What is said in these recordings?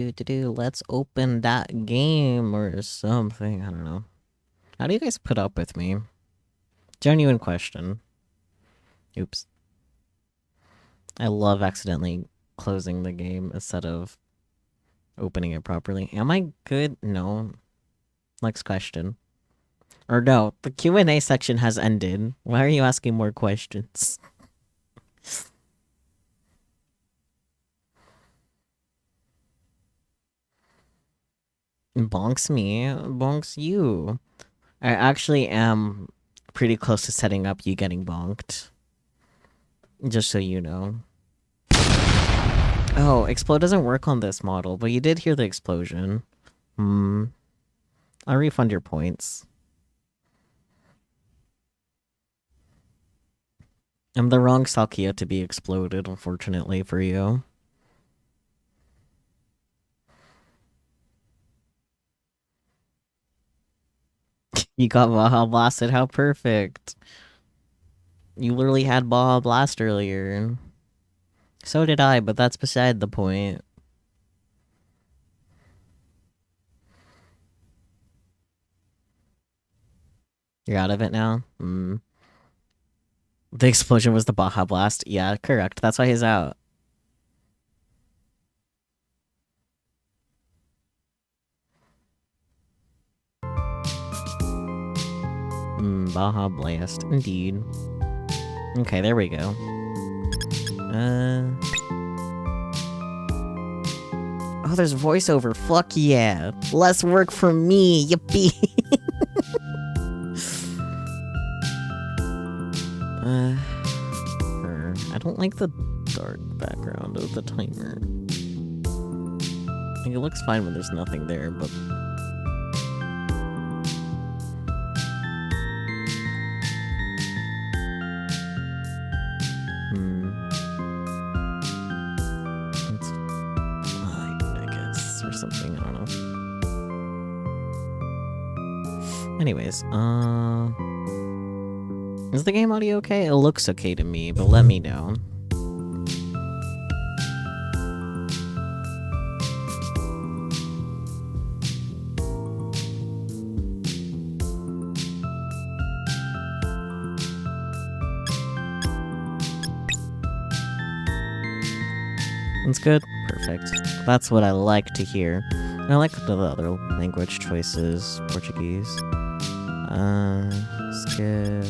Let's open that game or something. I don't know. How do you guys put up with me? Genuine question. Oops. I love accidentally closing the game instead of opening it properly. Am I good? No. Next question. Or no, the Q&A section has ended. Why are you asking more questions? Bonks me, bonks you. I actually am pretty close to setting up you getting bonked. Just so you know. Oh, explode doesn't work on this model, but you did hear the explosion. I'll refund your points. I'm the wrong Salkia to be exploded, unfortunately for you. You got Baja Blasted, how perfect. You literally had Baja Blast earlier. So did I, but that's beside the point. You're out of it now? The explosion was the Baja Blast? Yeah, correct. That's why he's out. Baja Blast. Indeed. Okay, there we go. Oh, there's voiceover. Fuck yeah. Less work for me. Yippee. I don't like the dark background of the timer. Like, it looks fine when there's nothing there, but... It's fine, I guess, or something, I don't know. Anyways, is the game audio okay? It looks okay to me, but let me know. It's good? Perfect. That's what I like to hear. And I like the other language choices. Portuguese. Skip.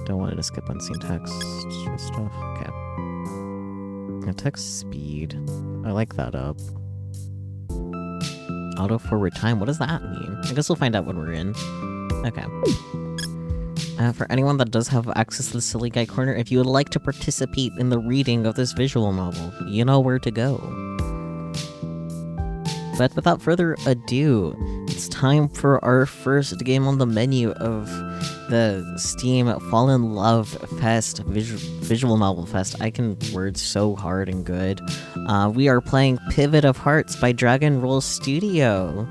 Don't want it to skip unseen text stuff. Okay. And text speed. I like that up. Auto forward time. What does that mean? I guess we'll find out when we're in. Okay. For anyone that does have access to the Silly Guy Corner, if you would like to participate in the reading of this visual novel, you know where to go. But without further ado, it's time for our first game on the menu of the Steam Fall in Love Fest, Visual Novel Fest. I can word so hard and good. We are playing Pivot of Hearts by Dragon Roll Studio.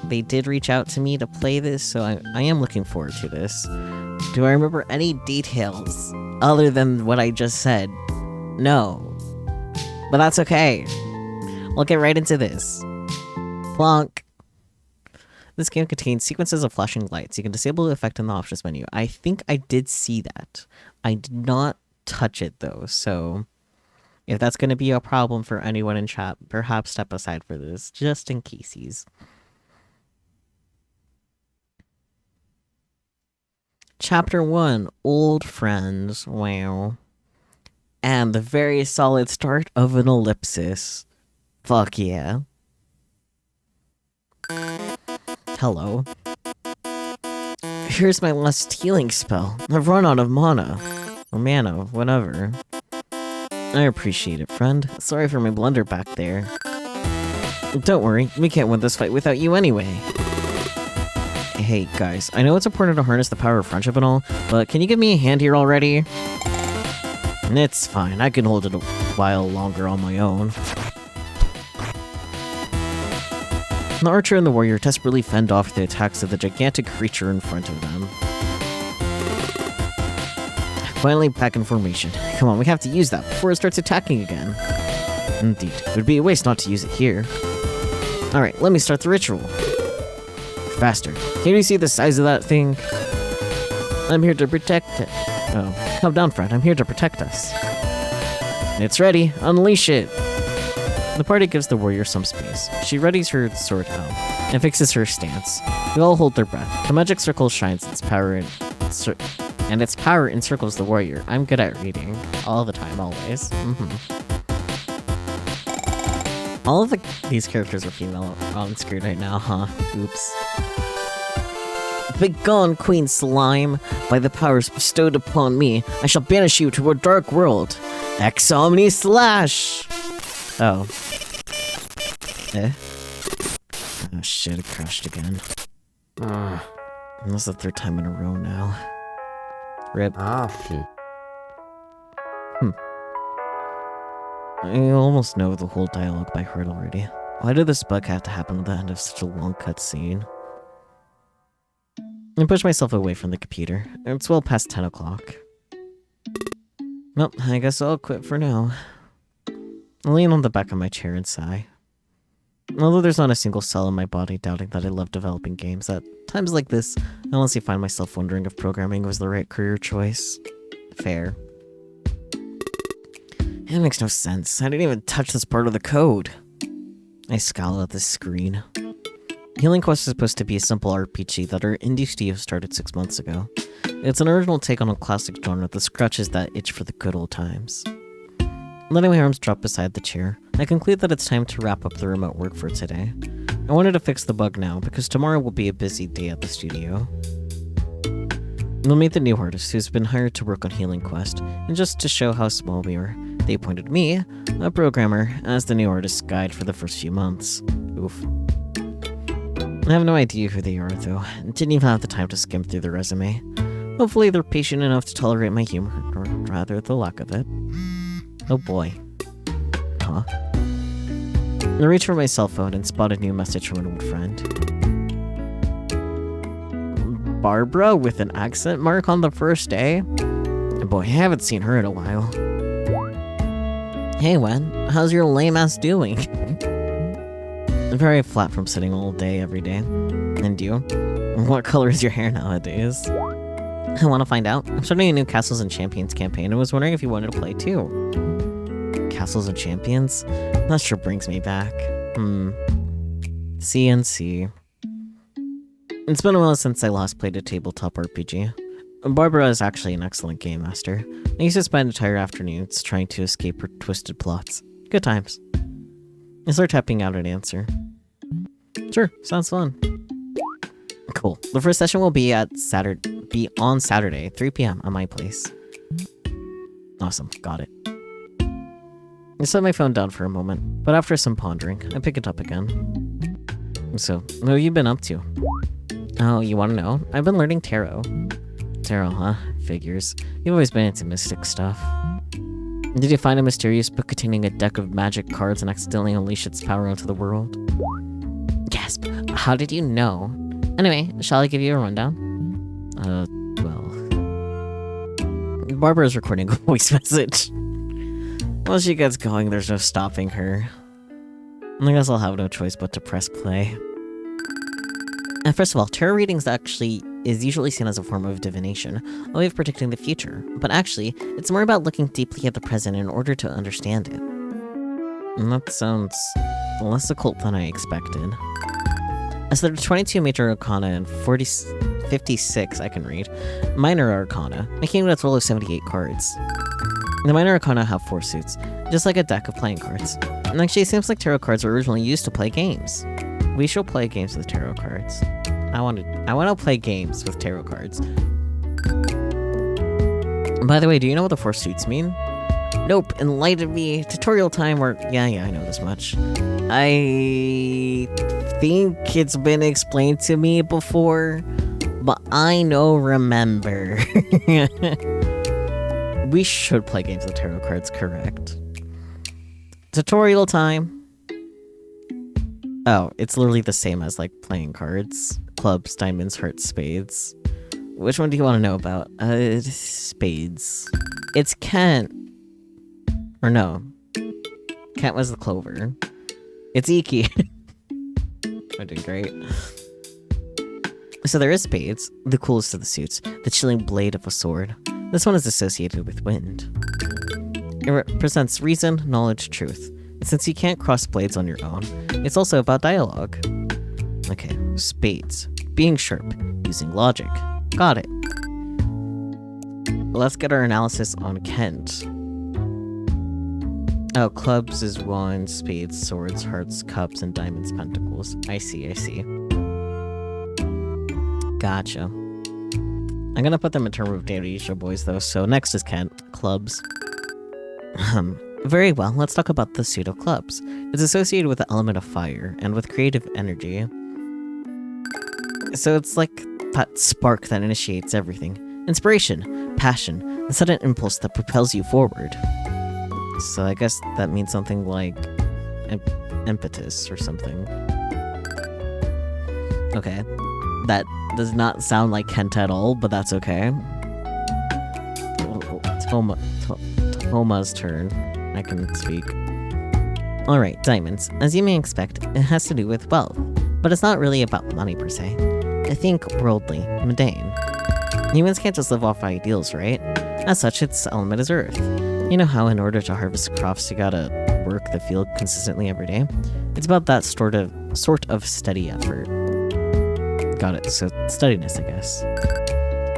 They did reach out to me to play this, so I am looking forward to this. Do I remember any details other than what I just said? No. But that's okay. We'll get right into this. Plonk. This game contains sequences of flashing lights. You can disable the effect in the options menu. I think I did see that. I did not touch it though, so if that's going to be a problem for anyone in chat, perhaps step aside for this, just in cases. Chapter 1, Old Friends. Wow. And the very solid start of an ellipsis. Fuck yeah. Hello. Here's my last healing spell. I've run out of mana. Or mana, whatever. I appreciate it, friend. Sorry for my blunder back there. Don't worry, we can't win this fight without you anyway. Hey, guys, I know it's important to harness the power of friendship and all, but can you give me a hand here already? It's fine, I can hold it a while longer on my own. The archer and the warrior desperately fend off the attacks of the gigantic creature in front of them. Finally back in formation. Come on, we have to use that before it starts attacking again. Indeed. It would be a waste not to use it here. Alright, let me start the ritual. Faster. Can you see the size of that thing? I'm here to protect it. Oh, calm down, friend. I'm here to protect us. It's ready. Unleash it. The party gives the warrior some space. She readies her sword out and fixes her stance. We all hold their breath. The magic circle shines its power and its power encircles the warrior. I'm good at reading. All the time, always. All of these characters are female on screen right now, huh? Oops. Begone, Queen Slime! By the powers bestowed upon me, I shall banish you to a dark world. Ex Omni Slash! Oh. Eh? Oh shit, it crashed again. That's the third time in a row now. Rip. Shit. I almost know the whole dialogue by heart already. Why did this bug have to happen at the end of such a long cutscene? I push myself away from the computer. It's well past 10 o'clock. Well, I guess I'll quit for now. I lean on the back of my chair and sigh. Although there's not a single cell in my body doubting that I love developing games, at times like this, I honestly find myself wondering if programming was the right career choice. Fair. It makes no sense. I didn't even touch this part of the code. I scowl at the screen. Healing Quest is supposed to be a simple RPG that our indie studio started 6 months ago. It's an original take on a classic genre that scratches that itch for the good old times. Letting my arms drop beside the chair, I conclude that it's time to wrap up the remote work for today. I wanted to fix the bug now, because tomorrow will be a busy day at the studio. We'll meet the new artist who's been hired to work on Healing Quest, and just to show how small we are, they appointed me, a programmer, as the new artist's guide for the first few months. Oof. I have no idea who they are, though, and didn't even have the time to skim through their resume. Hopefully they're patient enough to tolerate my humor, or rather, the lack of it. Oh boy. Huh? I reached for my cell phone and spotted a new message from an old friend. Barbara with an accent mark on the first day? Boy, I haven't seen her in a while. Hey, Wen, how's your lame ass doing? I'm very flat from sitting all day, every day. And you? What color is your hair nowadays? I want to find out. I'm starting a new Castles and Champions campaign and was wondering if you wanted to play too. Castles and Champions? That sure brings me back. CNC. It's been a while since I last played a tabletop RPG. Barbara is actually an excellent game master. I used to spend entire afternoons trying to escape her twisted plots. Good times. I start typing out an answer. Sure, sounds fun. Cool. The first session will be on Saturday, 3 p.m. at my place. Awesome, got it. I set my phone down for a moment, but after some pondering, I pick it up again. So, what have you been up to? Oh, you want to know? I've been learning tarot. Tarot, huh? Figures. You've always been into mystic stuff. Did you find a mysterious book containing a deck of magic cards and accidentally unleash its power onto the world? Gasp. How did you know? Anyway, shall I give you a rundown? Well... Barbara's recording a voice message. Once she gets going, there's no stopping her. I guess I'll have no choice but to press play. And first of all, tarot readings actually is usually seen as a form of divination, a way of predicting the future, but actually, it's more about looking deeply at the present in order to understand it. And that sounds less occult than I expected. As there are 22 major arcana and 56 I can read, minor arcana, making it a total of 78 cards. The minor arcana have 4 suits, just like a deck of playing cards. And actually, it seems like tarot cards were originally used to play games. We shall play games with tarot cards. I want to play games with tarot cards. By the way, do you know what the 4 suits mean? Nope, enlighten me. Tutorial time or... Yeah, I know this much. I think it's been explained to me before, but I don't remember. We should play games with tarot cards, correct? Tutorial time. Oh, it's literally the same as, like, playing cards. Clubs, diamonds, hearts, spades. Which one do you want to know about? Spades. It's Kent. Or no. Kent was the clover. It's Iki. I'm doing great. So there is spades, the coolest of the suits, the chilling blade of a sword. This one is associated with wind. It represents reason, knowledge, truth. And since you can't cross blades on your own, it's also about dialogue. Okay, spades. Being sharp, using logic. Got it. Let's get our analysis on Kent. Oh, clubs is one, spades, swords, hearts, cups, and diamonds, pentacles. I see. Gotcha. I'm gonna put them in terms of Derecho boys though, so next is Kent. Clubs. Very well, let's talk about the suit of clubs. It's associated with the element of fire, and with creative energy. So it's like that spark that initiates everything. Inspiration, passion, the sudden impulse that propels you forward. So I guess that means something like impetus or something. Okay. That does not sound like Kent at all, but that's okay. Toma's turn. I can speak. Alright, diamonds. As you may expect, it has to do with wealth. But it's not really about money per se. I think worldly, mundane. Humans can't just live off ideals, right? As such, its element is earth. You know how in order to harvest crops, you gotta work the field consistently every day? It's about that sort of steady effort. Got it, so steadiness, I guess.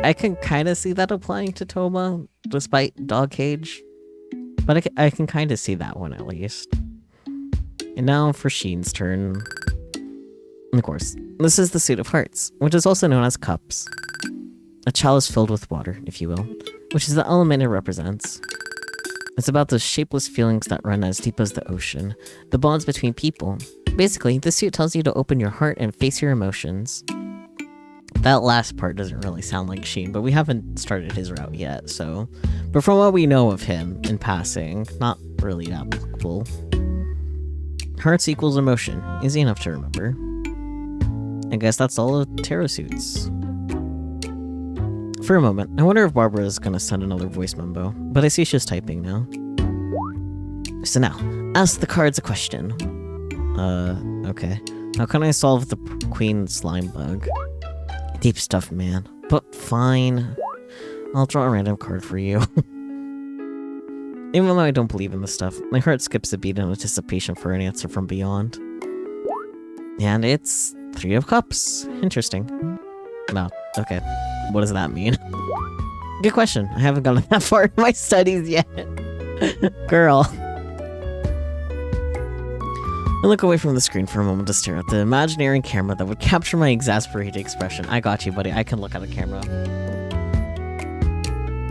I can kind of see that applying to Toma, despite Dog Cage. But I can kind of see that one, at least. And now for Sheen's turn. Of course, this is the suit of hearts, which is also known as cups. A chalice filled with water, if you will, which is the element it represents. It's about those shapeless feelings that run as deep as the ocean, the bonds between people. Basically, the suit tells you to open your heart and face your emotions. That last part doesn't really sound like Sheen, but we haven't started his route yet, so... But from what we know of him, in passing, not really applicable. Hearts equals emotion. Easy enough to remember. I guess that's all of tarot suits. For a moment, I wonder if Barbara is gonna send another voice memo, but I see she's typing now. So now, ask the cards a question. Okay. How can I solve the Queen Slime bug? Deep stuff, man. But fine. I'll draw a random card for you. Even though I don't believe in this stuff, my heart skips a beat in anticipation for an answer from beyond. And it's 3 of Cups. Interesting. No, okay. What does that mean? Good question. I haven't gotten that far in my studies yet. Girl. I look away from the screen for a moment to stare at the imaginary camera that would capture my exasperated expression. I got you, buddy. I can look at a camera.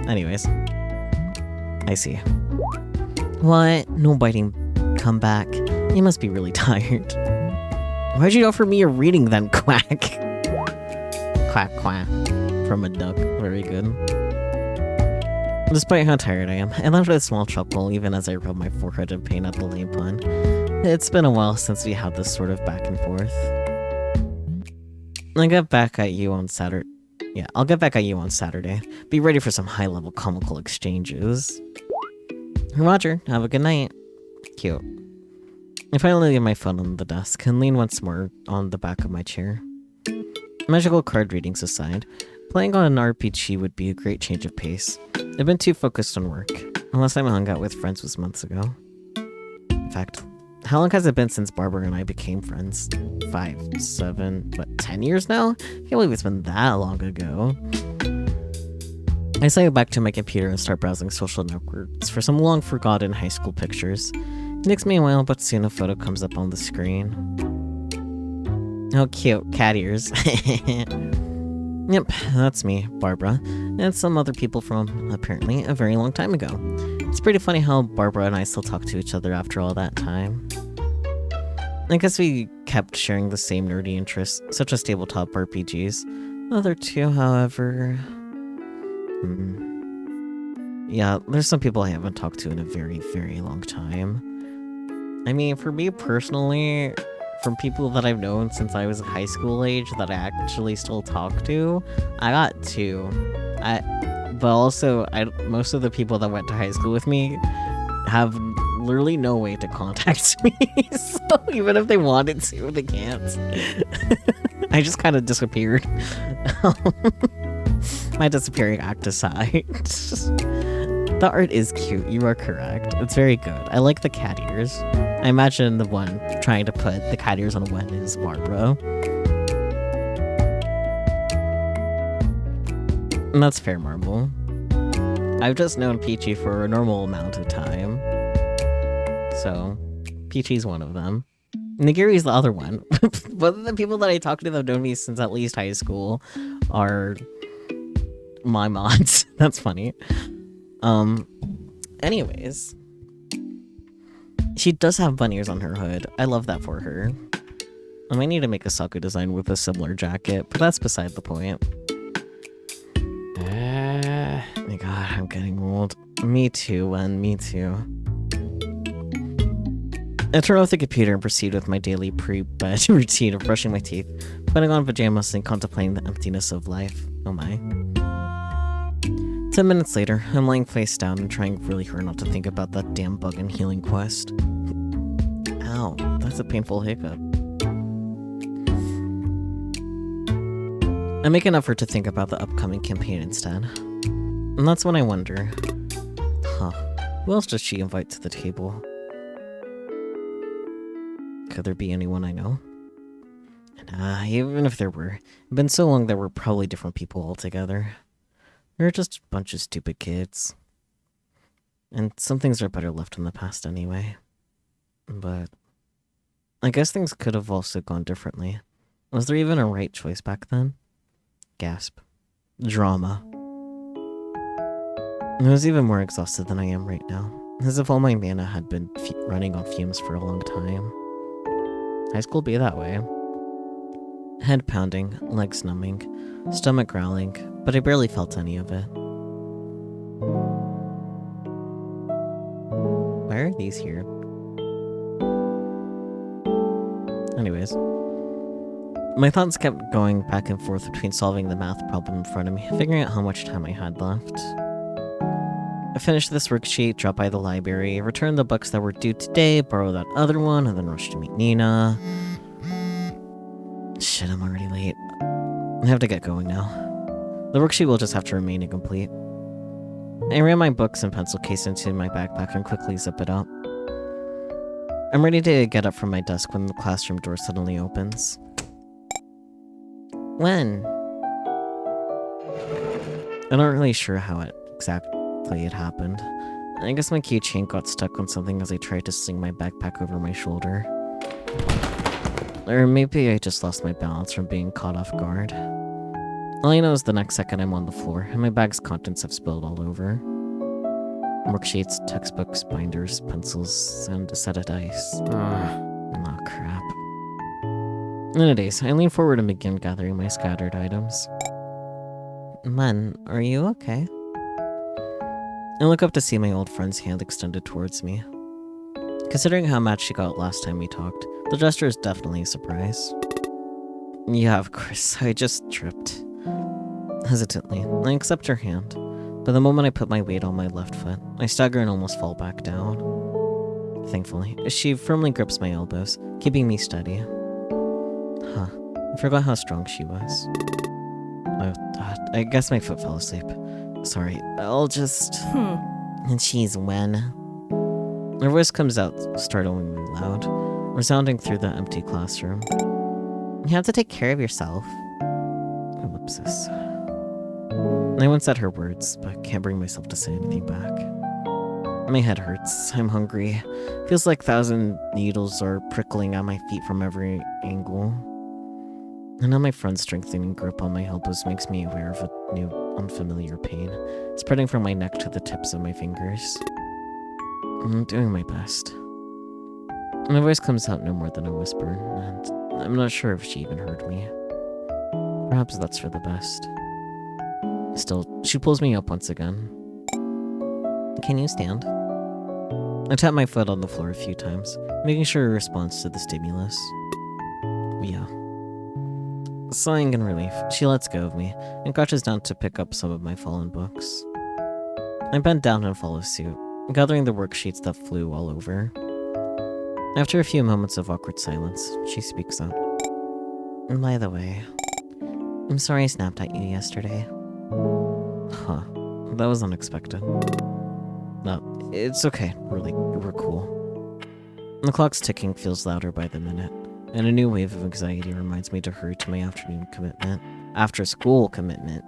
Anyways. I see. What? No biting. Come back. You must be really tired. Why'd you offer me a reading then, quack? Quack, quack. From a duck. Very good. Despite how tired I am, I laughed with a small chuckle even as I rubbed my forehead in pain at the lame pun. It's been a while since we had this sort of back and forth. I'll get back at you on Saturday. Yeah, I'll get back at you on Saturday. Be ready for some high-level comical exchanges. Roger, have a good night. Cute. I finally leave my phone on the desk and lean once more on the back of my chair. Magical card readings aside, playing on an RPG would be a great change of pace. I've been too focused on work. The last time I hung out with friends was months ago. In fact, how long has it been since Barbara and I became friends? 5, 7, what, 10 years now? I can't believe it's been that long ago. I slide back to my computer and start browsing social networks for some long-forgotten high school pictures. It takes me a while, but soon a photo comes up on the screen. Oh, cute. Cat ears. Yep, that's me, Barbara, and some other people from, apparently, a very long time ago. It's pretty funny how Barbara and I still talk to each other after all that time. I guess we kept sharing the same nerdy interests, such as tabletop RPGs. Other two, however... Yeah, there's some people I haven't talked to in a very, very long time. I mean, for me personally, from people that I've known since I was high school age that I actually still talk to, I got 2. But also, most of the people that went to high school with me have literally no way to contact me, so even if they wanted to, they can't. I just kind of disappeared. My disappearing act aside. The art is cute, you are correct. It's very good. I like the cat ears. I imagine the one trying to put the cat ears on Wen is Barbara. And that's fair, Marble. I've just known Peachy for a normal amount of time. So, Peachy's one of them. Nigiri's the other one. Both of the people that I talk to that have known me since at least high school are my mods. That's funny. Anyways. She does have bunny ears on her hood. I love that for her. I might need to make a Saku design with a similar jacket, but that's beside the point. Oh my god, I'm getting old. Me too, Wen, me too. I turned off the computer and proceeded with my daily pre-bed routine of brushing my teeth, putting on pajamas, and contemplating the emptiness of life. Oh my. 10 minutes later, I'm lying face down and trying really hard not to think about that damn bug and healing quest. Ow, that's a painful hiccup. I make an effort to think about the upcoming campaign instead. And that's when I wonder, who else does she invite to the table? Could there be anyone I know? Nah, even if there were, it's been so long that we're probably different people altogether. We're just a bunch of stupid kids. And some things are better left in the past anyway. But I guess things could have also gone differently. Was there even a right choice back then? Gasp. Drama. I was even more exhausted than I am right now, as if all my mana had been running on fumes for a long time. High school be that way. Head pounding, legs numbing, stomach growling, but I barely felt any of it. Why are these here? Anyways. My thoughts kept going back and forth between solving the math problem in front of me, figuring out how much time I had left. I finished this worksheet, dropped by the library, returned the books that were due today, borrowed that other one, and then rushed to meet Nina. Shit, I'm already late. I have to get going now. The worksheet will just have to remain incomplete. I ran my books and pencil case into my backpack and quickly zip it up. I'm ready to get up from my desk when the classroom door suddenly opens. When? I'm not really sure how it exactly it happened. I guess my keychain got stuck on something as I tried to sling my backpack over my shoulder. Or maybe I just lost my balance from being caught off guard. All I know is the next second I'm on the floor, and my bag's contents have spilled all over. Worksheets, textbooks, binders, pencils, and a set of dice. Oh crap. Anyways, I lean forward and begin gathering my scattered items. Man, are you okay? I look up to see my old friend's hand extended towards me. Considering how mad she got last time we talked, the gesture is definitely a surprise. Yeah, of course, I just tripped. Hesitantly, I accept her hand, but the moment I put my weight on my left foot, I stagger and almost fall back down. Thankfully, she firmly grips my elbows, keeping me steady. I forgot how strong she was. Oh, I guess my foot fell asleep. Sorry, I'll just... And she's Wen. Her voice comes out startlingly loud, resounding through the empty classroom. You have to take care of yourself. Ellipsis. I once said her words, but can't bring myself to say anything back. My head hurts. I'm hungry. Feels like 1,000 needles are prickling at my feet from every angle. And now my friend's strengthening grip on my elbows makes me aware of a new, unfamiliar pain, spreading from my neck to the tips of my fingers. I'm doing my best. My voice comes out no more than a whisper, and I'm not sure if she even heard me. Perhaps that's for the best. Still, she pulls me up once again. Can you stand? I tap my foot on the floor a few times, making sure it responds to the stimulus. Yeah. Sighing in relief, she lets go of me and crouches down to pick up some of my fallen books. I bend down and follow suit, gathering the worksheets that flew all over. After a few moments of awkward silence, she speaks up. By the way, I'm sorry I snapped at you yesterday. Huh. That was unexpected. No, it's okay. We're cool. The clock's ticking feels louder by the minute, and a new wave of anxiety reminds me to hurry to my after school commitment.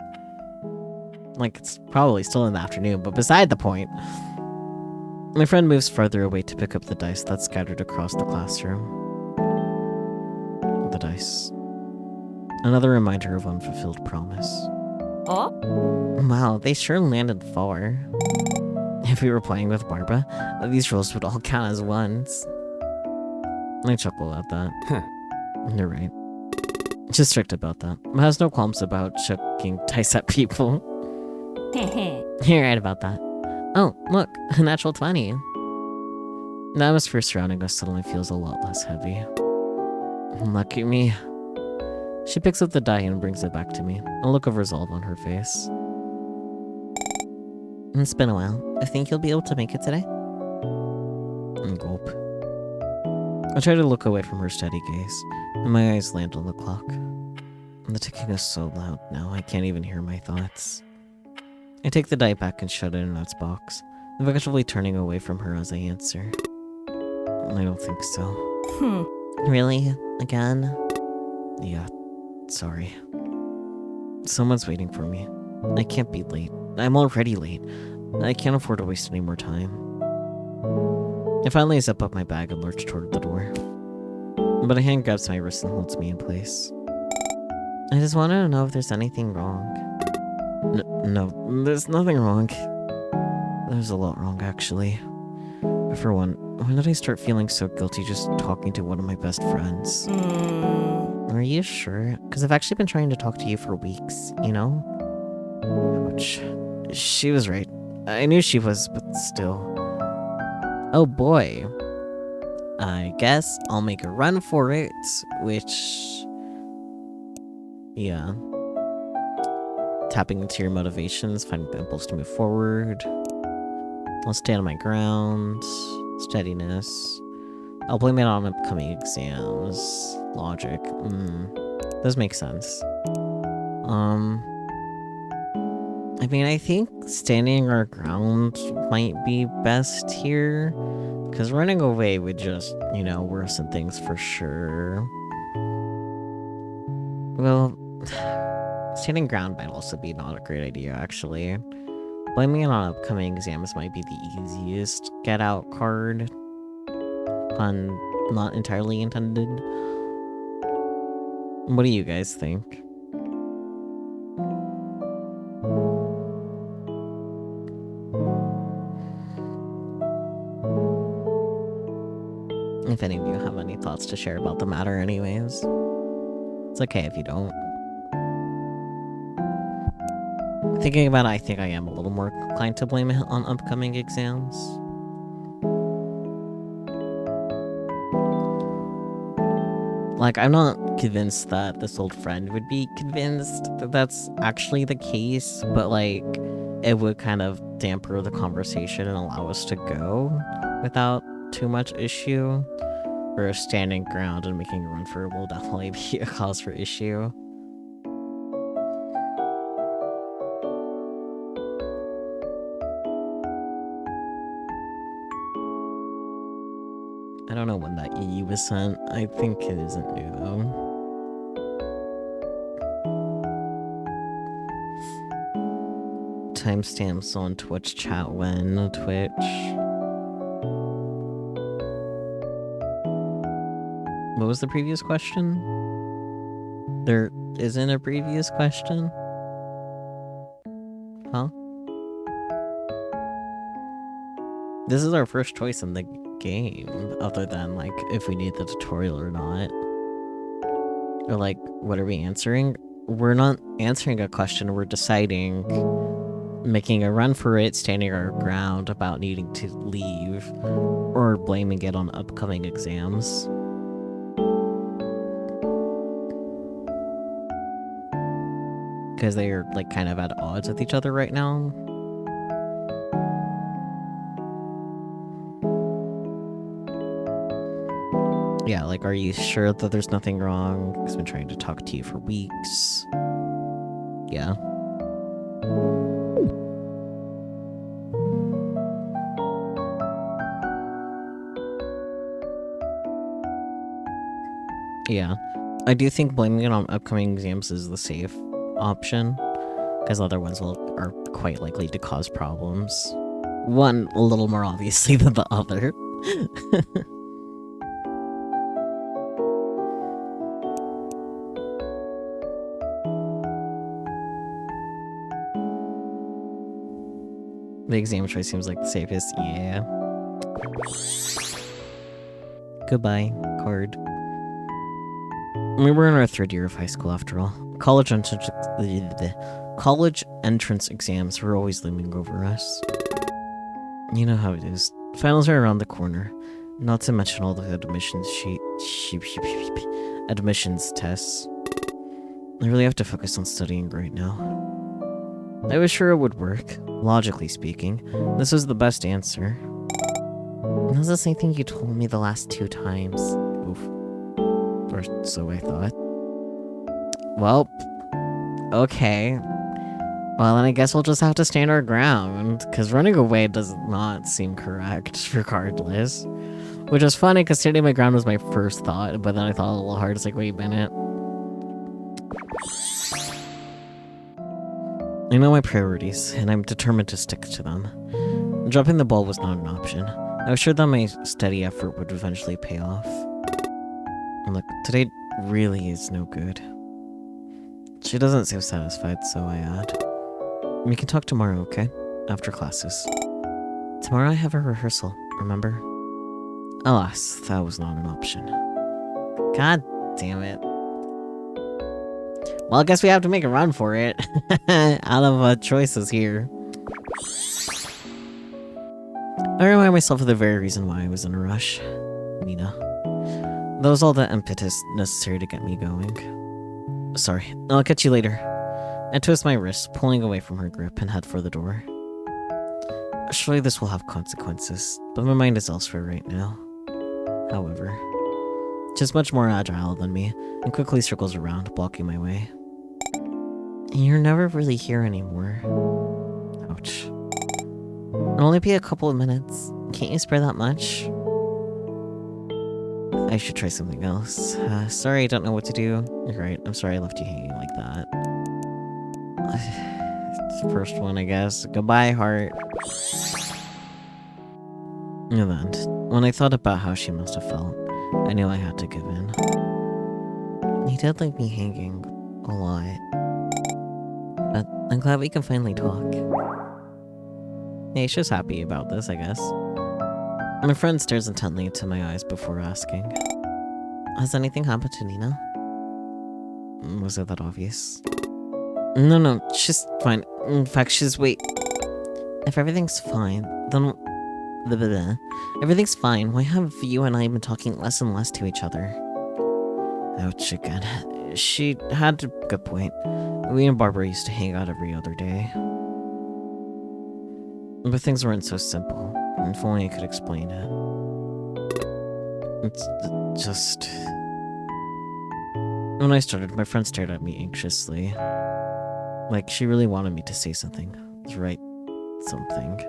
Like, it's probably still in the afternoon, but beside the point. My friend moves farther away to pick up the dice that's scattered across the classroom. The dice. Another reminder of unfulfilled promise. Oh? Wow, they sure landed far. If we were playing with Barbara, these rolls would all count as ones. I chuckle at that. You're right. Just strict about that. Has no qualms about chucking dice at people. You're right about that. Oh, look, a natural 20. The atmosphere surrounding us suddenly feels a lot less heavy. Lucky me. She picks up the die and brings it back to me, a look of resolve on her face. It's been a while. I think you'll be able to make it today? Gulp. I try to look away from her steady gaze, and my eyes land on the clock. The ticking is so loud now, I can't even hear my thoughts. I take the die back and shut it in its box, effectively turning away from her as I answer. I don't think so. Really? Again? Yeah, sorry. Someone's waiting for me. I can't be late. I'm already late. I can't afford to waste any more time. I finally zip up my bag and lurch toward the door. But a hand grabs my wrist and holds me in place. I just wanted to know if there's anything wrong. No, there's nothing wrong. There's a lot wrong, actually. For one, when did I start feeling so guilty just talking to one of my best friends? Are you sure? Because I've actually been trying to talk to you for weeks, you know? Ouch. She was right. I knew she was, but still. Oh boy. I guess I'll make a run for it, which... yeah. Tapping into your motivations, finding the impulse to move forward. I'll stand on my ground. Steadiness. I'll blame it on upcoming exams. Logic. Does make sense. I mean, I think standing our ground might be best here. Because running away would just, worsen things for sure. Well... standing ground might also be not a great idea, actually. Blaming it on upcoming exams might be the easiest get-out card. Pun not entirely intended. What do you guys think? If any of you have any thoughts to share about the matter anyways. It's okay if you don't. Thinking about it, I think I am a little more inclined to blame it on upcoming exams. Like, I'm not convinced that this old friend would be convinced that that's actually the case, but, like, it would kind of damper the conversation and allow us to go without too much issue. Or standing ground and making a run for it will definitely be a cause for issue. I don't know when that EE was sent. I think it isn't new, though. Timestamps on Twitch chat when Twitch. What was the previous question? There isn't a previous question? Huh? This is our first choice in the game, other than, like, if we need the tutorial or not. Or, like, what are we answering? We're not answering a question, we're deciding, making a run for it, standing our ground about needing to leave, or blaming it on upcoming exams. Because they are, like, kind of at odds with each other right now. Yeah, like, are you sure that there's nothing wrong? I've been trying to talk to you for weeks. Yeah. Yeah. I do think blaming it on upcoming exams is the safe option, because other ones are quite likely to cause problems. One a little more obviously than the other. The exam choice seems like the safest. Yeah. Goodbye, card. We were in our 3rd year of high school after all. College entrance exams were always looming over us. You know how it is. Finals are around the corner. Not to mention all the admissions tests. I really have to focus on studying right now. I was sure it would work, logically speaking. This was the best answer. That's the same thing you told me the last 2 times. Oof. Or so I thought. Well, okay. Well, then I guess we'll just have to stand our ground, because running away does not seem correct, regardless. Which is funny, because standing my ground was my first thought, but then I thought a little hard. It's like, wait a minute. I know my priorities, and I'm determined to stick to them. Dropping the ball was not an option. I was sure that my steady effort would eventually pay off. And look, today really is no good. She doesn't seem satisfied, so I add. We can talk tomorrow, okay? After classes. Tomorrow I have a rehearsal, remember? Alas, that was not an option. God damn it. Well, I guess we have to make a run for it. Out of choices here. I remind myself of the very reason why I was in a rush. Mina. That was all the impetus necessary to get me going. Sorry, I'll catch you later. I twist my wrist, pulling away from her grip, and head for the door. Surely this will have consequences, but my mind is elsewhere right now. However, she's much more agile than me, and quickly circles around, blocking my way. You're never really here anymore. Ouch. It'll only be a couple of minutes. Can't you spare that much? I should try something else. Sorry, I don't know what to do. You're right, I'm sorry I left you hanging like that. First one, I guess. Goodbye, heart. And then, when I thought about how she must have felt, I knew I had to give in. He did leave me hanging a lot. But I'm glad we can finally talk. Hey, she's happy about this, I guess. My friend stares intently into my eyes before asking, has anything happened to Nina? Was it that obvious? No, she's fine. In fact, wait. If everything's fine, then... Everything's fine. Why have you and I been talking less and less to each other? Ouch again. She had a good point. We and Barbara used to hang out every other day. But things weren't so simple. If only I could explain it. It's just... When I started, my friend stared at me anxiously. Like, she really wanted me to say something. Write something.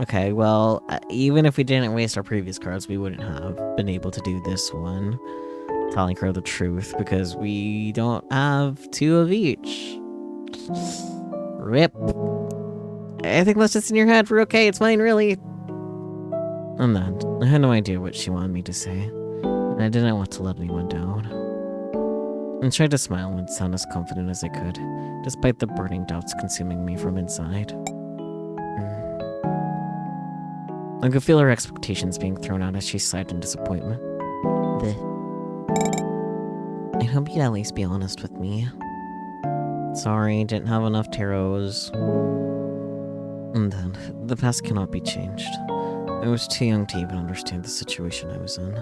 Okay, well, even if we didn't waste our previous cards, we wouldn't have been able to do this one. Telling her the truth, because we don't have 2 of each. RIP. I think that's just in your head. We're okay, it's fine, really. And then, I had no idea what she wanted me to say, and I didn't want to let anyone down. I tried to smile and sound as confident as I could, despite the burning doubts consuming me from inside. I could feel her expectations being thrown out as she sighed in disappointment. I hope you'd at least be honest with me. Sorry, didn't have enough tarots. And then, the past cannot be changed. I was too young to even understand the situation I was in.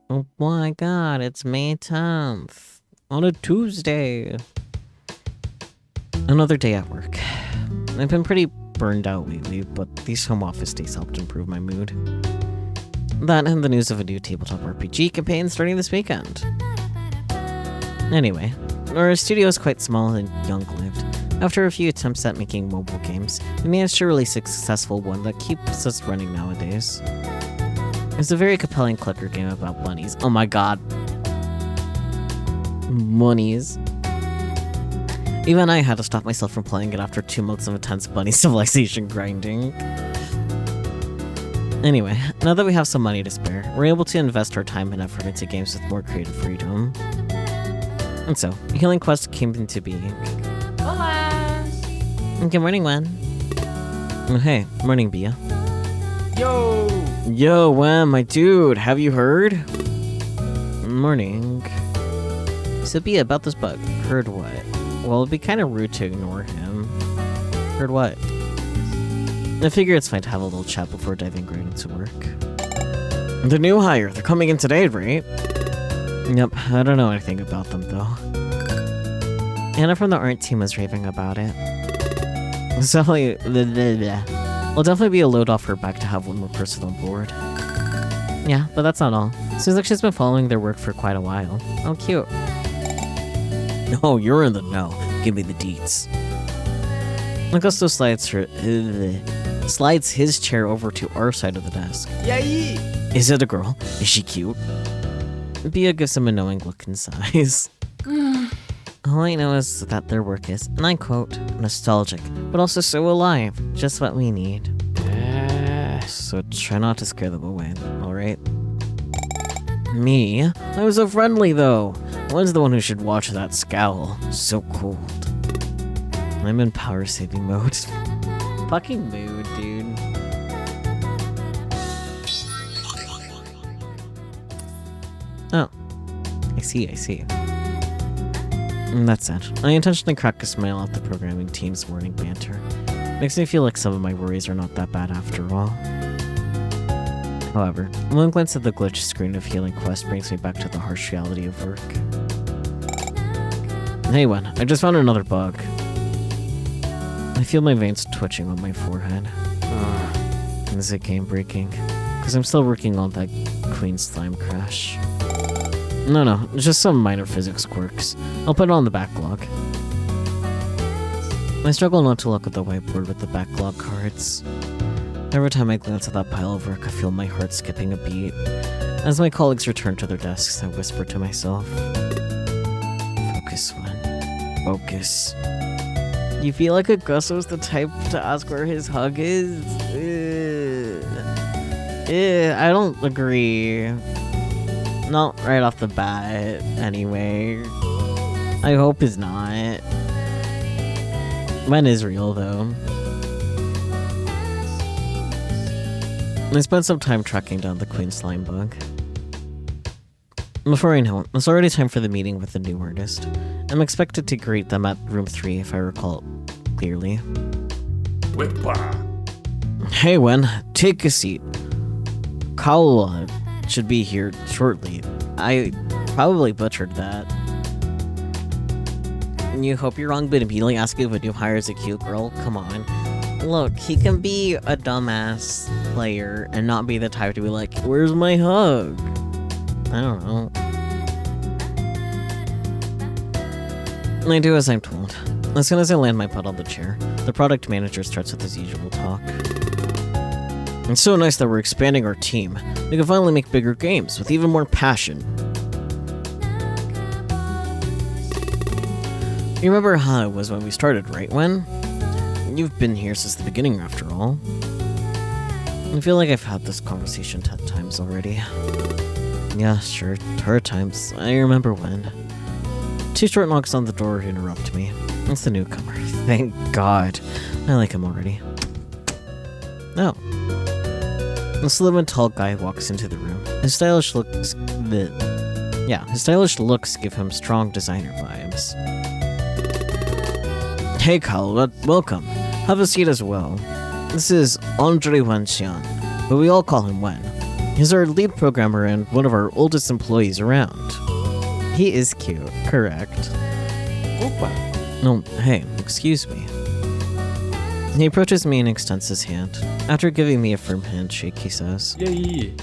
Oh my god, it's May 10th. On a Tuesday. Another day at work. I've been pretty burned out lately, but these home office days helped improve my mood. That and the news of a new tabletop RPG campaign starting this weekend. Anyway, our studio is quite small and young-lived. After a few attempts at making mobile games, we managed to release a successful one that keeps us running nowadays. It's a very compelling clicker game about bunnies. Oh my god. Bunnies. Even I had to stop myself from playing it after 2 months of intense bunny civilization grinding. Anyway, now that we have some money to spare, we're able to invest our time and effort into games with more creative freedom. And so, Healing Quest came into being. Hola! Good morning, Wen. Oh, hey, morning, Bia. Yo! Yo, Wen, my dude, have you heard? Morning. So, Bia, about this bug. Heard what? Well, it'd be kind of rude to ignore him. Heard what? I figure it's fine to have a little chat before diving right into work. The new hire, they're coming in today, right? Yep, I don't know anything about them, though. Anna from the art team was raving about it. It's definitely... It'll definitely be a load off her back to have one more person on board. Yeah, but that's not all. Seems like she's been following their work for quite a while. Oh, cute. Oh, you're in the know. Give me the deets. Augusto slides his chair over to our side of the desk. Yay! Is it a girl? Is she cute? Bia gives him a knowing look and sighs. All I know is that their work is, and I quote, nostalgic, but also so alive. Just what we need. So try not to scare them away, alright? Me? I was so friendly, though. One's the one who should watch that scowl. So cold. I'm in power saving mode. Fucking mood, dude. Oh. I see. That's it. I intentionally crack a smile at the programming team's morning banter. Makes me feel like some of my worries are not that bad after all. However, one glance at the glitch screen of Healing Quest brings me back to the harsh reality of work. Hey, Wen, I just found another bug. I feel my veins twitching on my forehead. Is it game breaking? Because I'm still working on that Queen Slime crash. No, just some minor physics quirks. I'll put it on the backlog. I struggle not to look at the whiteboard with the backlog cards. Every time I glance at that pile of work, I feel my heart skipping a beat. As my colleagues return to their desks, I whisper to myself, focus, Wen. Focus. You feel like Augusto's the type to ask where his hug is? I don't agree. Not right off the bat, anyway. I hope it's not. Mine is real, though. I spent some time tracking down the Queen Slime bug. Before I know it, it's already time for the meeting with the new artist. I'm expected to greet them at room 3 if I recall clearly. Hey, Wen, take a seat. Kaola should be here shortly. I probably butchered that. You hope you're wrong, but immediately ask if a new hire is a cute girl? Come on. Look, he can be a dumbass player and not be the type to be like, where's my hug? I don't know. I do as I'm told. As soon as I land my butt on the chair, the product manager starts with his usual talk. It's so nice that we're expanding our team. We can finally make bigger games with even more passion. You remember how it was when we started, right, Wen? You've been here since the beginning, after all. I feel like I've had this conversation 10 times already. Yeah, sure, 10 times. I remember when. 2 short knocks on the door interrupt me. It's the newcomer. Thank God. I like him already. Oh. A slim and tall guy walks into the room. His stylish looks give him strong designer vibes. Hey, Kyle, welcome. Have a seat as well. This is Andre Wenxian, but we all call him Wen. He's our lead programmer and one of our oldest employees around. He is cute, correct? Opa. No, hey, excuse me. He approaches me and extends his hand. After giving me a firm handshake, he says, Yay.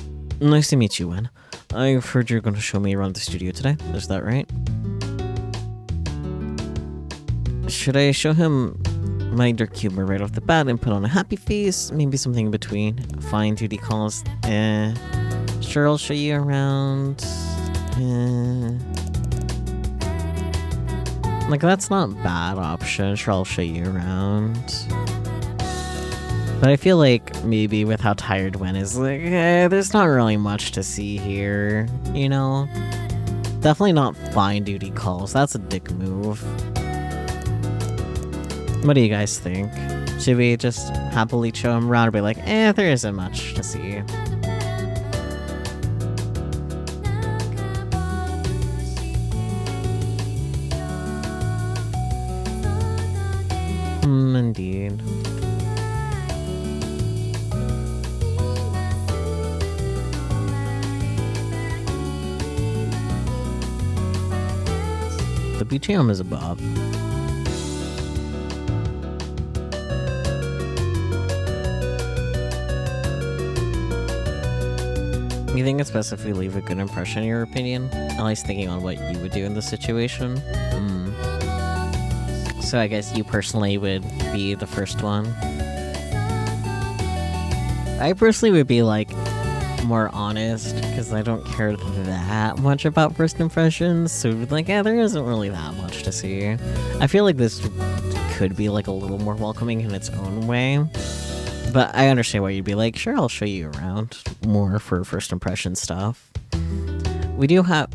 Nice to meet you, Wen. I've heard you're going to show me around the studio today. Is that right? Should I show him my dark humor right off the bat and put on a happy face? Maybe something in between. Fine duty calls. Sure, I'll show you around. Like, that's not a bad option. Sure, I'll show you around. But I feel like maybe with how tired Wen is, like, there's not really much to see here, you know? Definitely not fine duty calls. That's a dick move. What do you guys think? Should we just happily show him around or be like, there isn't much to see? Indeed. The BGM is a bop. You think it's best if we leave a good impression in your opinion? At least thinking on what you would do in this situation. So I guess you personally would be the first one. I personally would be like more honest because I don't care that much about first impressions. So like, there isn't really that much to see. I feel like this could be like a little more welcoming in its own way. But I understand why you'd be like, sure, I'll show you around more for first impression stuff. We do have,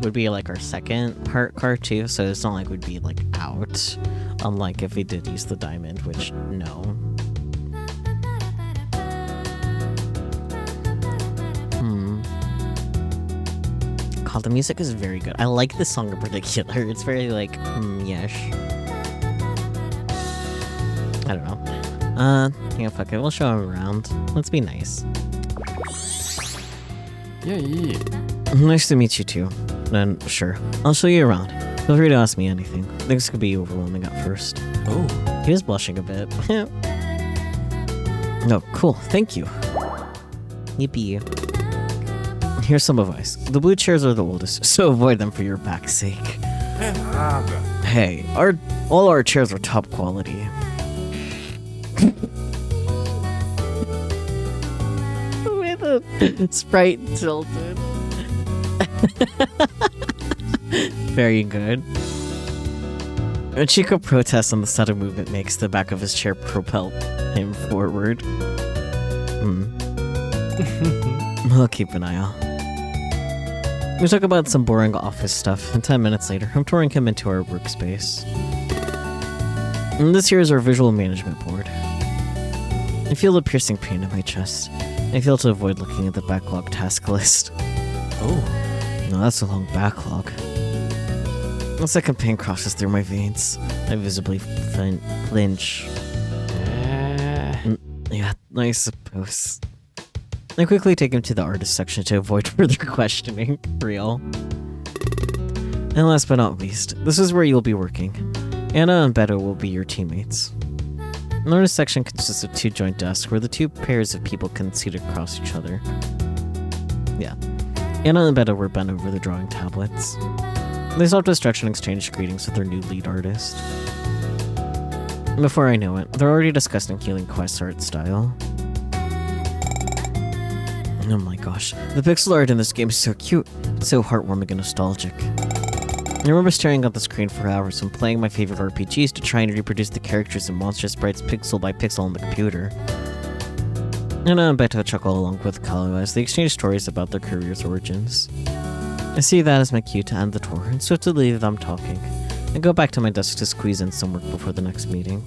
would be like our second part card too, so it's not like we'd be like out, unlike if we did use the diamond, which no. God, the music is very good. I like this song in particular. It's very like, yes. I don't know. Yeah, fuck it. We'll show him around. Let's be nice. Yeah. Nice to meet you too. Then, sure. I'll show you around. Feel free to ask me anything. Things could be overwhelming at first. Oh. He was blushing a bit. No, cool. Thank you. Yippee. Here's some advice. The blue chairs are the oldest, so avoid them for your back's sake. Hey, all our chairs are top quality. With a sprite tilted. Very good. Chico protests on the sudden movement makes the back of his chair propel him forward. I'll keep an eye out. We talk about some boring office stuff, and 10 minutes later, I'm touring him into our workspace. And this here is our visual management board. I feel a piercing pain in my chest. I fail to avoid looking at the backlog task list. Oh. No, that's a long backlog. A second pain crosses through my veins. I visibly flinch. Yeah, I suppose. I quickly take him to the artist section to avoid further questioning. Real. And last but not least, this is where you'll be working. Anna and Beto will be your teammates. The artist section consists of 2 joint desks where the 2 pairs of people can sit across each other. Yeah. Anna and Beto were bent over the drawing tablets. They stopped to stretch and exchange greetings with their new lead artist. Before I know it, they're already discussing Healing Quest art style. Oh my gosh, the pixel art in this game is so cute. It's so heartwarming and nostalgic. I remember staring at the screen for hours and playing my favorite RPGs to try and reproduce the characters and monster sprites pixel by pixel on the computer. And I'm about to chuckle along with Kalu as they exchange stories about their career's origins. I see that as my cue to end the tour and so to leave them talking, and go back to my desk to squeeze in some work before the next meeting.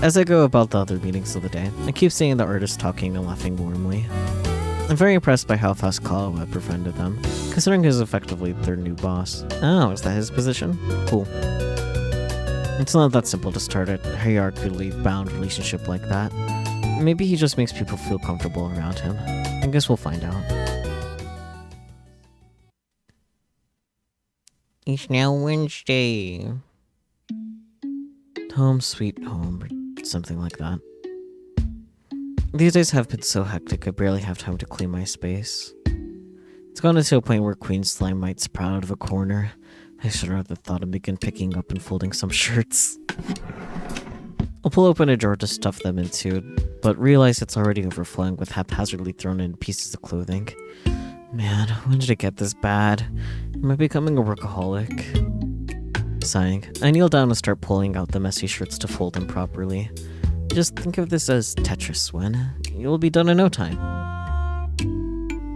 As I go about the other meetings of the day, I keep seeing the artists talking and laughing warmly. I'm very impressed by how fast Kalu befriended them, considering he's effectively their new boss. Oh, is that his position? Cool. It's not that simple to start a hierarchically bound relationship like that. Maybe he just makes people feel comfortable around him. I guess we'll find out. It's now Wednesday. Home sweet home, or something like that. These days have been so hectic I barely have time to clean my space. It's gone to a point where Queen Slime might sprout out of a corner. I should have thought and begin picking up and folding some shirts. I'll pull open a drawer to stuff them into, but realize it's already overflowing with haphazardly thrown in pieces of clothing. Man, when did it get this bad? Am I becoming a workaholic? Sighing, I kneel down and start pulling out the messy shirts to fold them properly. Just think of this as Tetris, Swen. You'll be done in no time.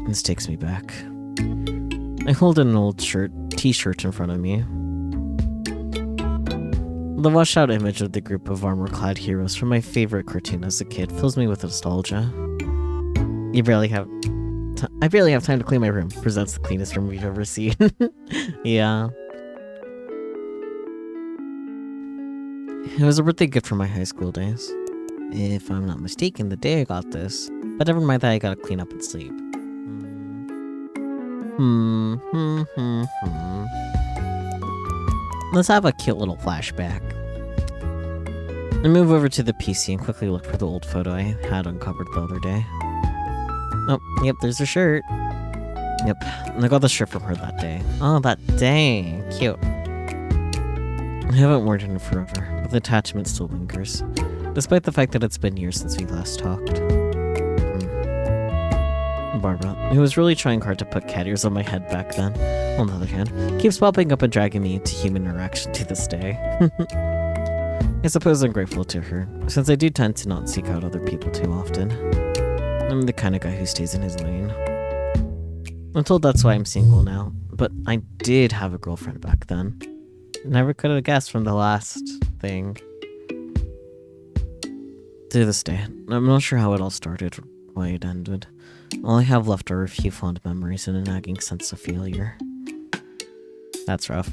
This takes me back. I hold an old t-shirt in front of me. The washed out image of the group of armor-clad heroes from my favorite cartoon as a kid fills me with nostalgia. I barely have time to clean my room. Presents the cleanest room we've ever seen. Yeah. It was a birthday gift from my high school days. If I'm not mistaken, the day I got this. But never mind that, I gotta clean up and sleep. Let's have a cute little flashback. I move over to the PC and quickly look for the old photo I had uncovered the other day. Oh, yep, there's her shirt. Yep, and I got the shirt from her that day. Oh, that day. Cute. I haven't worn it in forever, but the attachment still lingers, despite the fact that it's been years since we last talked. Barbara, who was really trying hard to put cat ears on my head back then, on the other hand, keeps popping up and dragging me into human interaction to this day. I suppose I'm grateful to her, since I do tend to not seek out other people too often. I'm the kind of guy who stays in his lane. I'm told that's why I'm single now, but I did have a girlfriend back then. Never could have guessed from the last thing. To this day, I'm not sure how it all started or why it ended. All I have left are a few fond memories and a nagging sense of failure. That's rough.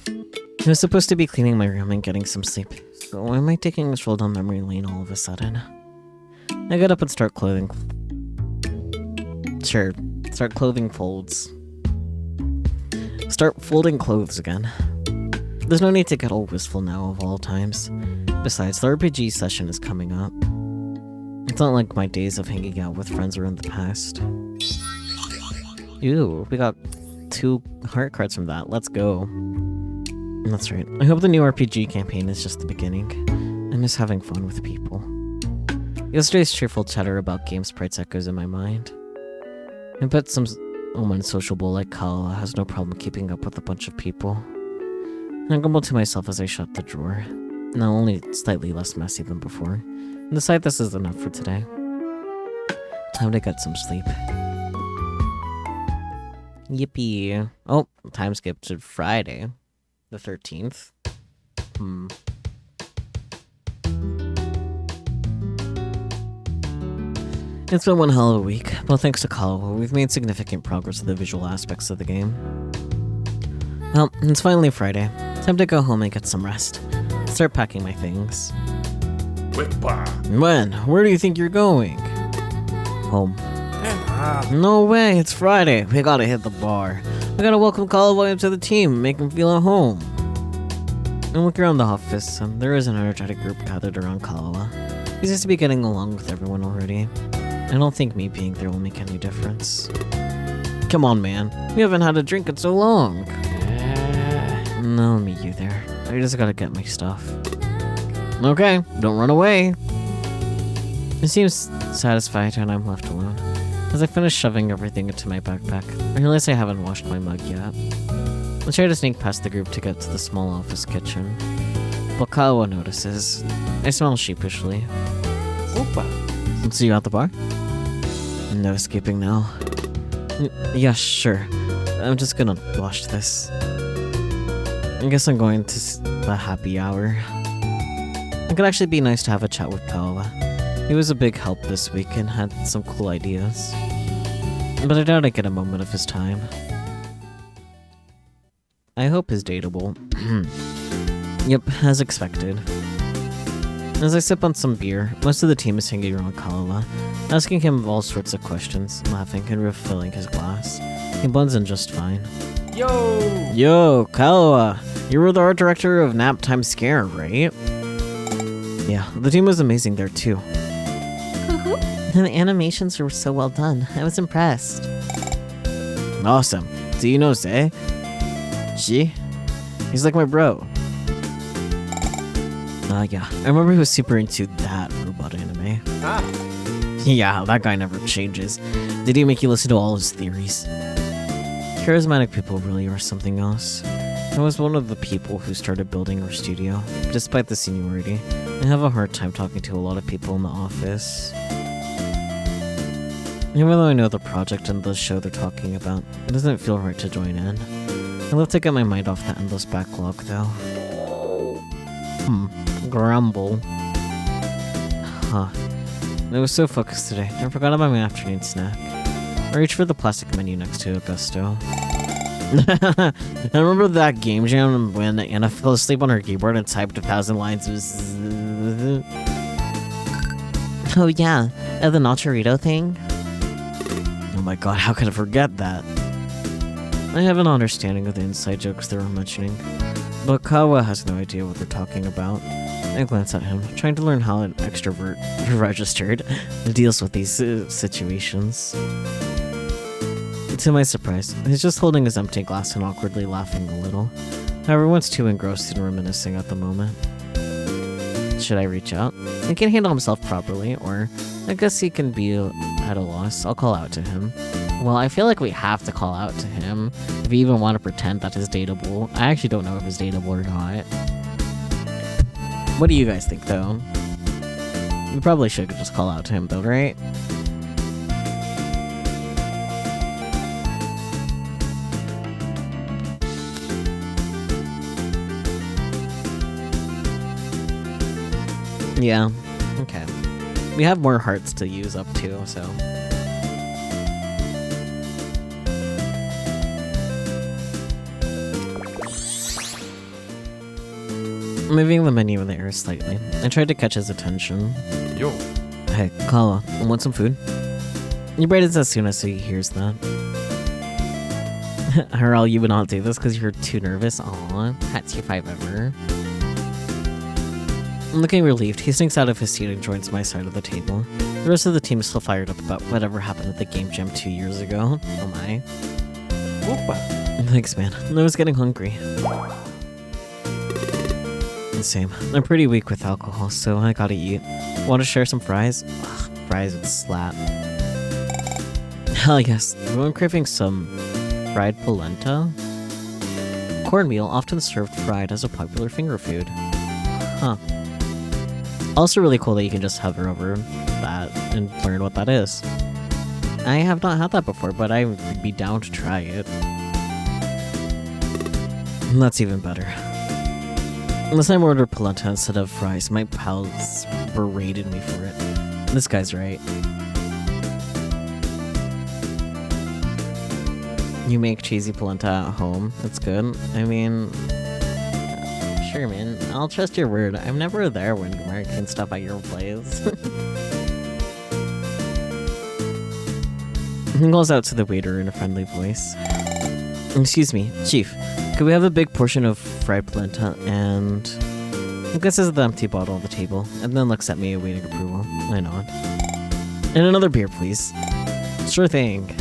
I was supposed to be cleaning my room and getting some sleep, so why am I taking a stroll down memory lane all of a sudden? I get up and start clothing folds. Start folding clothes again. There's no need to get all wistful now of all times. Besides, the RPG session is coming up. It's not like my days of hanging out with friends are in the past. Ooh, we got 2 heart cards from that. Let's go. That's right. I hope the new RPG campaign is just the beginning. I miss having fun with people. Yesterday's cheerful chatter about game sprites echoes in my mind. I bet someone sociable like Kala has no problem keeping up with a bunch of people. I grumble to myself as I shut the drawer. Now only slightly less messy than before. And decide this is enough for today. Time to get some sleep. Yippee. Oh, time skip to Friday. The 13th. It's been one hell of a week, but thanks to Kalawa, we've made significant progress with the visual aspects of the game. Well, it's finally Friday. Time to go home and get some rest. Start packing my things. When? Where do you think you're going? Home. No way, it's Friday. We gotta hit the bar. We gotta welcome Kalawa into the team, make him feel at home. I look around the office, and there is an energetic group gathered around Kalawa. He seems to be getting along with everyone already. I don't think me being there will make any difference. Come on, man. We haven't had a drink in so long. No, meet you there. I just gotta get my stuff. Okay, don't run away. He seems satisfied and I'm left alone. As I finish shoving everything into my backpack, I realize I haven't washed my mug yet. I try to sneak past the group to get to the small office kitchen. But Kalawa notices. I smell sheepishly. Opa. See you at the bar? No escaping now. Yeah, sure. I'm just gonna wash this. I guess I'm going to the happy hour. It could actually be nice to have a chat with Kalawa. He was a big help this week and had some cool ideas. But I doubt I get a moment of his time. I hope he's dateable. Yep, as expected. As I sip on some beer, most of the team is hanging around Kalawa, asking him all sorts of questions, laughing and refilling his glass. He blends in just fine. Yo, Kalawa! You were the art director of Nap Time Scare, right? Yeah, the team was amazing there too. The animations were so well done. I was impressed. Awesome. Do you know Zay? She? He's like my bro. Yeah. I remember he was super into that robot anime. Yeah, that guy never changes. Did he make you listen to all his theories? Charismatic people really are something else. I was one of the people who started building our studio. Despite the seniority, I have a hard time talking to a lot of people in the office. Even though I know the project and the show they're talking about, it doesn't feel right to join in. I love to get my mind off the endless backlog, though. Grumble. Huh. I was so focused today, I forgot about my afternoon snack. I reached for the plastic menu next to Augusto. I remember that game jam when Anna fell asleep on her keyboard and typed 1,000 lines. Oh yeah, the Nachorito thing? Oh my god, how could I forget that? I have an understanding of the inside jokes they were mentioning, but Kawa has no idea what they're talking about. I glance at him, trying to learn how an extrovert registered deals with these situations. To my surprise, he's just holding his empty glass and awkwardly laughing a little. Everyone's too engrossed in reminiscing at the moment. Should I reach out? He can handle himself properly, or I guess he can be at a loss. I'll call out to him. Well, I feel like we have to call out to him if we even want to pretend that he's dateable. I actually don't know if he's dateable or not. What do you guys think, though? We probably should just call out to him, though, right? Yeah, okay. We have more hearts to use up too, so. Moving the menu in the air slightly, I tried to catch his attention. Yo. Hey, Kawa, want some food? He brightens as soon as he hears that. Harrell, you would not do this because you're too nervous. Aw, that's your 5 ever. Looking relieved, he sneaks out of his seat and joins my side of the table. The rest of the team is still fired up about whatever happened at the game jam 2 years ago. Oh my. Whoopa. Thanks, man. I was getting hungry. Same. I'm pretty weak with alcohol, so I gotta eat. Want to share some fries? Ugh, fries would slap. Hell yes. I'm craving some fried polenta. Cornmeal, often served fried, as a popular finger food. Huh. Also really cool that you can just hover over that and learn what that is. I have not had that before, but I would be down to try it. That's even better. Unless I ordered polenta instead of fries, my pals berated me for it. This guy's right. You make cheesy polenta at home. That's good. I mean, sure, man. I'll trust your word. I'm never there when you're making stuff at your place. He calls out to the waiter in a friendly voice. Excuse me, Chief. Could we have a big portion of fried polenta and... He glances at the empty bottle on the table, and then looks at me awaiting approval. I nod. And another beer, please. Sure thing.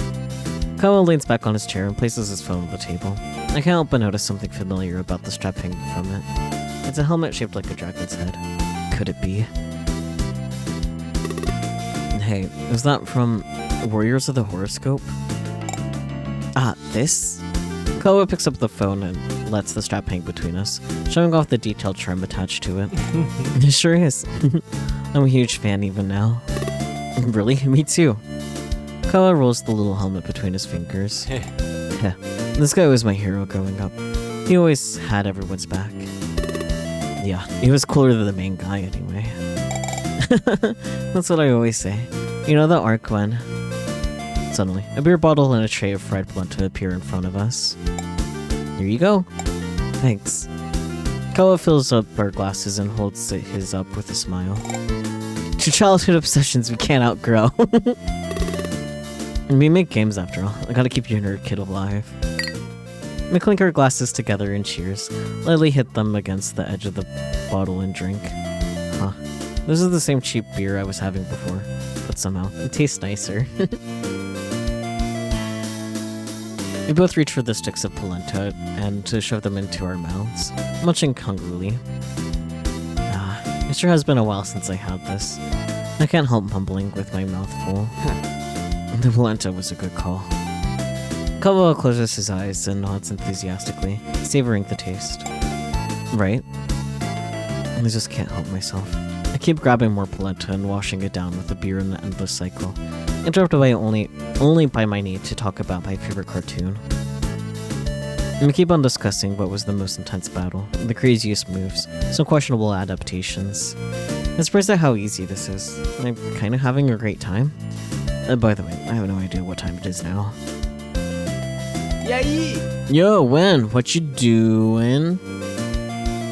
Kawa leans back on his chair and places his phone on the table. I can't help but notice something familiar about the strap hanging from it. It's a helmet shaped like a dragon's head. Could it be? Hey, is that from Warriors of the Horoscope? Ah, this? Kawa picks up the phone and lets the strap hang between us, showing off the detailed charm attached to it. It sure is. I'm a huge fan even now. Really? Me too. Kawa rolls the little helmet between his fingers. This guy was my hero growing up. He always had everyone's back. Yeah, he was cooler than the main guy anyway. That's what I always say. You know the arc when... Suddenly, a beer bottle and a tray of fried polenta appear in front of us. Here you go. Thanks. Kawa fills up our glasses and holds his up with a smile. Two childhood obsessions we can't outgrow. We make games after all. I gotta keep your nerd kid alive. We clink our glasses together and cheers. Lightly hit them against the edge of the bottle and drink. Huh. This is the same cheap beer I was having before, but somehow it tastes nicer. We both reach for the sticks of polenta and to shove them into our mouths, munching hungrily. It sure has been a while since I had this. I can't help mumbling with my mouth full. The polenta was a good call. Kawa closes his eyes and nods enthusiastically, savoring the taste. Right? I just can't help myself. I keep grabbing more polenta and washing it down with the beer in the endless cycle, interrupted by only by my need to talk about my favorite cartoon. And we keep on discussing what was the most intense battle, the craziest moves, some questionable adaptations. I'm surprised at how easy this is. I'm kind of having a great time. By the way, I have no idea what time it is now. Yay! Yo, Wen, what you doing?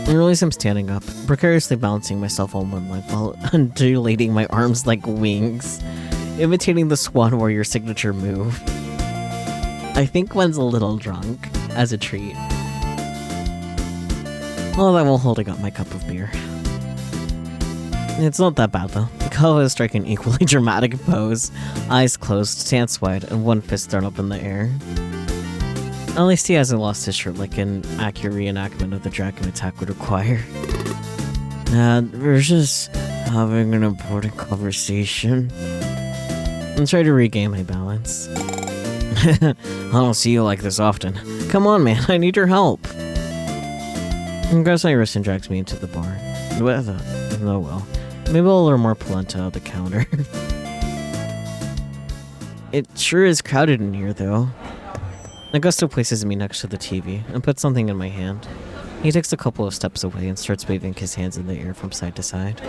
I realize I'm standing up, precariously balancing myself on one leg while undulating my arms like wings, imitating the Swan Warrior signature move. I think Wen's a little drunk, as a treat. Well, then while holding up my cup of beer. It's not that bad though. Kawa is striking an equally dramatic pose, eyes closed, stance wide, and one fist thrown up in the air. At least he hasn't lost his shirt like an accurate reenactment of the dragon attack would require. We're just having an important conversation. I'm trying to regain my balance. I don't see you like this often. Come on, man, I need your help. And grabs my wrist and drags me into the bar. Oh well. Maybe I'll order more polenta at the counter. It sure is crowded in here, though. Augusto places me next to the TV and puts something in my hand. He takes a couple of steps away and starts waving his hands in the air from side to side.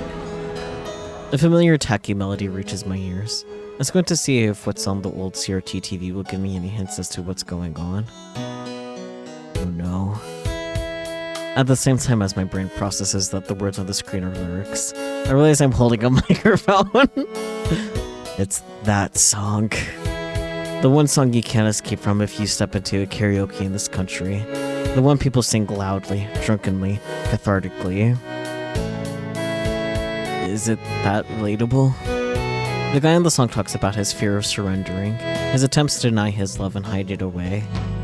A familiar tacky melody reaches my ears. I squint to see if what's on the old CRT TV will give me any hints as to what's going on. Oh no. At the same time as my brain processes that the words on the screen are lyrics, I realize I'm holding a microphone. It's that song. The one song you can't escape from if you step into a karaoke in this country. The one people sing loudly, drunkenly, cathartically. Is it that relatable? The guy in the song talks about his fear of surrendering, his attempts to deny his love and hide it away,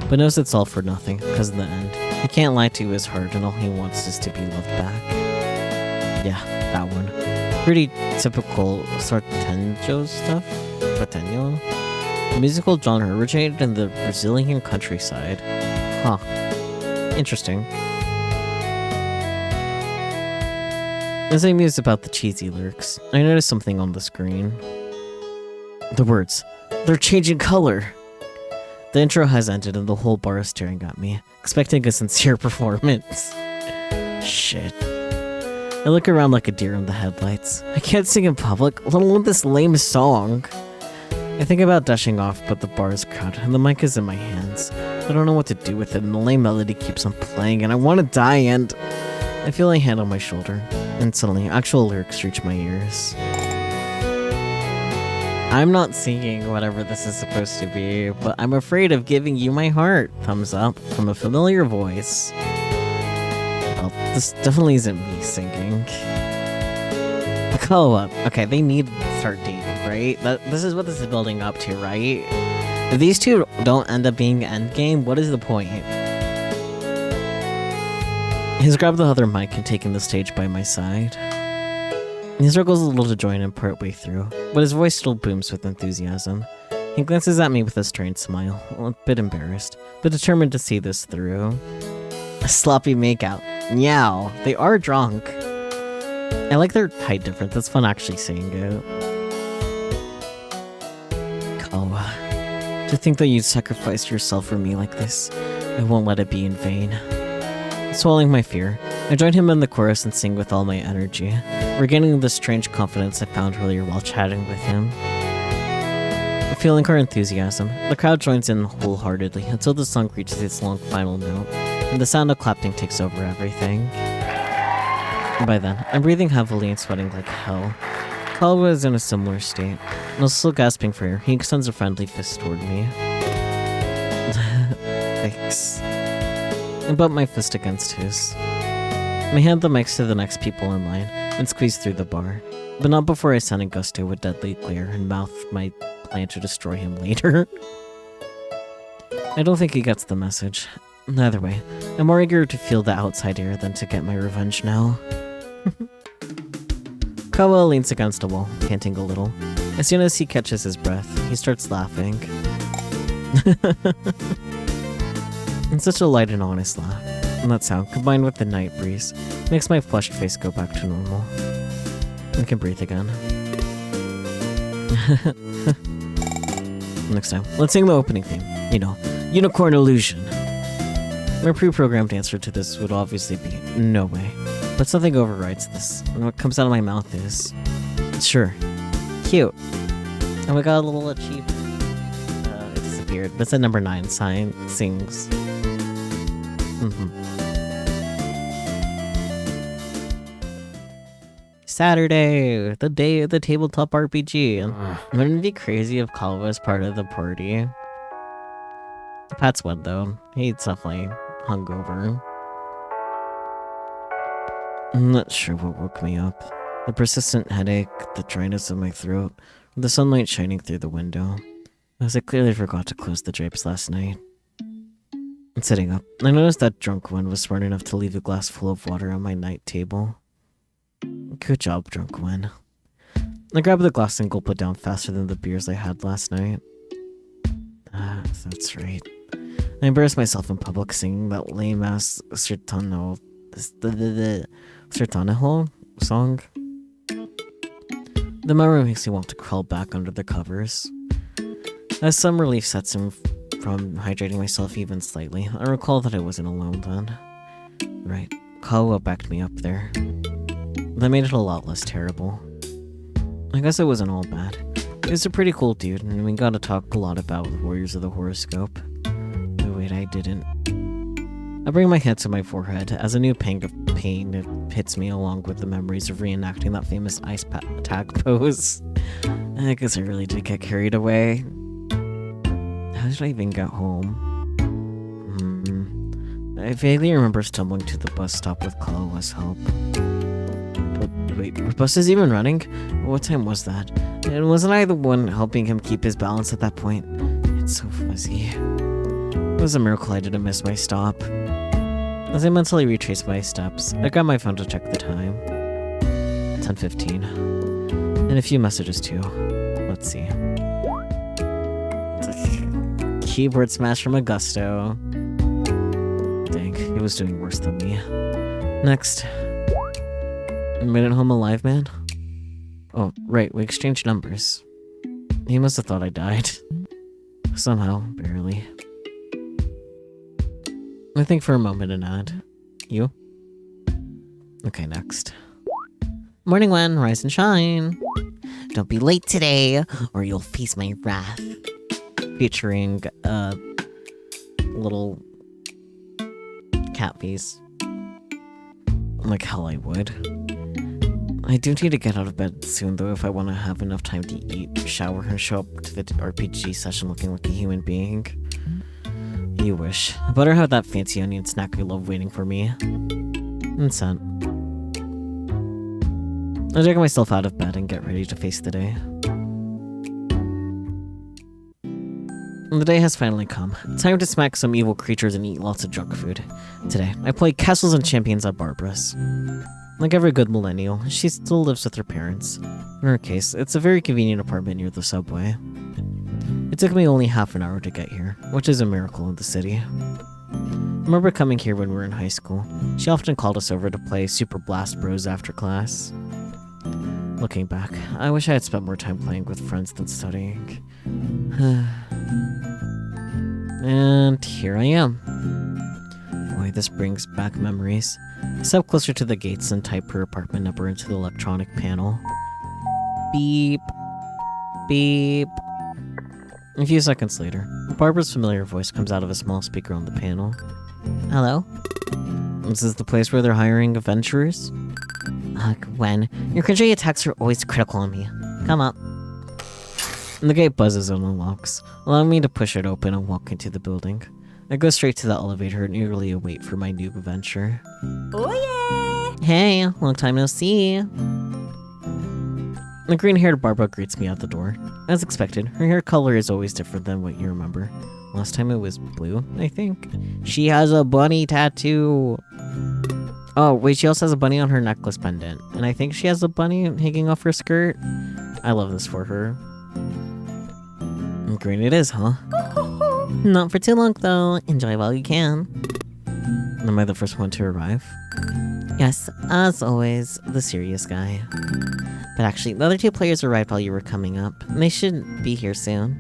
but knows it's all for nothing, because in the end, he can't lie to his heart and all he wants is to be loved back. Yeah, that one. Pretty typical Sartenjo stuff? Sartenjo? The musical genre originated in the Brazilian countryside. Huh. Interesting. As I mused about the cheesy lyrics, I noticed something on the screen. The words. They're changing color! The intro has ended and the whole bar is staring at me, expecting a sincere performance. Shit. I look around like a deer in the headlights. I can't sing in public, let alone this lame song. I think about dashing off, but the bar is crowded and the mic is in my hands. I don't know what to do with it, and the lame melody keeps on playing, and I want to die, and I feel a hand on my shoulder, and suddenly actual lyrics reach my ears. I'm not singing whatever this is supposed to be, but I'm afraid of giving you my heart. Thumbs up from a familiar voice. Well, this definitely isn't me singing. Koa. Okay, they need to start dating, right? This is what this is building up to, right? If these two don't end up being endgame, what is the point? He's grabbed the other mic and taken the stage by my side. He struggles a little to join in partway through, but his voice still booms with enthusiasm. He glances at me with a strained smile, a bit embarrassed, but determined to see this through. A sloppy makeout. Meow. They are drunk. I like their height difference. That's fun actually seeing it. Kawa. To think that you'd sacrifice yourself for me like this, I won't let it be in vain. Swallowing my fear, I join him in the chorus and sing with all my energy, regaining the strange confidence I found earlier while chatting with him. Feeling her enthusiasm, the crowd joins in wholeheartedly until the song reaches its long final note, and the sound of clapping takes over everything. By then, I'm breathing heavily and sweating like hell. Kawa is in a similar state. While still gasping for air, he extends a friendly fist toward me. Thanks. I bump my fist against his. I hand the mics to the next people in line and squeeze through the bar, but not before I send Augusto with deadly glare and mouth my plan to destroy him later. I don't think he gets the message. Either way, I'm more eager to feel the outside air than to get my revenge now. Kawa leans against a wall, panting a little. As soon as he catches his breath, he starts laughing. It's such a light and honest laugh, and that sound, combined with the night breeze, makes my flushed face go back to normal. I can breathe again. Next time, let's sing the opening theme. You know, Unicorn Illusion. My pre-programmed answer to this would obviously be, no way. But something overrides this, and what comes out of my mouth is, sure. Cute. And we got a little achievement. It disappeared. That's at number 9. Sign sings. Saturday, the day of the tabletop RPG. Wouldn't it be crazy if Kawa was part of the party? Pat's wet though. He's definitely hungover. I'm not sure what woke me up. The persistent headache, the dryness of my throat, the sunlight shining through the window. As I clearly forgot to close the drapes last night. And sitting up, I noticed that drunk one was smart enough to leave a glass full of water on my night table. Good job, drunk one. I grabbed the glass and gulped it down faster than the beers I had last night. Ah, that's right. I embarrassed myself in public singing that lame-ass Sertano song. The memory makes me want to crawl back under the covers. As some relief sets in from hydrating myself even slightly, I recall that I wasn't alone then. Right, Kawa backed me up there. That made it a lot less terrible. I guess it wasn't all bad. He was a pretty cool dude, and we got to talk a lot about Warriors of the Horoscope. Oh wait, I didn't. I bring my hand to my forehead as a new pang of pain hits me along with the memories of reenacting that famous ice attack pose. I guess I really did get carried away. How did I even get home? I vaguely remember stumbling to the bus stop with Kawa's help. But wait, were buses even running? What time was that? And wasn't I the one helping him keep his balance at that point? It's so fuzzy. It was a miracle I didn't miss my stop. As I mentally retraced my steps, I grabbed my phone to check the time. 10:15. And a few messages too. Let's see. Keyboard smash from Augusto. Dang, he was doing worse than me. Next. Made it home alive, man? Oh, right, we exchanged numbers. He must have thought I died. Somehow, barely. I think for a moment and add. You? Okay, next. Morning, Wen. Rise and shine. Don't be late today, or you'll face my wrath. Featuring, little cat face. Like hell I would. I do need to get out of bed soon, though, if I want to have enough time to eat, shower, and show up to the RPG session looking like a human being. You wish. I better have that fancy onion snack I love waiting for me. And sent. I dig myself out of bed and get ready to face the day. The day has finally come. Time to smack some evil creatures and eat lots of junk food. Today, I play Castles and Champions at Barbara's. Like every good millennial, she still lives with her parents. In her case, it's a very convenient apartment near the subway. It took me only half an hour to get here, which is a miracle in the city. I remember coming here when we were in high school. She often called us over to play Super Blast Bros after class. Looking back, I wish I had spent more time playing with friends than studying. And here I am. Boy, this brings back memories. I step closer to the gates and type her apartment number into the electronic panel. Beep. Beep. A few seconds later, Barbara's familiar voice comes out of a small speaker on the panel. Hello? This is the place where they're hiring adventurers? Gwen, your cringy attacks are always critical on me. Come up. And the gate buzzes and unlocks, allowing me to push it open and walk into the building. I go straight to the elevator and eagerly await for my new adventure. Oh Hey, long time no see. The green-haired Barbara greets me at the door. As expected, her hair color is always different than what you remember. Last time it was blue, I think. She has a bunny tattoo. Oh, wait, she also has a bunny on her necklace pendant. And I think she has a bunny hanging off her skirt. I love this for her. Green it is, huh? Not for too long, though. Enjoy while you can. Am I the first one to arrive? Yes, as always, the serious guy. But actually, the other two players arrived while you were coming up. They should be here soon.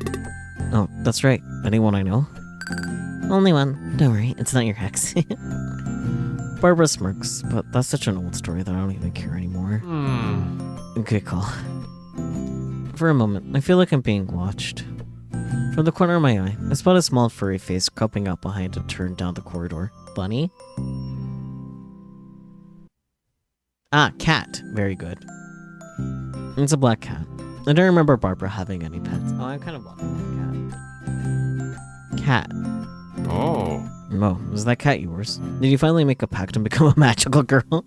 Oh, that's right. Anyone I know? Only one. Don't worry, it's not your ex. Barbara smirks, but that's such an old story that I don't even care anymore. Good call. For a moment, I feel like I'm being watched. From the corner of my eye, I spot a small furry face cropping up behind a turn down the corridor. Bunny? Ah, cat. Very good. It's a black cat. I don't remember Barbara having any pets. Oh, I'm kind of blocking that cat. Cat. Oh. Oh, is that cat yours? Did you finally make a pact and become a magical girl?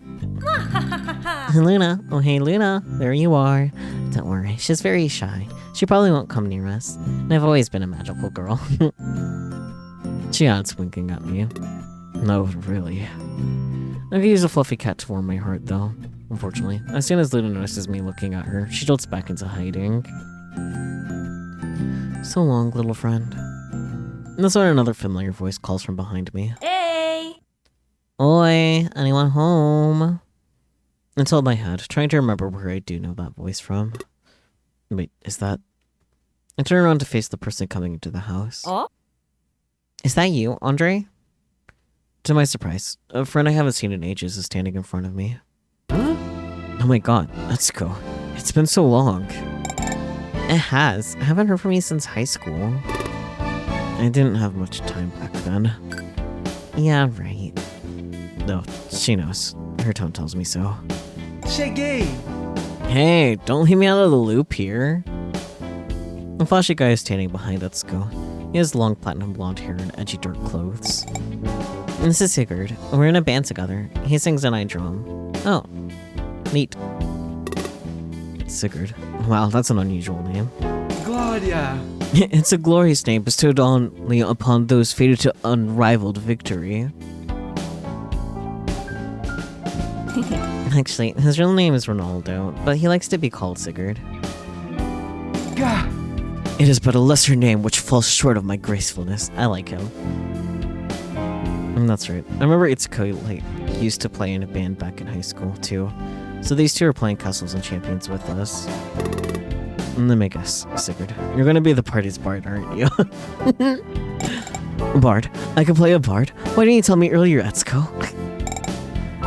Luna. Oh, hey, Luna. There you are. Don't worry. She's very shy. She probably won't come near us. And I've always been a magical girl. She adds, winking at me. No, really. I could use a fluffy cat to warm my heart, though. Unfortunately, as soon as Luna notices me looking at her, she jolts back into hiding. So long, little friend. And that's when another familiar voice calls from behind me. Hey! Oi, anyone home? I told my head, trying to remember where I do know that voice from. Wait, is that... I turn around to face the person coming into the house. Oh? Is that you, Andre? To my surprise, a friend I haven't seen in ages is standing in front of me. Huh? Oh my god, let's go. It's been so long. It has. I haven't heard from you since high school. I didn't have much time back then. Yeah, right. No, she knows. Her tone tells me so. Cheguei! Hey, don't leave me out of the loop here. The flashy guy is standing behind Etsuko. He has long platinum blonde hair and edgy dark clothes. And this is Sigurd. We're in a band together. He sings and I drum. Oh, neat. Sigurd. Wow, that's an unusual name. Glória! It's a glorious name bestowed only upon those fated to unrivaled victory. Actually, his real name is Ronaldo, but he likes to be called Sigurd. Gah! It is but a lesser name which falls short of my gracefulness. I like him. And that's right. I remember Itsuko used to play in a band back in high school too. So these two are playing Castles and Champions with us. And let me guess, Sigurd, you're gonna be the party's bard, aren't you? Bard? I can play a bard? Why didn't you tell me earlier, Etsuko?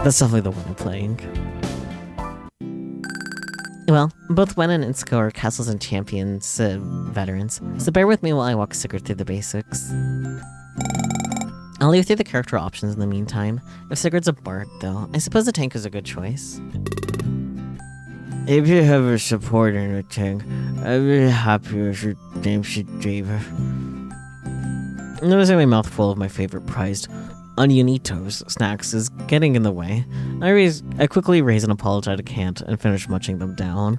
That's definitely the one I'm playing. Well, both Wen and Itsuko are Castles and Champions veterans, so bear with me while I walk Sigurd through the basics. I'll leave through the character options in the meantime. If Sigurd's a bard, though, I suppose a tank is a good choice. If you have a support in a tank, I'm really happy with your name, Shijiva. Noticing my mouth full of my favorite prized Unedited snacks is getting in the way. I quickly raise an apologetic hand and finish munching them down.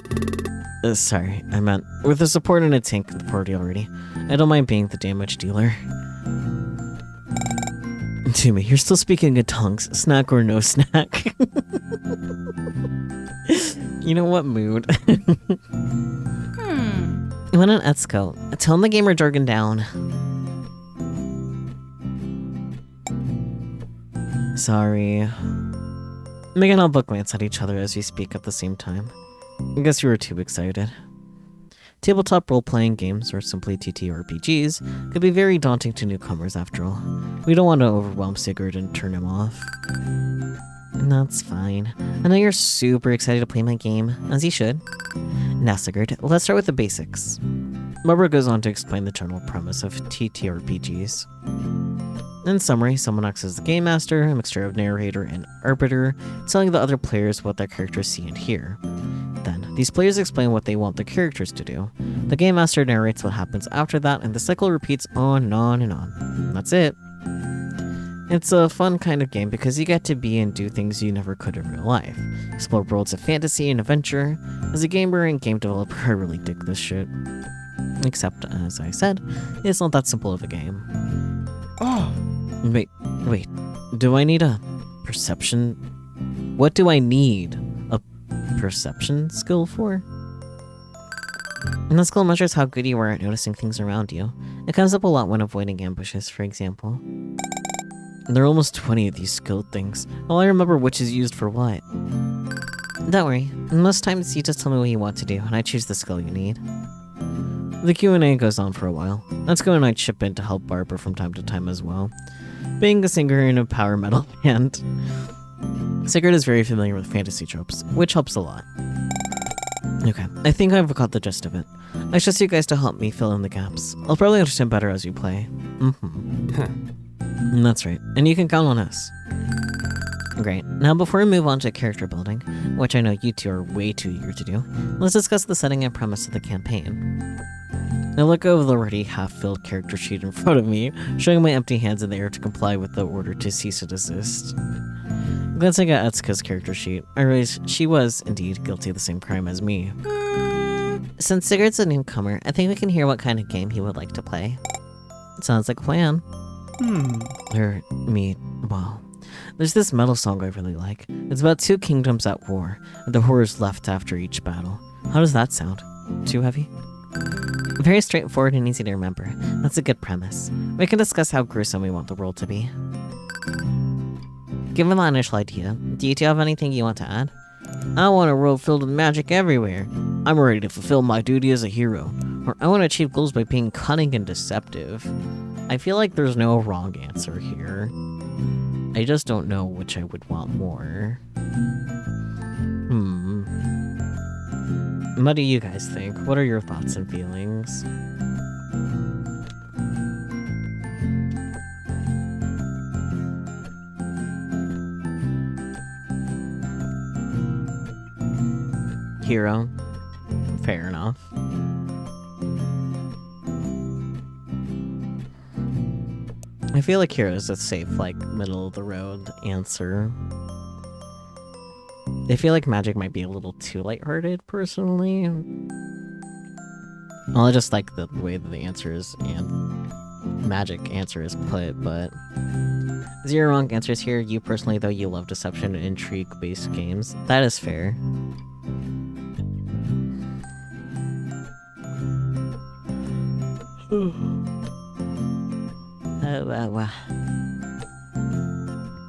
Sorry, I meant, with the support in a tank at the party already, I don't mind being the damage dealer. To me, you're still speaking in tongues, snack or no snack. You know what mood? When an Etsuko, tone the gamer jargon down. Sorry. Megan and I both glance at each other as we speak at the same time. I guess you were too excited. Tabletop role-playing games, or simply TTRPGs, could be very daunting to newcomers after all. We don't want to overwhelm Sigurd and turn him off. And that's fine. I know you're super excited to play my game, as you should. Now Sigurd, let's start with the basics. Barbara goes on to explain the general premise of TTRPGs. In summary, someone acts as the game master, a mixture of narrator and arbiter, telling the other players what their characters see and hear. Then, these players explain what they want the characters to do. The game master narrates what happens after that, and the cycle repeats on and on and on. And that's it. It's a fun kind of game because you get to be and do things you never could in real life. Explore worlds of fantasy and adventure. As a gamer and game developer, I really dig this shit. Except, as I said, it's not that simple of a game. Oh, Wait, do I need a perception? What do I need a perception skill for? And the skill measures how good you are at noticing things around you. It comes up a lot when avoiding ambushes, for example. There are almost 20 of these skilled things. Well, I remember which is used for what. Don't worry, most times you just tell me what you want to do, and I choose the skill you need. The Q&A goes on for a while. Let's and I chip in to help Barbara from time to time as well. Being a singer in a power metal band, Sigurd is very familiar with fantasy tropes, which helps a lot. Okay, I think I've got the gist of it. I trust you guys to help me fill in the gaps. I'll probably understand better as you play. That's right, and you can count on us. Great. Now before we move on to character building, which I know you two are way too eager to do, let's discuss the setting and premise of the campaign. I look over the already half-filled character sheet in front of me, showing my empty hands in the air to comply with the order to cease and desist. Glancing at Etsuka's character sheet, I realized she was, indeed, guilty of the same crime as me. Since Sigurd's a newcomer, I think we can hear what kind of game he would like to play. Sounds like a plan. Well, there's this metal song I really like. It's about two kingdoms at war, and the horrors left after each battle. How does that sound? Too heavy? Very straightforward and easy to remember. That's a good premise. We can discuss how gruesome we want the world to be. Given that initial idea, do you two have anything you want to add? I want a world filled with magic everywhere. I'm ready to fulfill my duty as a hero. Or I want to achieve goals by being cunning and deceptive. I feel like there's no wrong answer here. I just don't know which I would want more. What do you guys think? What are your thoughts and feelings? Hero. Fair enough. I feel like hero is a safe, like, middle of the road answer. I feel like magic might be a little too lighthearted, personally. Well, I just like the way that the answer is and magic answer is put, but zero wrong answers here. You personally, though, you love deception and intrigue-based games. That is fair.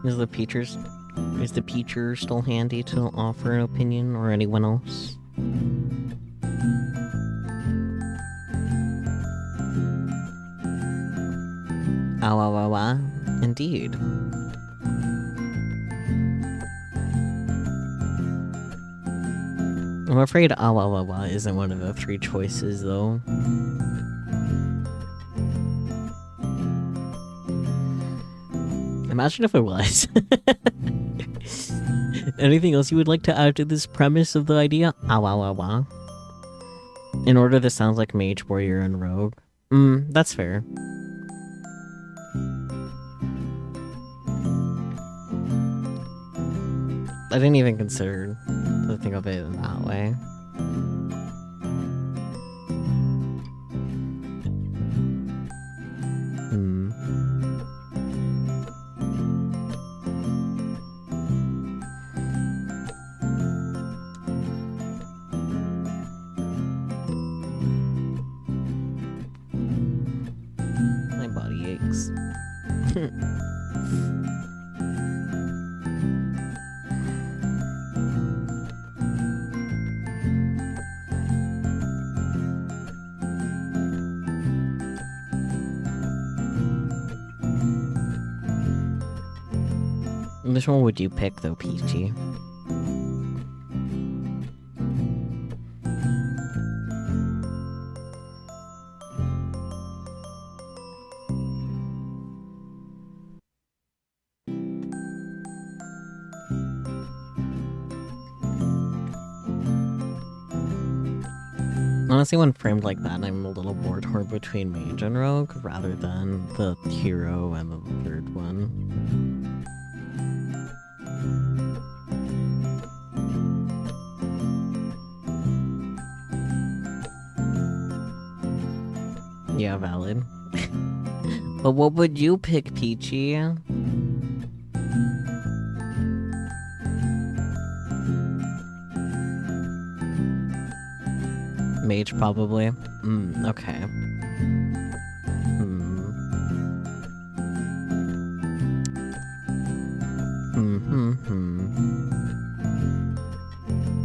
Is the Peacher still handy to offer an opinion, or anyone else? Indeed. I'm afraid isn't one of the three choices, though. Imagine if it was. Anything else you would like to add to this premise of the idea? In order, this sounds like mage, warrior, and rogue. That's fair. I didn't even consider to think of it in that way. My body aches. Which one would you pick, though, Peachy? Honestly, when framed like that, I'm a little more torn between mage and rogue rather than the hero and the third one. Yeah, valid. But what would you pick, Peachy? Mage, probably. Okay.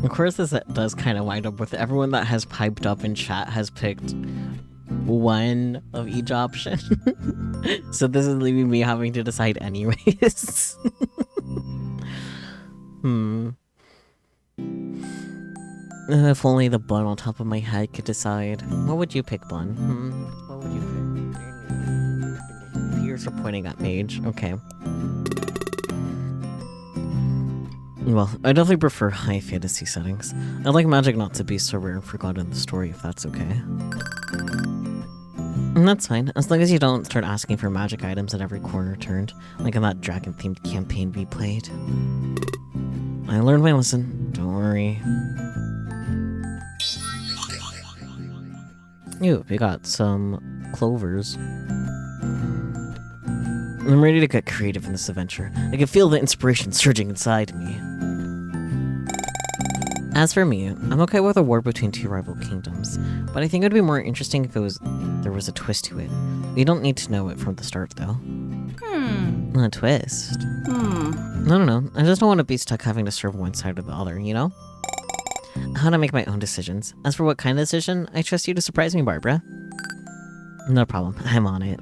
Of course, this does kind of wind up with everyone that has piped up in chat has picked one of each option. So this is leaving me having to decide anyways. If only the bun on top of my head could decide. What would you pick, Bun? What would you pick? Ears are pointing at Mage. Okay. Well, I definitely prefer high fantasy settings. I'd like magic not to be so rare and forgotten in the story, if that's okay. And that's fine, as long as you don't start asking for magic items at every corner turned, like in that dragon-themed campaign we played. I learned my lesson, don't worry. Ew, we got some clovers. I'm ready to get creative in this adventure. I can feel the inspiration surging inside me. As for me, I'm okay with a war between two rival kingdoms, but I think it would be more interesting if there was a twist to it. We don't need to know it from the start, though. A twist? No. I just don't want to be stuck having to serve one side or the other, you know? How to make my own decisions. As for what kind of decision, I trust you to surprise me, Barbara. No problem, I'm on it.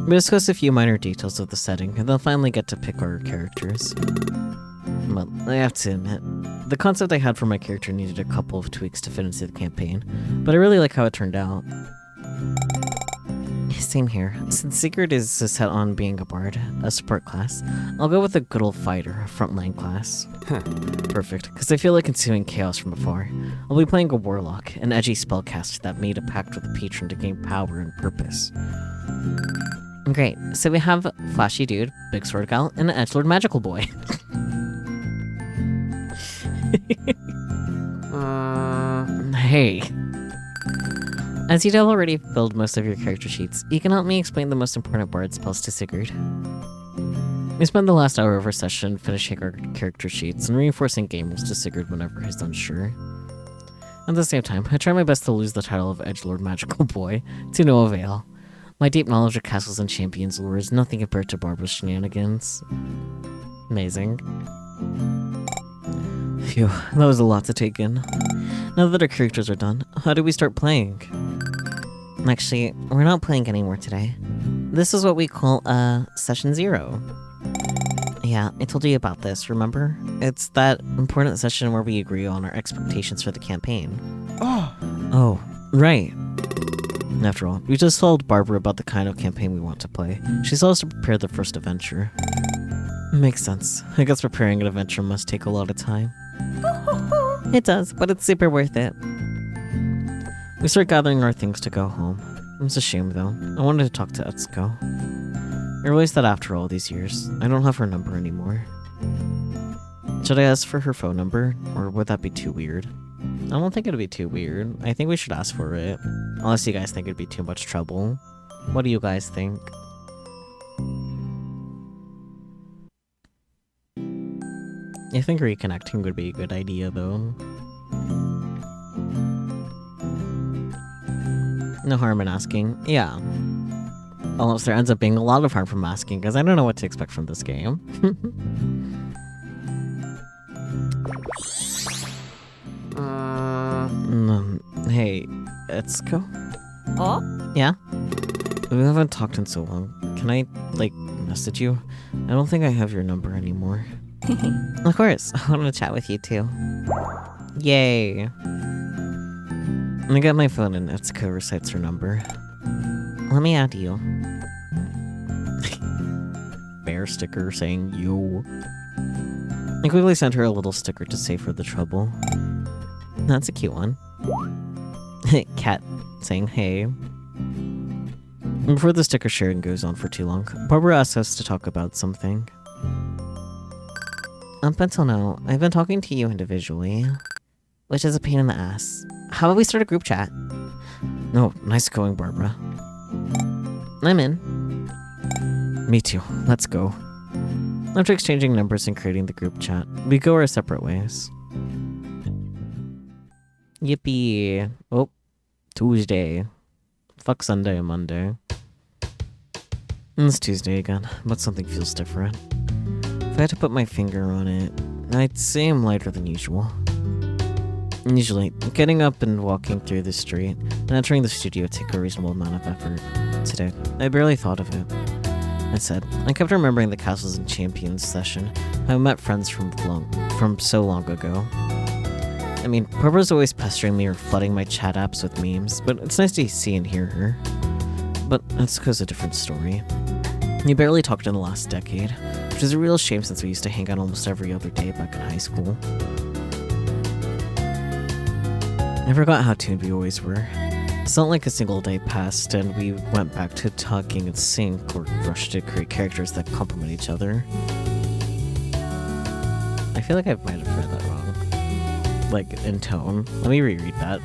We discuss a few minor details of the setting, and then finally get to pick our characters. But I have to admit, the concept I had for my character needed a couple of tweaks to fit into the campaign, but I really like how it turned out. Same here. Since Sigurd is set on being a bard, a support class, I'll go with a good old fighter, a frontline class. Perfect, because I feel like consuming chaos from afar. I'll be playing a warlock, an edgy spellcaster that made a pact with a patron to gain power and purpose. Great, so we have Flashy Dude, Big Sword Gal, and an Edgelord Magical Boy. Hey. As you've already filled most of your character sheets, you can help me explain the most important bard spells to Sigurd. We spent the last hour of our session finishing our character sheets and reinforcing game rules to Sigurd whenever he's unsure. At the same time, I try my best to lose the title of Edgelord Magical Boy, to no avail. My deep knowledge of castles and champions lore is nothing compared to Barbara's shenanigans. Amazing. Phew, that was a lot to take in. Now that our characters are done, how do we start playing? Actually, we're not playing anymore today. This is what we call, Session 0. Yeah, I told you about this, remember? It's that important session where we agree on our expectations for the campaign. Oh, right. After all, we just told Barbara about the kind of campaign we want to play. She saw us to prepare the first adventure. Makes sense. I guess preparing an adventure must take a lot of time. It does, but it's super worth it. We start gathering our things to go home. It's a shame, though. I wanted to talk to Etsuko. I realized that after all these years, I don't have her number anymore. Should I ask for her phone number, or would that be too weird? I don't think it'd be too weird. I think we should ask for it. Unless you guys think it'd be too much trouble. What do you guys think? I think reconnecting would be a good idea, though. No harm in asking. Yeah. Unless there ends up being a lot of harm from asking, because I don't know what to expect from this game. Hey, Etsuko? Oh? Yeah? We haven't talked in so long. Can I, message you? I don't think I have your number anymore. Of course, I want to chat with you too. Yay. I got my phone and Etsuko recites her number. Let me add you. Bear sticker saying you. I quickly sent her a little sticker to save her the trouble. That's a cute one. Cat saying hey. Before the sticker sharing goes on for too long, Barbara asks us to talk about something. Up until now, I've been talking to you individually, which is a pain in the ass. How about we start a group chat? No, nice going, Barbara. I'm in. Me too. Let's go. After exchanging numbers and creating the group chat, we go our separate ways. Yippee. Oh, Tuesday. Fuck Sunday and Monday. And it's Tuesday again, but something feels different. If I had to put my finger on it, I'd say I'm lighter than usual. Usually, getting up and walking through the street and entering the studio take a reasonable amount of effort. Today, I barely thought of it. Instead, I kept remembering the Castles and Champions session. I met friends from so long ago. I mean, Barbara's always pestering me or flooding my chat apps with memes, but it's nice to see and hear her. But that's because a different story. We barely talked in the last decade, which is a real shame since we used to hang out almost every other day back in high school. I forgot how tuned we always were. It's not like a single day passed and we went back to talking in sync or rushed to create characters that complement each other. I feel like I might have read that wrong. Like, in tone. Let me reread that.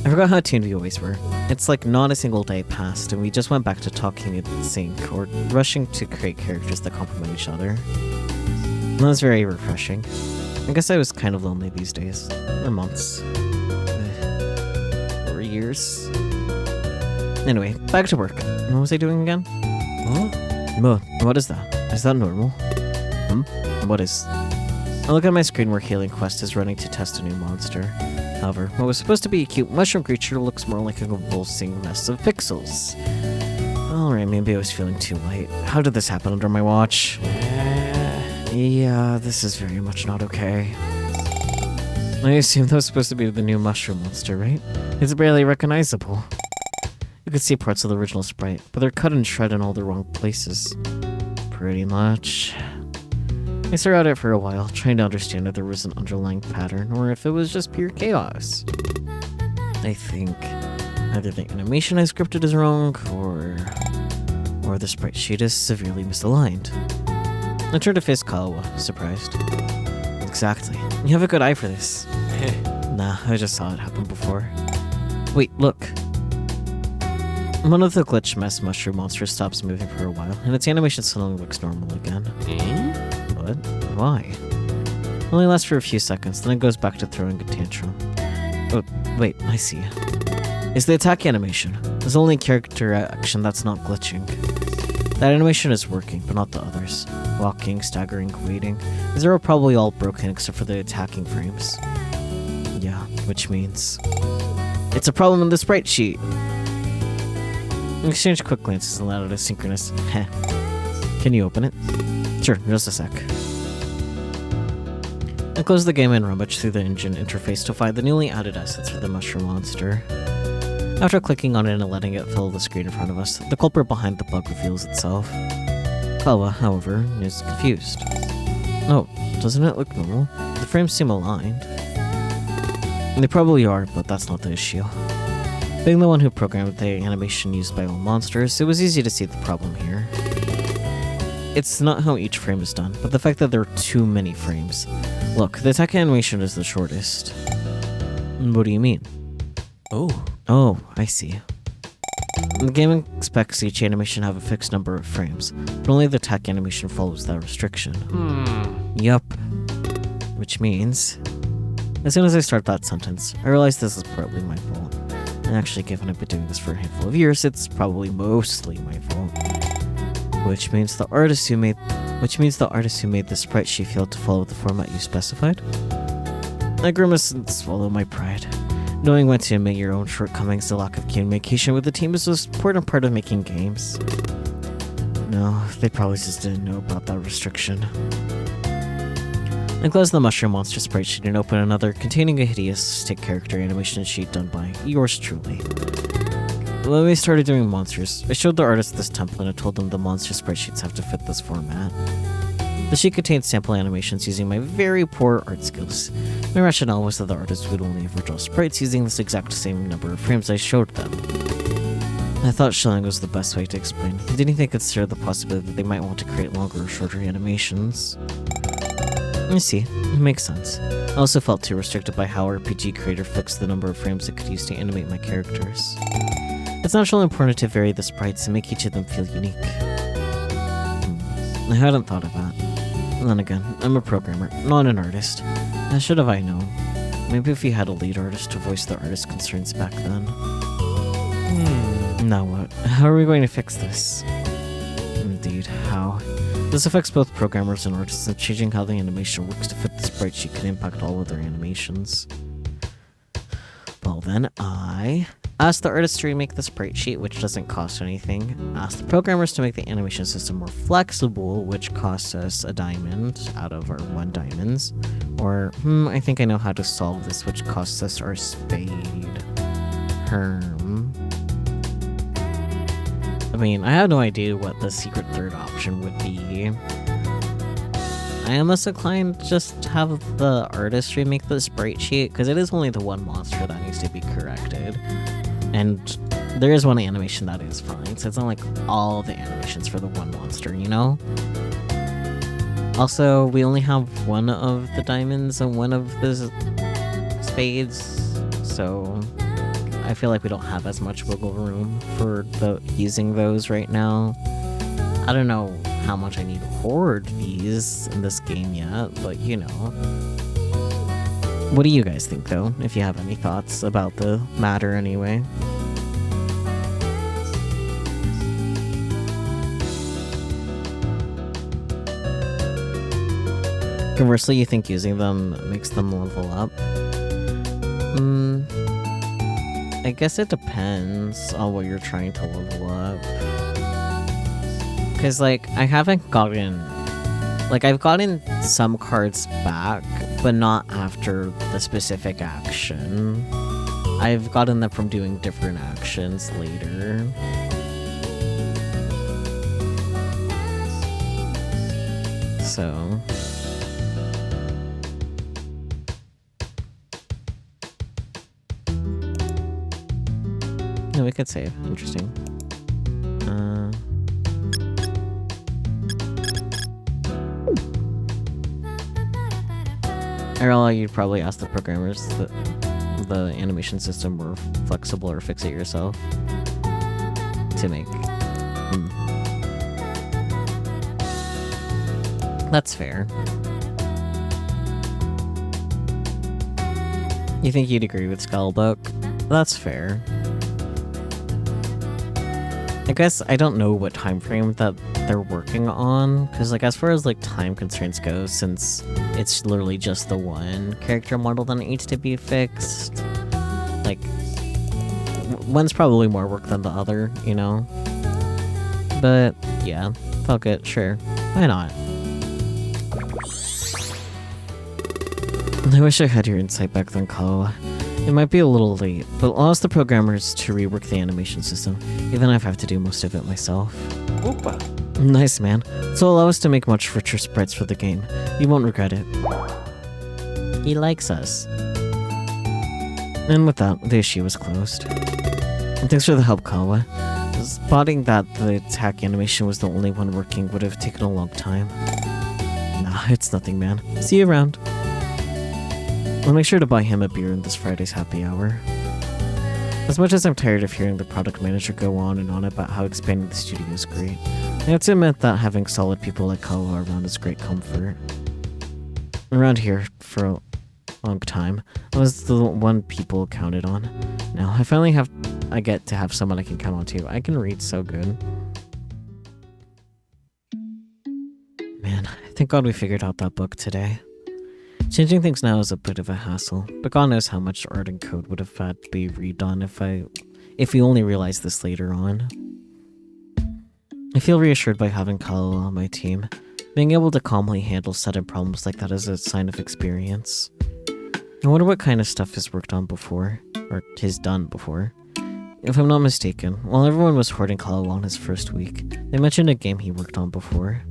I forgot how tuned we always were. It's like not a single day passed and we just went back to talking in sync or rushing to create characters that complement each other. And that was very refreshing. I guess I was kind of lonely these days. Or months. Or years. Anyway, back to work. What was I doing again? Huh? What is that? Is that normal? What is? I look at my screen where Healing Quest is running to test a new monster. However, what was supposed to be a cute mushroom creature looks more like a convulsing mess of pixels. Alright, maybe I was feeling too light. How did this happen under my watch? Yeah, this is very much not okay. I assume that was supposed to be the new mushroom monster, right? It's barely recognizable. You could see parts of the original sprite, but they're cut and shred in all the wrong places. Pretty much. I stared at it for a while, trying to understand if there was an underlying pattern or if it was just pure chaos. I think either the animation I scripted is wrong or the sprite sheet is severely misaligned. I turned to face Kawa, surprised. Exactly. You have a good eye for this. Nah, I just saw it happen before. Wait, look. One of the glitch mess mushroom monsters stops moving for a while, and its animation suddenly looks normal again. What? Why? It only lasts for a few seconds, then it goes back to throwing a tantrum. Oh, wait, I see. It's the attack animation. It's the only character action that's not glitching. That animation is working, but not the others. Walking, staggering, waiting. These are probably all broken except for the attacking frames. Yeah, which means it's a problem in the sprite sheet. We exchanged quick glances and allowed a synchronous heh. Can you open it? Sure, just a sec. I closed the game and rummaged through the engine interface to find the newly added assets for the mushroom monster. After clicking on it and letting it fill the screen in front of us, the culprit behind the bug reveals itself. Kawa, however, is confused. Oh, doesn't it look normal? The frames seem aligned. They probably are, but that's not the issue. Being the one who programmed the animation used by all monsters, it was easy to see the problem here. It's not how each frame is done, but the fact that there are too many frames. Look, the attack animation is the shortest. What do you mean? Oh, I see. The game expects each animation to have a fixed number of frames, but only the attack animation follows that restriction. Yup. Which means, as soon as I start that sentence, I realize this is partly my fault. And actually, given I've been doing this for a handful of years, it's probably mostly my fault. Which means the artist who made the sprite sheet failed to follow the format you specified. I grimace and swallow my pride. Knowing when to admit your own shortcomings, the lack of communication with the team is an important part of making games. No, they probably just didn't know about that restriction. I closed the mushroom monster sprite sheet and opened another containing a hideous stick character animation sheet done by yours truly. When we started doing monsters, I showed the artist this template and told them the monster sprite sheets have to fit this format. The sheet contained sample animations using my very poor art skills. My rationale was that the artist would only ever draw sprites using this exact same number of frames I showed them. I thought showing was the best way to explain. I didn't even consider the possibility that they might want to create longer or shorter animations. I see, it makes sense. I also felt too restricted by how RPG Creator fixed the number of frames it could use to animate my characters. It's naturally important to vary the sprites and make each of them feel unique. I hadn't thought of that. And then again, I'm a programmer, not an artist. How should have I known? Maybe if you had a lead artist to voice the artist's concerns back then. Now what? How are we going to fix this? Indeed, how? This affects both programmers and artists, and changing how the animation works to fit the sprite sheet can impact all other animations. Well then, I asked the artist to remake the sprite sheet, which doesn't cost anything. Asked the programmers to make the animation system more flexible, which costs us a diamond out of our 1 diamonds. Or, I think I know how to solve this, which costs us our spade. I mean, I have no idea what the secret third option would be. I am most inclined to just have the artist remake the sprite sheet, because it is only the one monster that needs to be corrected. And there is one animation that is fine, so it's not like all the animations for the one monster, you know? Also, we only have 1 of the diamonds and 1 of the spades, so I feel like we don't have as much wiggle room for using those right now. I don't know how much I need to hoard these in this game yet, but you know. What do you guys think though, if you have any thoughts about the matter anyway? Conversely, you think using them makes them level up? I guess it depends on what you're trying to level up. Because, like, I haven't gotten... Like, I've gotten some cards back, but not after the specific action. I've gotten them from doing different actions later. So... No, we could save. Interesting. Arella, you'd probably ask the programmers that the animation system were flexible or fix it yourself to make. That's fair. You think you'd agree with Skullbook? That's fair. I guess I don't know what time frame that they're working on, because like as far as like time constraints go, since it's literally just the one character model that needs to be fixed, like one's probably more work than the other, you know? But yeah, fuck it, sure, why not? I wish I had your insight back then, Kawa. It might be a little late, but I'll ask the programmers to rework the animation system, even if I have to do most of it myself. Opa! Nice, man. So allow us to make much richer sprites for the game. You won't regret it. He likes us. And with that, the issue was closed. And thanks for the help, Kawa. Spotting that the attack animation was the only one working would have taken a long time. Nah, it's nothing, man. See you around. I'll make sure to buy him a beer in this Friday's happy hour. As much as I'm tired of hearing the product manager go on and on about how expanding the studio is great, I have to admit that having solid people like Kawa around is great comfort. Around here, for a long time, I was the one people counted on. Now, I get to have someone I can count on too. I can read so good. Man, thank God we figured out that book today. Changing things now is a bit of a hassle, but God knows how much art and code would have had to be redone if we only realized this later on. I feel reassured by having Kalo on my team. Being able to calmly handle sudden problems like that is a sign of experience. I wonder what kind of stuff he's worked on before, or he's done before. If I'm not mistaken, while everyone was hoarding Kalo on his first week, they mentioned a game he worked on before.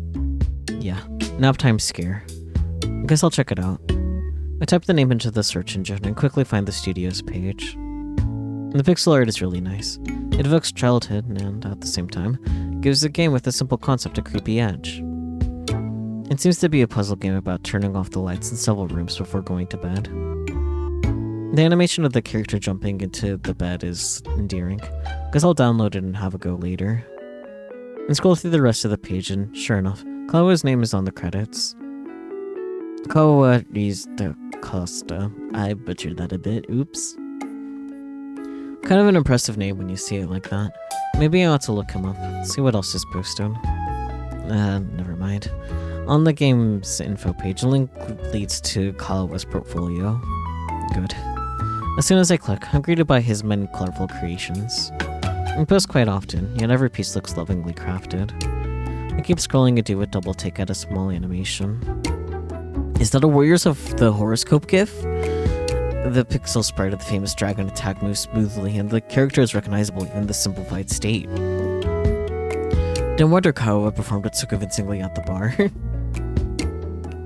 Yeah, Naptime Scare. I guess I'll check it out. I type the name into the search engine and quickly find the studio's page. The pixel art is really nice. It evokes childhood and, at the same time, gives the game with a simple concept a creepy edge. It seems to be a puzzle game about turning off the lights in several rooms before going to bed. The animation of the character jumping into the bed is endearing. Guess I'll download it and have a go later. And scroll through the rest of the page and, sure enough, Kawa's name is on the credits. Kawa is the Costa. I butchered that a bit, oops. Kind of an impressive name when you see it like that. Maybe I ought to look him up, see what else is posted. Never mind. On the game's info page, a link leads to Kawa's portfolio. Good. As soon as I click, I'm greeted by his many colorful creations. He posts quite often, yet every piece looks lovingly crafted. I keep scrolling and do a double take at a small animation. Is that a Warriors of the Horoscope gif? The pixel sprite of the famous dragon attack moves smoothly, and the character is recognizable even in the simplified state. No wonder Kawa performed it so convincingly at the bar.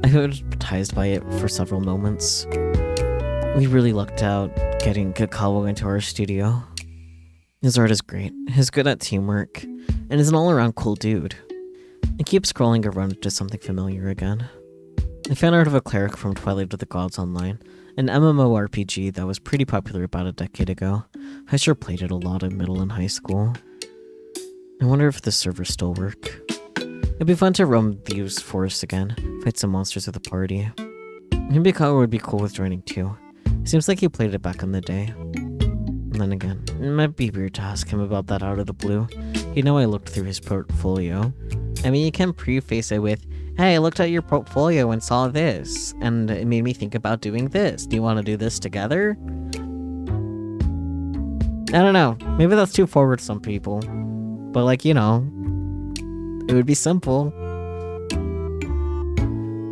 I was hypnotized by it for several moments. We really lucked out getting Kawa into our studio. His art is great, he's good at teamwork, and is an all-around cool dude. I keep scrolling around to something familiar again. I found art of a cleric from Twilight of the Gods Online, an MMORPG that was pretty popular about a decade ago. I sure played it a lot in middle and high school. I wonder if the servers still work. It'd be fun to roam these forests again, fight some monsters with a party. Maybe Kawa would be cool with joining too. Seems like he played it back in the day. And then again, it might be weird to ask him about that out of the blue. He'd know I looked through his portfolio. I mean, you can preface it with, hey, I looked at your portfolio and saw this, and it made me think about doing this. Do you want to do this together? I don't know. Maybe that's too forward to some people. But like, you know, it would be simple.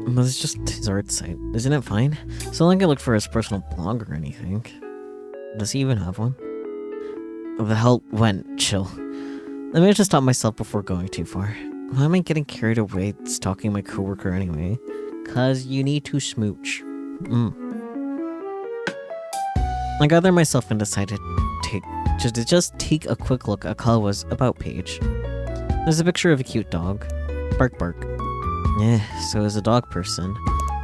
But it's just his art site. Isn't it fine? It's not like I looked for his personal blog or anything. Does he even have one? Oh, the hell went chill. Let me just stop myself before going too far. Why am I getting carried away stalking my coworker anyway? 'Cause you need to smooch. I gathered myself and decided to just take a quick look at Kawa's About page. There's a picture of a cute dog. Bark bark. So as a dog person,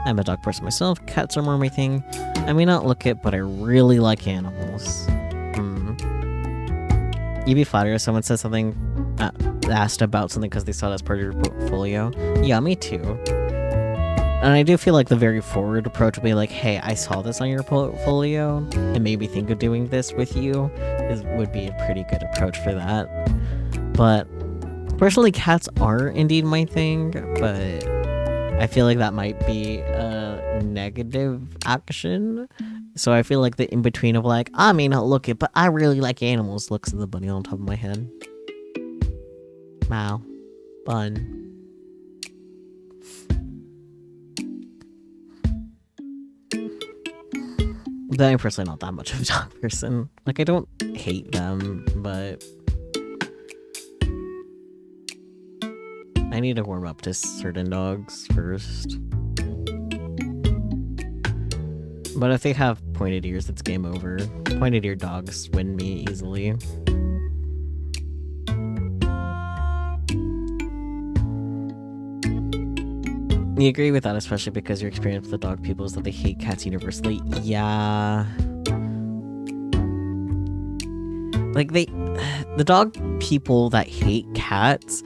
I'm a dog person myself, cats are more my thing. I may not look it, but I really like animals. You'd be flattered if someone says something, asked about something because they saw it as part of your portfolio. Yeah, me too. And I do feel like the very forward approach would be like, hey, I saw this on your portfolio and made me think of doing this with you, would be a pretty good approach for that. But personally, cats are indeed my thing, but I feel like that might be a negative action. So I feel like the in-between of like, I may not look it, but I really like animals looks at the bunny on top of my head. Wow. Fun. But I'm personally not that much of a dog person. Like, I don't hate them, but I need to warm up to certain dogs first. But if they have pointed ears, it's game over. Pointed ear dogs win me easily. You agree with that, especially because your experience with the dog people is that they hate cats universally. Yeah. Like, the dog people that hate cats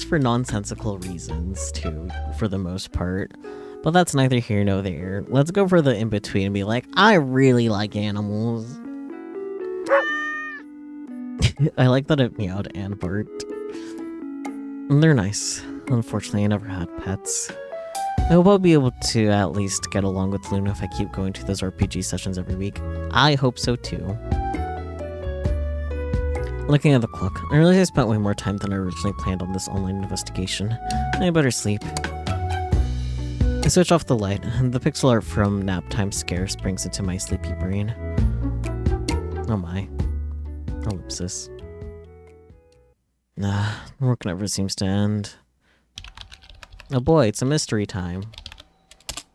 for nonsensical reasons, too, for the most part. But that's neither here nor there. Let's go for the in-between and be like, I really like animals. I like that it meowed and barked. They're nice. Unfortunately, I never had pets. I hope I'll be able to at least get along with Luna if I keep going to those RPG sessions every week. I hope so too. Looking at the clock, I realized I spent way more time than I originally planned on this online investigation. I better sleep. I switch off the light, and the pixel art from Naptime Scare springs into my sleepy brain. Oh my. Ellipsis. Nah, work never seems to end. Oh boy, it's a mystery time.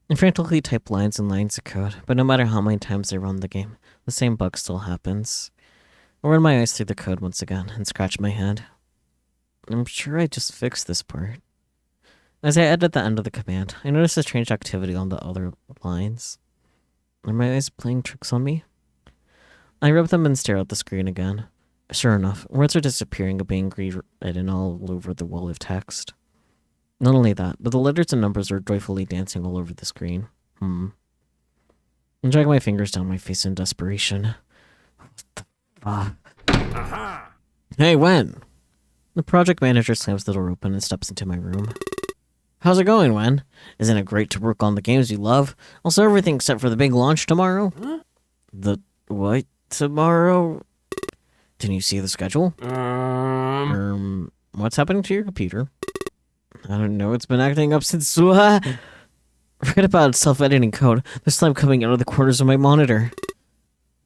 I frantically type lines and lines of code, but no matter how many times I run the game, the same bug still happens. I run my eyes through the code once again and scratch my head. I'm sure I just fixed this part. As I edit the end of the command, I notice a strange activity on the other lines. Are my eyes playing tricks on me? I rub them and stare at the screen again. Sure enough, words are disappearing and being rewritten all over the wall of text. Not only that, but the letters and numbers are joyfully dancing all over the screen. I'm dragging my fingers down my face in desperation. What the fuck? Aha! Hey, Wen! The project manager slams the door open and steps into my room. How's it going, Wen? Isn't it great to work on the games you love? Also, everything except for the big launch tomorrow? Huh? The what tomorrow? Didn't you see the schedule? What's happening to your computer? I don't know, it's been acting up since... Forget about self-editing code. There's slime coming out of the corners of my monitor.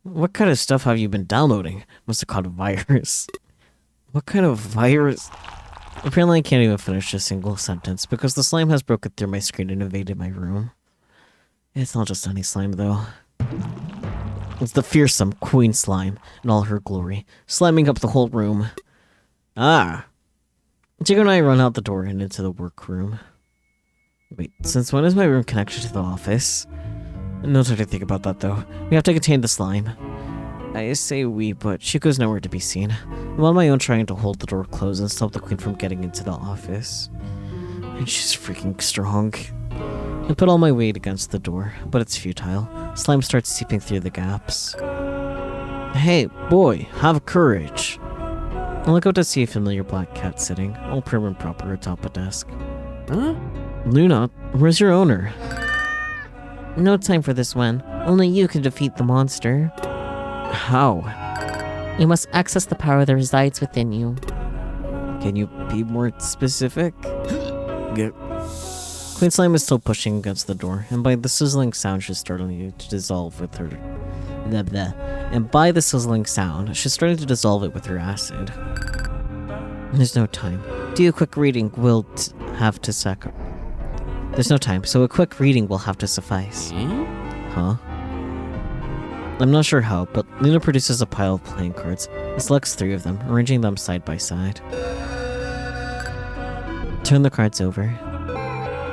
What kind of stuff have you been downloading? Must have caught a virus. What kind of virus? Apparently I can't even finish a single sentence because the slime has broken through my screen and invaded my room. It's not just any slime though. It's the fearsome queen slime in all her glory, slamming up the whole room. Ah! Chico and I run out the door and into the workroom. Wait, since when is my room connected to the office? No time to think about that though. We have to contain the slime. I say we, but Chico's nowhere to be seen. I'm on my own trying to hold the door closed and stop the queen from getting into the office. And she's freaking strong. I put all my weight against the door, but it's futile. Slime starts seeping through the gaps. Hey, boy, have courage. I look out to see a familiar black cat sitting, all prim and proper atop a desk. Huh? Luna, where's your owner? No time for this one. Only you can defeat the monster. How? You must access the power that resides within you. Can you be more specific? Queen Slime is still pushing against the door, and by the sizzling sound she's starting to dissolve with her... And by the sizzling sound, she's starting to dissolve it with her acid. There's no time. Do a quick reading will have to There's no time, so a quick reading will have to suffice. Huh? I'm not sure how, but Luna produces a pile of playing cards and selects 3 of them, arranging them side by side. Turn the cards over.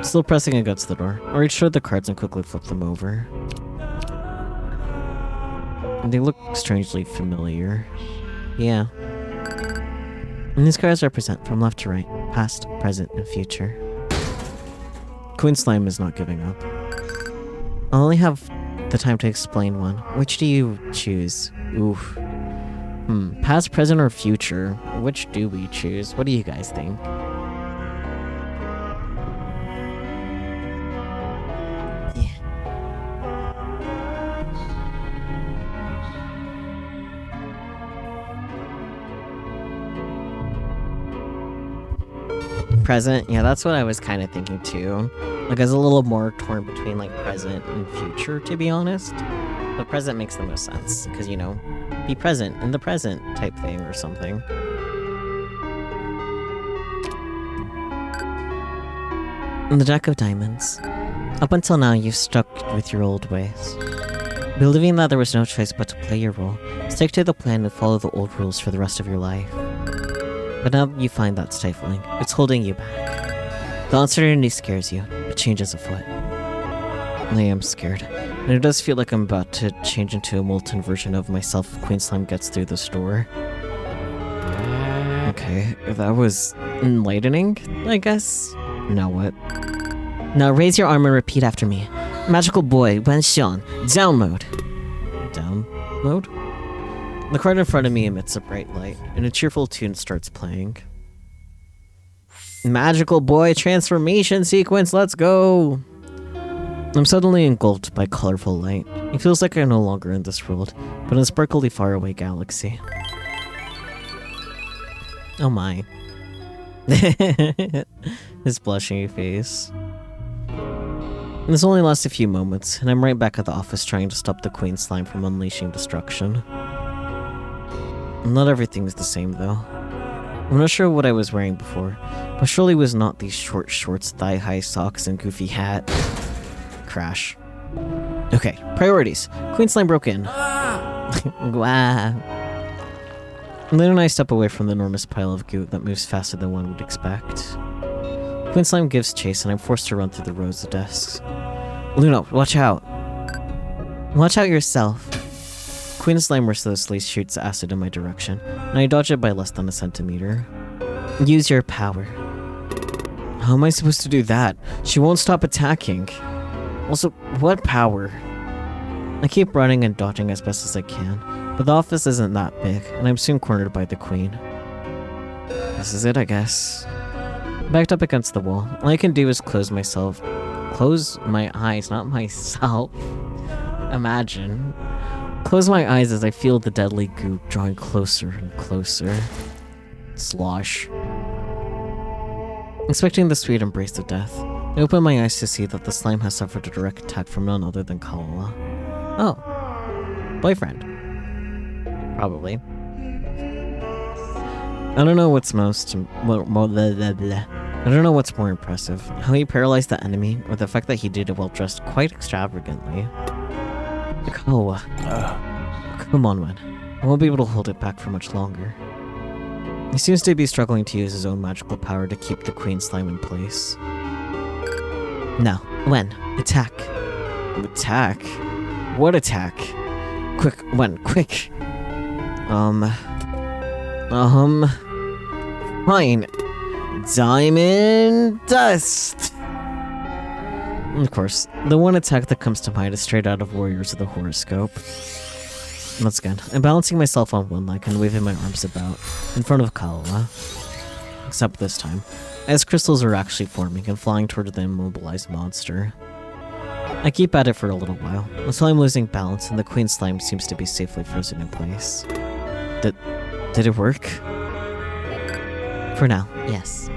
Still pressing against the door, I reach toward the cards and quickly flip them over. They look strangely familiar. Yeah. And these cards represent from left to right, past, present, and future. Queen Slime is not giving up. I'll only have the time to explain one. Which do you choose? Oof. Past, present, or future? Which do we choose? What do you guys think? Present? Yeah, that's what I was kind of thinking too. Like, I was a little more torn between, like, present and future, to be honest. But present makes the most sense, because, you know, be present in the present type thing or something. And the Jack of Diamonds. Up until now, you've stuck with your old ways. Believing that there was no choice but to play your role, stick to the plan and follow the old rules for the rest of your life. But now you find that stifling. It's holding you back. The uncertainty scares you, but change is afoot. I am scared, and it does feel like I'm about to change into a molten version of myself if Queen Slime gets through this door. Okay, that was enlightening, I guess. Now what? Now raise your arm and repeat after me. Magical boy, Wen Xian, down mode. Down mode? The card in front of me emits a bright light, and a cheerful tune starts playing. Magical boy transformation sequence, let's go! I'm suddenly engulfed by colorful light. It feels like I'm no longer in this world, but in a sparkly faraway galaxy. Oh my. His blushing face. This only lasts a few moments, and I'm right back at the office trying to stop the Queen Slime from unleashing destruction. Not everything is the same, though. I'm not sure what I was wearing before, but surely it was not these short shorts, thigh-high socks, and goofy hat. Crash. Okay, priorities. Queen Slime broke in. Wow. Luna and I step away from the enormous pile of goot that moves faster than one would expect. Queen Slime gives chase, and I'm forced to run through the rows of desks. Luna, watch out. Watch out yourself. Queen Slime mercilessly shoots acid in my direction, and I dodge it by less than a centimeter. Use your power. How am I supposed to do that? She won't stop attacking. Also, what power? I keep running and dodging as best as I can, but the office isn't that big, and I'm soon cornered by the queen. This is it, I guess. Backed up against the wall, all I can do is close my eyes, not myself. Imagine. Close my eyes as I feel the deadly goop drawing closer and closer. Slosh. Expecting the sweet embrace of death, I open my eyes to see that the slime has suffered a direct attack from none other than Kawa. Oh. Boyfriend. Probably. I don't know what's I don't know what's more impressive, how he paralyzed the enemy, or the fact that he did it while dressed quite extravagantly. Kawa. Come on, man. I won't be able to hold it back for much longer. He seems to be struggling to use his own magical power to keep the Queen Slime in place. Now, Wen, attack. Attack? What attack? Quick, Wen, quick! Fine. Diamond Dust! Of course, the one attack that comes to mind is straight out of Warriors of the Horoscope. Once again, I'm balancing myself on one leg and waving my arms about, in front of Kawa. Except this time, as crystals are actually forming and flying toward the immobilized monster. I keep at it for a little while, until I'm losing balance and the Queen Slime seems to be safely frozen in place. Did it work? For now, yes.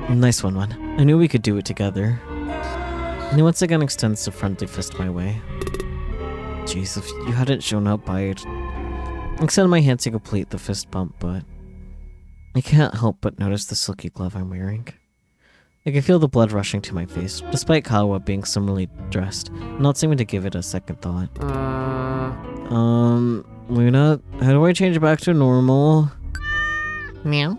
Nice one, Wen. I knew we could do it together. And he once again extends a friendly fist my way. Jeez, if you hadn't shown up, I'd extend my hand to complete the fist bump, but I can't help but notice the silky glove I'm wearing. I can feel the blood rushing to my face, despite Kawa being similarly dressed, not seeming to give it a second thought. Luna, how do I change back to normal? Meow.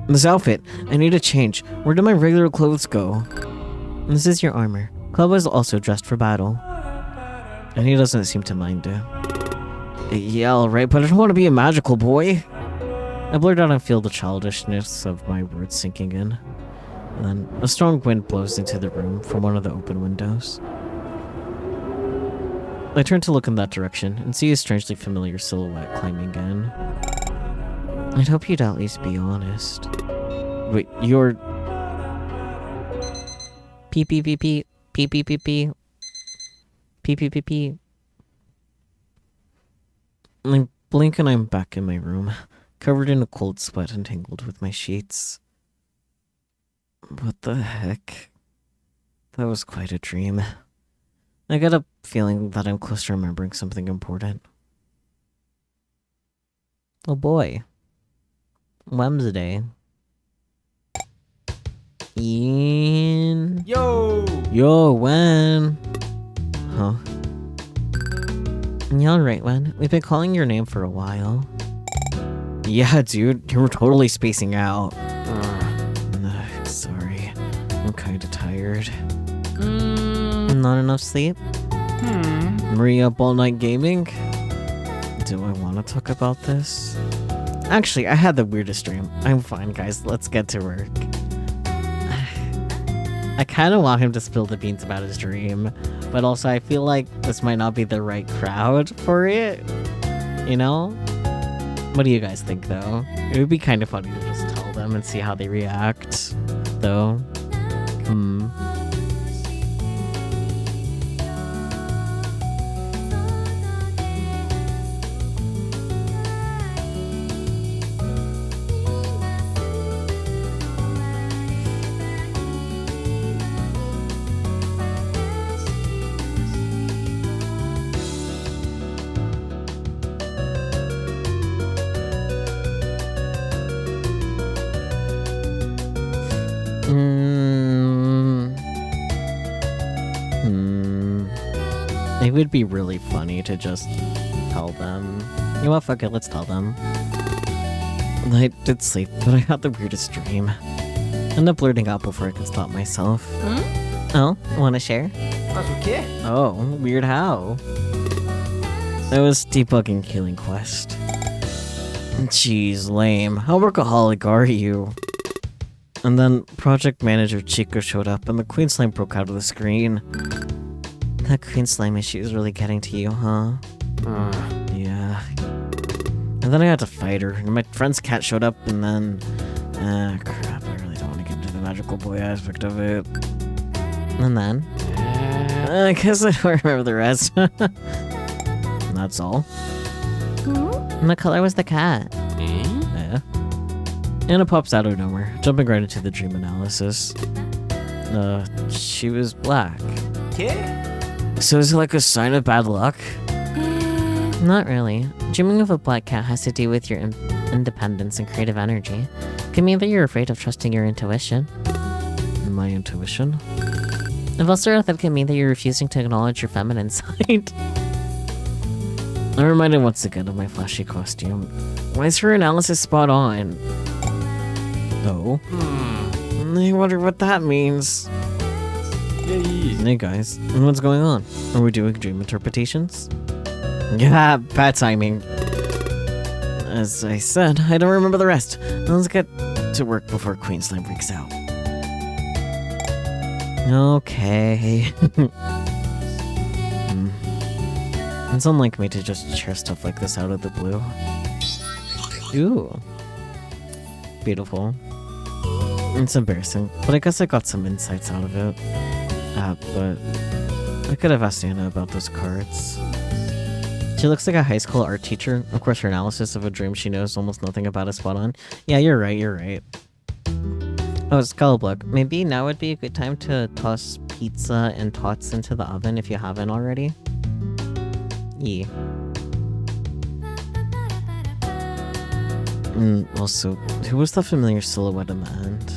This outfit, I need a change. Where do my regular clothes go? This is your armor. Kawa is also dressed for battle. And he doesn't seem to mind it. Yeah, alright, but I don't want to be a magical boy. I blurt out and feel the childishness of my words sinking in. And then a strong wind blows into the room from one of the open windows. I turn to look in that direction and see a strangely familiar silhouette climbing in. I'd hope you'd at least be honest. Wait, you're... Pee pee pee pee. Pee pee pee pee. Pee pee pee pee. I blink and I'm back in my room, covered in a cold sweat and tangled with my sheets. What the heck? That was quite a dream. I get a feeling that I'm close to remembering something important. Oh boy. Wednesday. Ian. Yo, Wen. Huh? Yeah, alright, Wen. We've been calling your name for a while. Yeah, dude. You were totally spacing out. Sorry. I'm kinda tired. Not enough sleep? Maria up all night gaming? Do I want to talk about this? Actually, I had the weirdest dream. I'm fine, guys. Let's get to work. I kind of want him to spill the beans about his dream, but also I feel like this might not be the right crowd for it. You know? What do you guys think, though? It would be kind of funny to just tell them and see how they react, though. It would be really funny to just tell them. You know what, fuck it, let's tell them. I did sleep, but I had the weirdest dream. Ended up blurting out before I could stop myself. Oh, wanna share? That's okay. Oh, weird how? It was debugging Healing Quest. Jeez, lame. How workaholic are you? And then project manager Chico showed up and the Queen Slime broke out of the screen. That Queen Slime issue is really getting to you, huh? Yeah. And then I had to fight her, and my friend's cat showed up, and then... crap, I really don't want to get into the magical boy aspect of it. And then... I guess I don't remember the rest. That's all. And what color was the cat? Yeah. Anna pops out of nowhere, jumping right into the dream analysis. She was black. Okay. So is it like a sign of bad luck? Not really. Dreaming of a black cat has to do with your independence and creative energy. It can mean that you're afraid of trusting your intuition. My intuition? I've also heard that can mean that you're refusing to acknowledge your feminine side. I'm reminded once again of my flashy costume. Why is her analysis spot on? Oh? I wonder what that means. Hey guys, what's going on? Are we doing dream interpretations? Yeah, bad timing. As I said, I don't remember the rest. Let's get to work before Queen Slime freaks out. Okay. It's unlike me to just share stuff like this out of the blue. Ooh. Beautiful. It's embarrassing, but I guess I got some insights out of it. But I could have asked Anna about those cards. She looks like a high school art teacher. Of course, her analysis of a dream she knows almost nothing about is spot on. Yeah, you're right. Oh, Skullblock. Maybe now would be a good time to toss pizza and tots into the oven if you haven't already. Yeah. Also, who was the familiar silhouette in the end?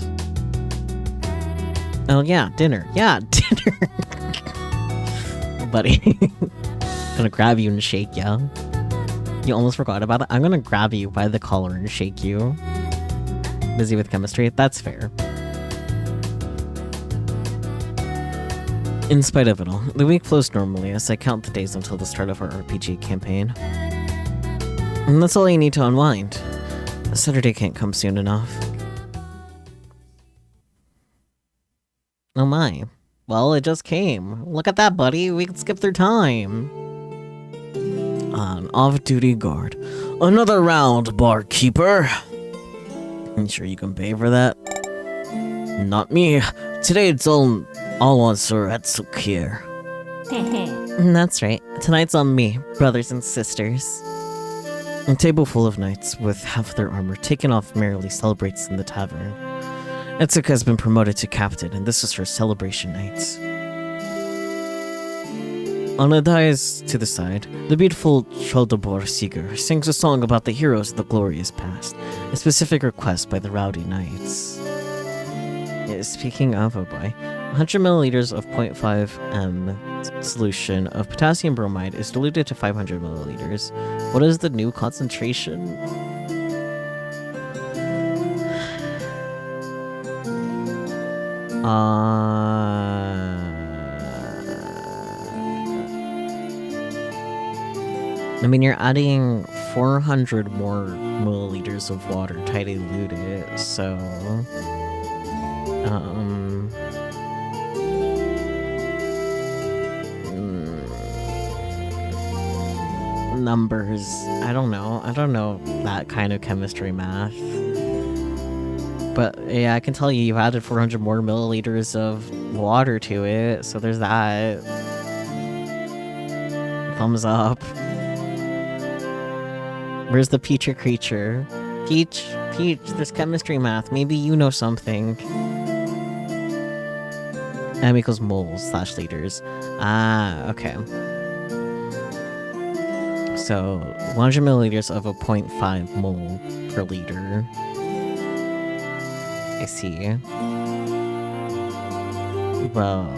Oh yeah, dinner. Yeah, dinner. Buddy. Gonna grab you and shake ya. You almost forgot about it? I'm gonna grab you by the collar and shake you. Busy with chemistry? That's fair. In spite of it all, the week flows normally as I count the days until the start of our RPG campaign. And that's all I need to unwind. Saturday can't come soon enough. Oh my. Well, it just came. Look at that, buddy. We can skip through time. On off-duty guard. Another round, barkeeper. You sure you can pay for that? Not me. Today it's all on Sir Etsukir. That's right. Tonight's on me, brothers and sisters. A table full of knights with half their armor taken off merrily celebrates in the tavern. Etsuka has been promoted to captain, and this is her celebration night. On a dais to the side, the beautiful Choldobor Seeger sings a song about the heroes of the glorious past, a specific request by the rowdy knights. Speaking of, oh boy, 100 milliliters of 0.5 m solution of potassium bromide is diluted to 500 milliliters. What is the new concentration? I mean, you're adding 400 more milliliters of water to dilute it, so... numbers. I don't know that kind of chemistry math. But yeah, I can tell you've added 400 more milliliters of water to it, so there's that. Thumbs up. Where's the Peacher creature? Peach, there's chemistry math. Maybe you know something. M equals moles / liters. Ah, okay. So, 100 milliliters of a 0.5 mole per liter. I see. Well...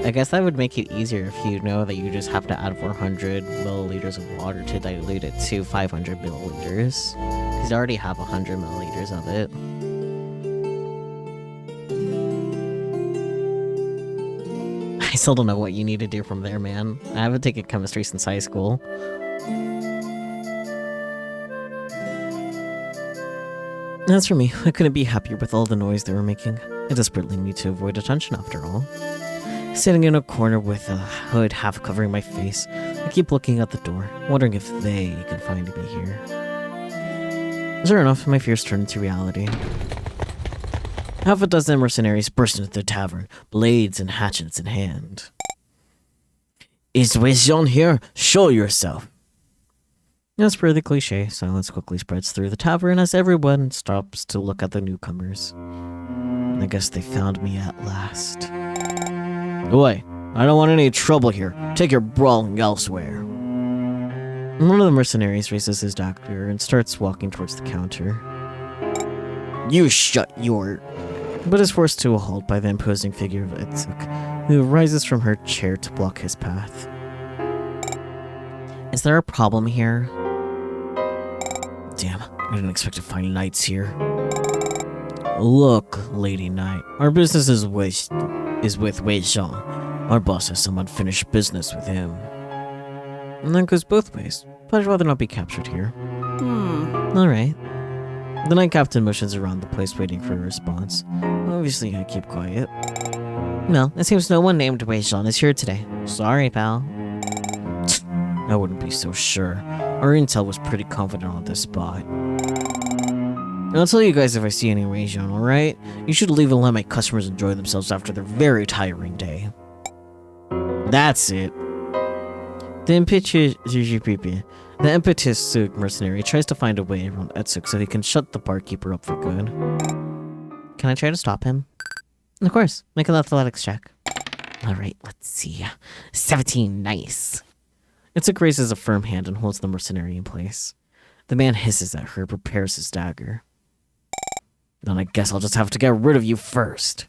I guess that would make it easier if you know that you just have to add 400 milliliters of water to dilute it to 500 milliliters. Because you already have 100 milliliters of it. I still don't know what you need to do from there, man. I haven't taken chemistry since high school. As for me, I couldn't be happier with all the noise they were making. I desperately need to avoid attention after all. Sitting in a corner with a hood half covering my face, I keep looking at the door, wondering if they can find me here. Sure enough, my fears turned into reality. Half a dozen mercenaries burst into the tavern, blades and hatchets in hand. Is Wei Xiong here? Show yourself. As per the cliche, silence quickly spreads through the tavern as everyone stops to look at the newcomers. I guess they found me at last. Oi, I don't want any trouble here. Take your brawling elsewhere. One of the mercenaries raises his dagger and starts walking towards the counter. You shut your... But is forced to a halt by the imposing figure of Itsuk, who rises from her chair to block his path. Is there a problem here? Damn, I didn't expect to find knights here. Look, Lady Knight, our business is with Wei Xiong. Our boss has some unfinished business with him. And that goes both ways, but I'd rather not be captured here. Alright. The Knight Captain motions around the place waiting for a response. Obviously, I keep quiet. Well, it seems no one named Wei Xiong is here today. Sorry, pal. I wouldn't be so sure. Our intel was pretty confident on this spot. I'll tell you guys if I see any Wei Xiong, alright? You should leave and let my customers enjoy themselves after their very tiring day. That's it. The impetuous mercenary tries to find a way around Etsuk so he can shut the barkeeper up for good. Can I try to stop him? Of course. Make an athletics check. Alright, let's see. 17, nice. Etsuk raises a firm hand and holds the mercenary in place. The man hisses at her and prepares his dagger. Then I guess I'll just have to get rid of you first.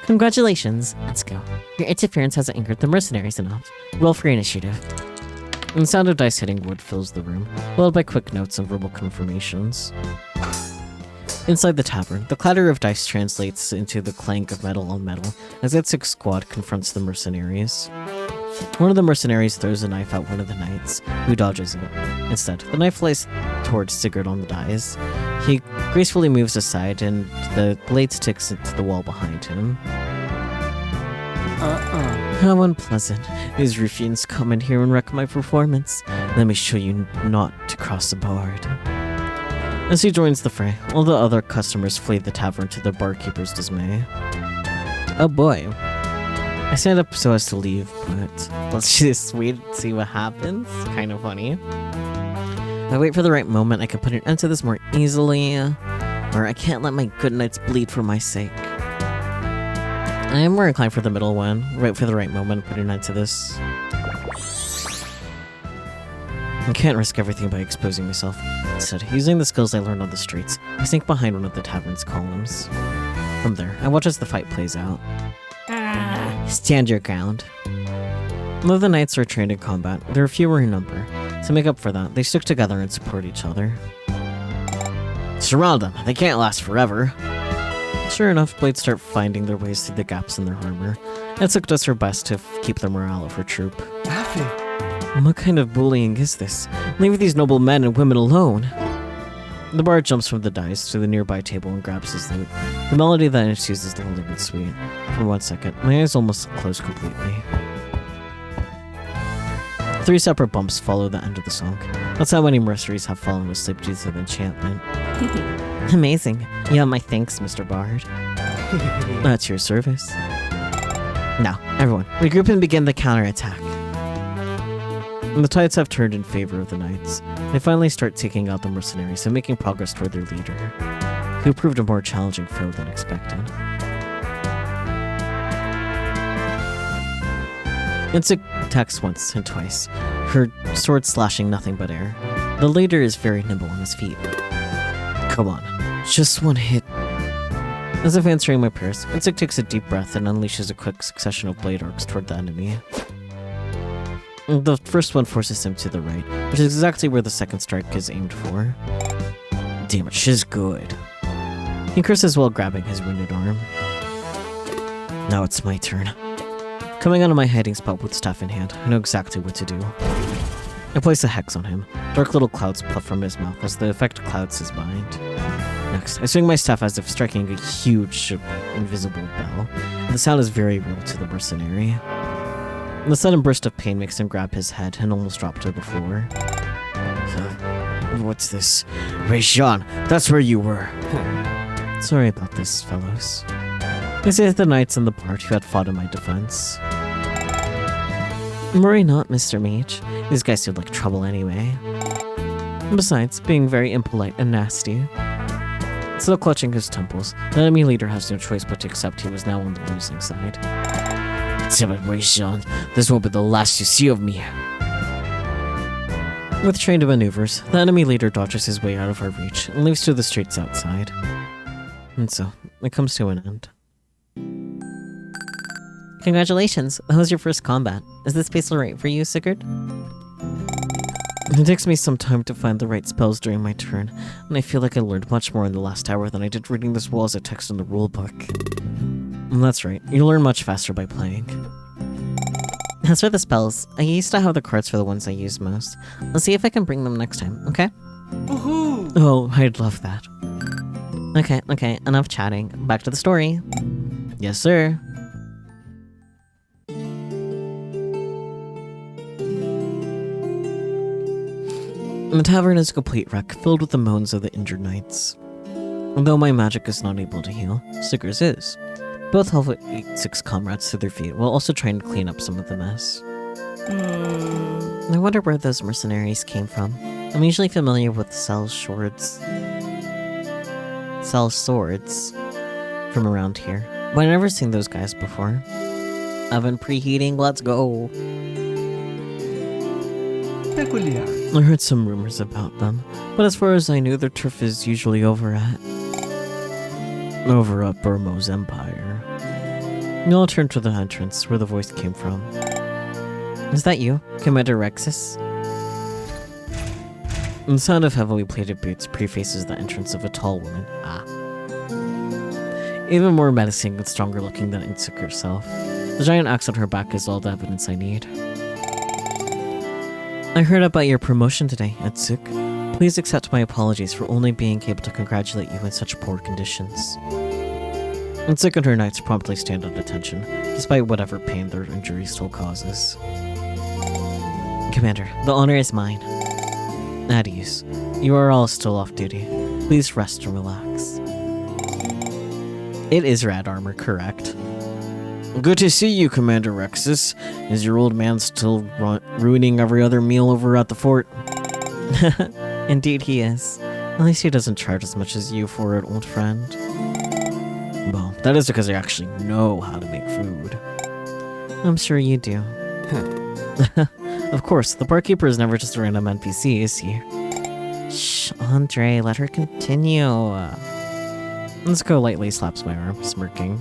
Congratulations. Let's go. Your interference hasn't angered the mercenaries enough. Roll for initiative. And the sound of dice hitting wood fills the room, followed by quick notes and verbal confirmations. Inside the tavern, the clatter of dice translates into the clank of metal on metal as Etsuk's squad confronts the mercenaries. One of the mercenaries throws a knife at one of the knights, who dodges it. Instead, the knife flies towards Sigurd on the dice. He gracefully moves aside and the blade sticks into the wall behind him. How unpleasant. These ruffians come in here and wreck my performance. Let me show you not to cross the board. As he joins the fray, all the other customers flee the tavern to the barkeeper's dismay. Oh boy. I stand up so as to leave, but let's just wait and see what happens. Kind of funny. If I wait for the right moment, I can put an end to this more easily, or I can't let my good knights bleed for my sake. I am more inclined for the middle one. Wait for the right moment, put an end to this. I can't risk everything by exposing myself. Instead, using the skills I learned on the streets, I sneak behind one of the tavern's columns. From there, I watch as the fight plays out. Stand your ground. Though the knights are trained in combat, there are fewer in number. To make up for that, they stick together and support each other. Surround them. They can't last forever. Sure enough, blades start finding their ways through the gaps in their armor. Etsuk does her best to keep the morale of her troop. What kind of bullying is this? Leave these noble men and women alone! The bard jumps from the dice to the nearby table and grabs his loot. The melody that ensues is lonely but sweet. For 1 second, my eyes almost close completely. 3 separate bumps follow the end of the song. That's how many mercenaries have fallen asleep due to the enchantment. Amazing. You have my thanks, Mr. Bard. That's your service. Now, everyone, regroup and begin the counterattack. The tides have turned in favor of the knights. They finally start taking out the mercenaries and making progress toward their leader, who proved a more challenging foe than expected. Itsuk attacks once and twice, her sword slashing nothing but air. The leader is very nimble on his feet. Come on, just one hit. As if answering my prayers, Insect takes a deep breath and unleashes a quick succession of blade arcs toward the enemy. The first one forces him to the right, which is exactly where the second strike is aimed for. Damn it, she's good. He curses while grabbing his wounded arm. Now it's my turn. Coming out of my hiding spot with staff in hand, I know exactly what to do. I place a hex on him. Dark little clouds puff from his mouth as the effect clouds his mind. Next, I swing my staff as if striking a huge, invisible bell. The sound is very real to the mercenary. The sudden burst of pain makes him grab his head and almost drop to the floor. What's this? Rei-Jean, that's where you were. Sorry about this, fellows. This is the knights in the part who had fought in my defense. Worry not, Mr. Mage. These guys seem like trouble anyway. Besides, being very impolite and nasty. Still clutching his temples, the enemy leader has no choice but to accept he was now on the losing side. Damn it, Rei-Jean, this won't be the last you see of me. With trained maneuvers, the enemy leader dodges his way out of our reach and leaves to the streets outside. And so, it comes to an end. Congratulations, that was your first combat. Is this space alright for you, Sigurd? It takes me some time to find the right spells during my turn, and I feel like I learned much more in the last hour than I did reading this wall as a text in the rulebook. And that's right, you learn much faster by playing. As for the spells, I used to have the cards for the ones I use most. Let's see if I can bring them next time, okay? Woohoo! Oh, I'd love that. Okay, enough chatting. Back to the story. Yes, sir. The tavern is a complete wreck, filled with the moans of the injured knights. Although my magic is not able to heal, Sigurd's is. Both help 8-6 comrades to their feet, while also trying to clean up some of the mess. I wonder where those mercenaries came from. I'm usually familiar with sell swords from around here, but I've never seen those guys before. Oven preheating, let's go. Peculiar. I heard some rumors about them, but as far as I knew, their turf is usually over at Burmo's Empire. I'll turn to the entrance where the voice came from. Is that you, Commander Rexus? The sound of heavily plated boots prefaces the entrance of a tall woman. Even more menacing and stronger looking than Insuk herself. The giant axe on her back is all the evidence I need. I heard about your promotion today, Insuk. Please accept my apologies for only being able to congratulate you in such poor conditions. Insuk and her knights promptly stand at attention, despite whatever pain their injury still causes. Commander, the honor is mine. At ease. You are all still off duty. Please rest and relax. It is rad armor, correct? Good to see you, Commander Rexus. Is your old man still ruining every other meal over at the fort? Indeed he is. At least he doesn't charge as much as you for it, old friend. Well, that is because I actually know how to make food. I'm sure you do. Of course, the barkeeper is never just a random NPC, is he? Shh, Andre, let her continue. Letsko lightly slaps my arm, smirking.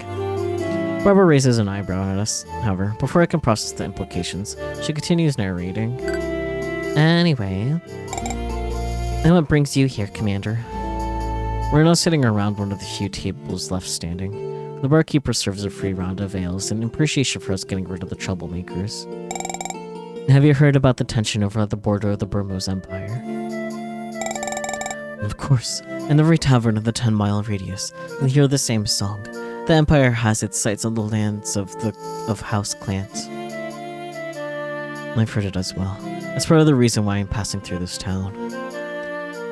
Barbara raises an eyebrow at us. However, before I can process the implications, she continues narrating. Anyway, and what brings you here, Commander? We're now sitting around one of the few tables left standing. The barkeeper serves a free round of ales in appreciation for us getting rid of the troublemakers. Have you heard about the tension over at the border of the Burmo's Empire? Of course. In every tavern in the 10-mile radius, we hear the same song. The Empire has its sights on the lands of House clans. I've heard it as well. It's part of the reason why I'm passing through this town.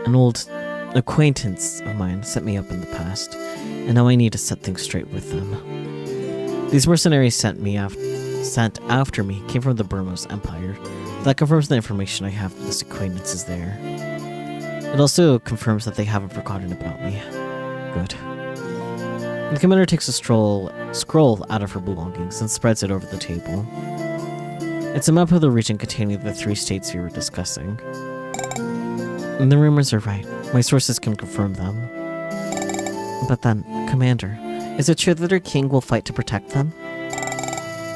An old acquaintance of mine set me up in the past, and now I need to set things straight with them. These mercenaries sent after me came from the Burmo's Empire. That confirms the information I have that this acquaintance is there. It also confirms that they haven't forgotten about me. Good. The commander takes a scroll out of her belongings and spreads it over the table. It's a map of the region containing the 3 states we were discussing. And the rumors are right. My sources can confirm them. But then, Commander, Is it true that our king will fight to protect them?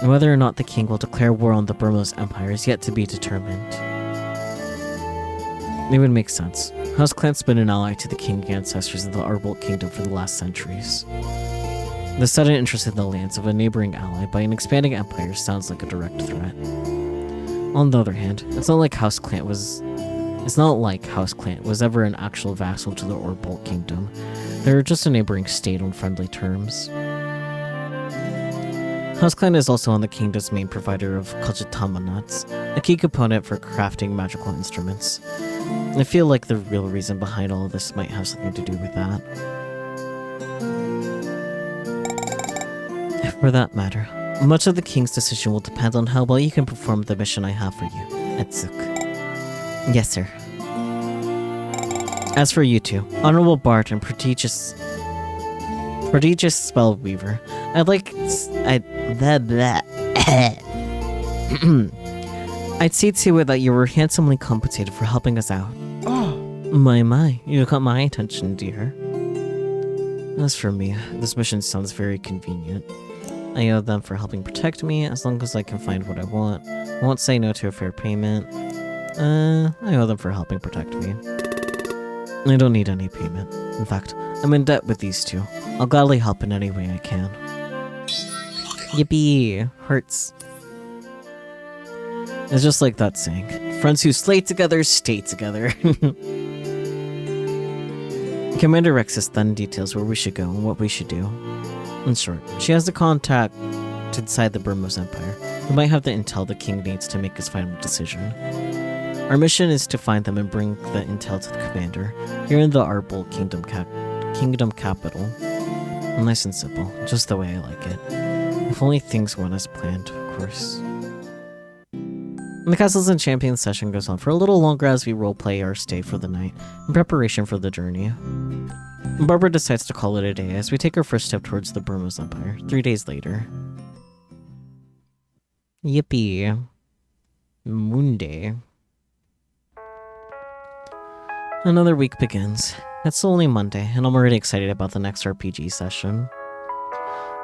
Whether or not the king will declare war on the Burmose Empire is yet to be determined. It would make sense. House Clan's been an ally to the king ancestors of the Arbolt Kingdom for the last centuries. The sudden interest in the lands of a neighboring ally by an expanding empire sounds like a direct threat. On the other hand, it's not like House Clan was ever an actual vassal to the Arbolt Kingdom. They were just a neighboring state on friendly terms. House Clan is also on the kingdom's main provider of Kajitama nuts, a key component for crafting magical instruments. I feel like the real reason behind all of this might have something to do with that. For that matter, much of the king's decision will depend on how well you can perform the mission I have for you, Etsuk. Yes, sir. As for you two, honorable bard and prodigious spell weaver, I'd see to it that you were handsomely compensated for helping us out. Oh, My, you got my attention, dear. As for me, this mission sounds very convenient. I owe them for helping protect me as long as I can find what I want. I won't say no to a fair payment. I owe them for helping protect me. I don't need any payment. In fact, I'm in debt with these two. I'll gladly help in any way I can. Yippee! Hurts. It's just like that saying. Friends who slay together, stay together. Commander Rexus then details where we should go and what we should do. In short, she has the contact inside the Burmose Empire, who might have the intel the king needs to make his final decision. Our mission is to find them and bring the intel to the commander, here in the Arbolt Kingdom capital. Nice and simple, just the way I like it. If only things went as planned, of course. The Castles and Champions session goes on for a little longer as we roleplay our stay for the night, in preparation for the journey. Barbara decides to call it a day as we take our first step towards the Burmose Empire, 3 days later. Yippee. Monday. Another week begins. It's only Monday, and I'm already excited about the next RPG session.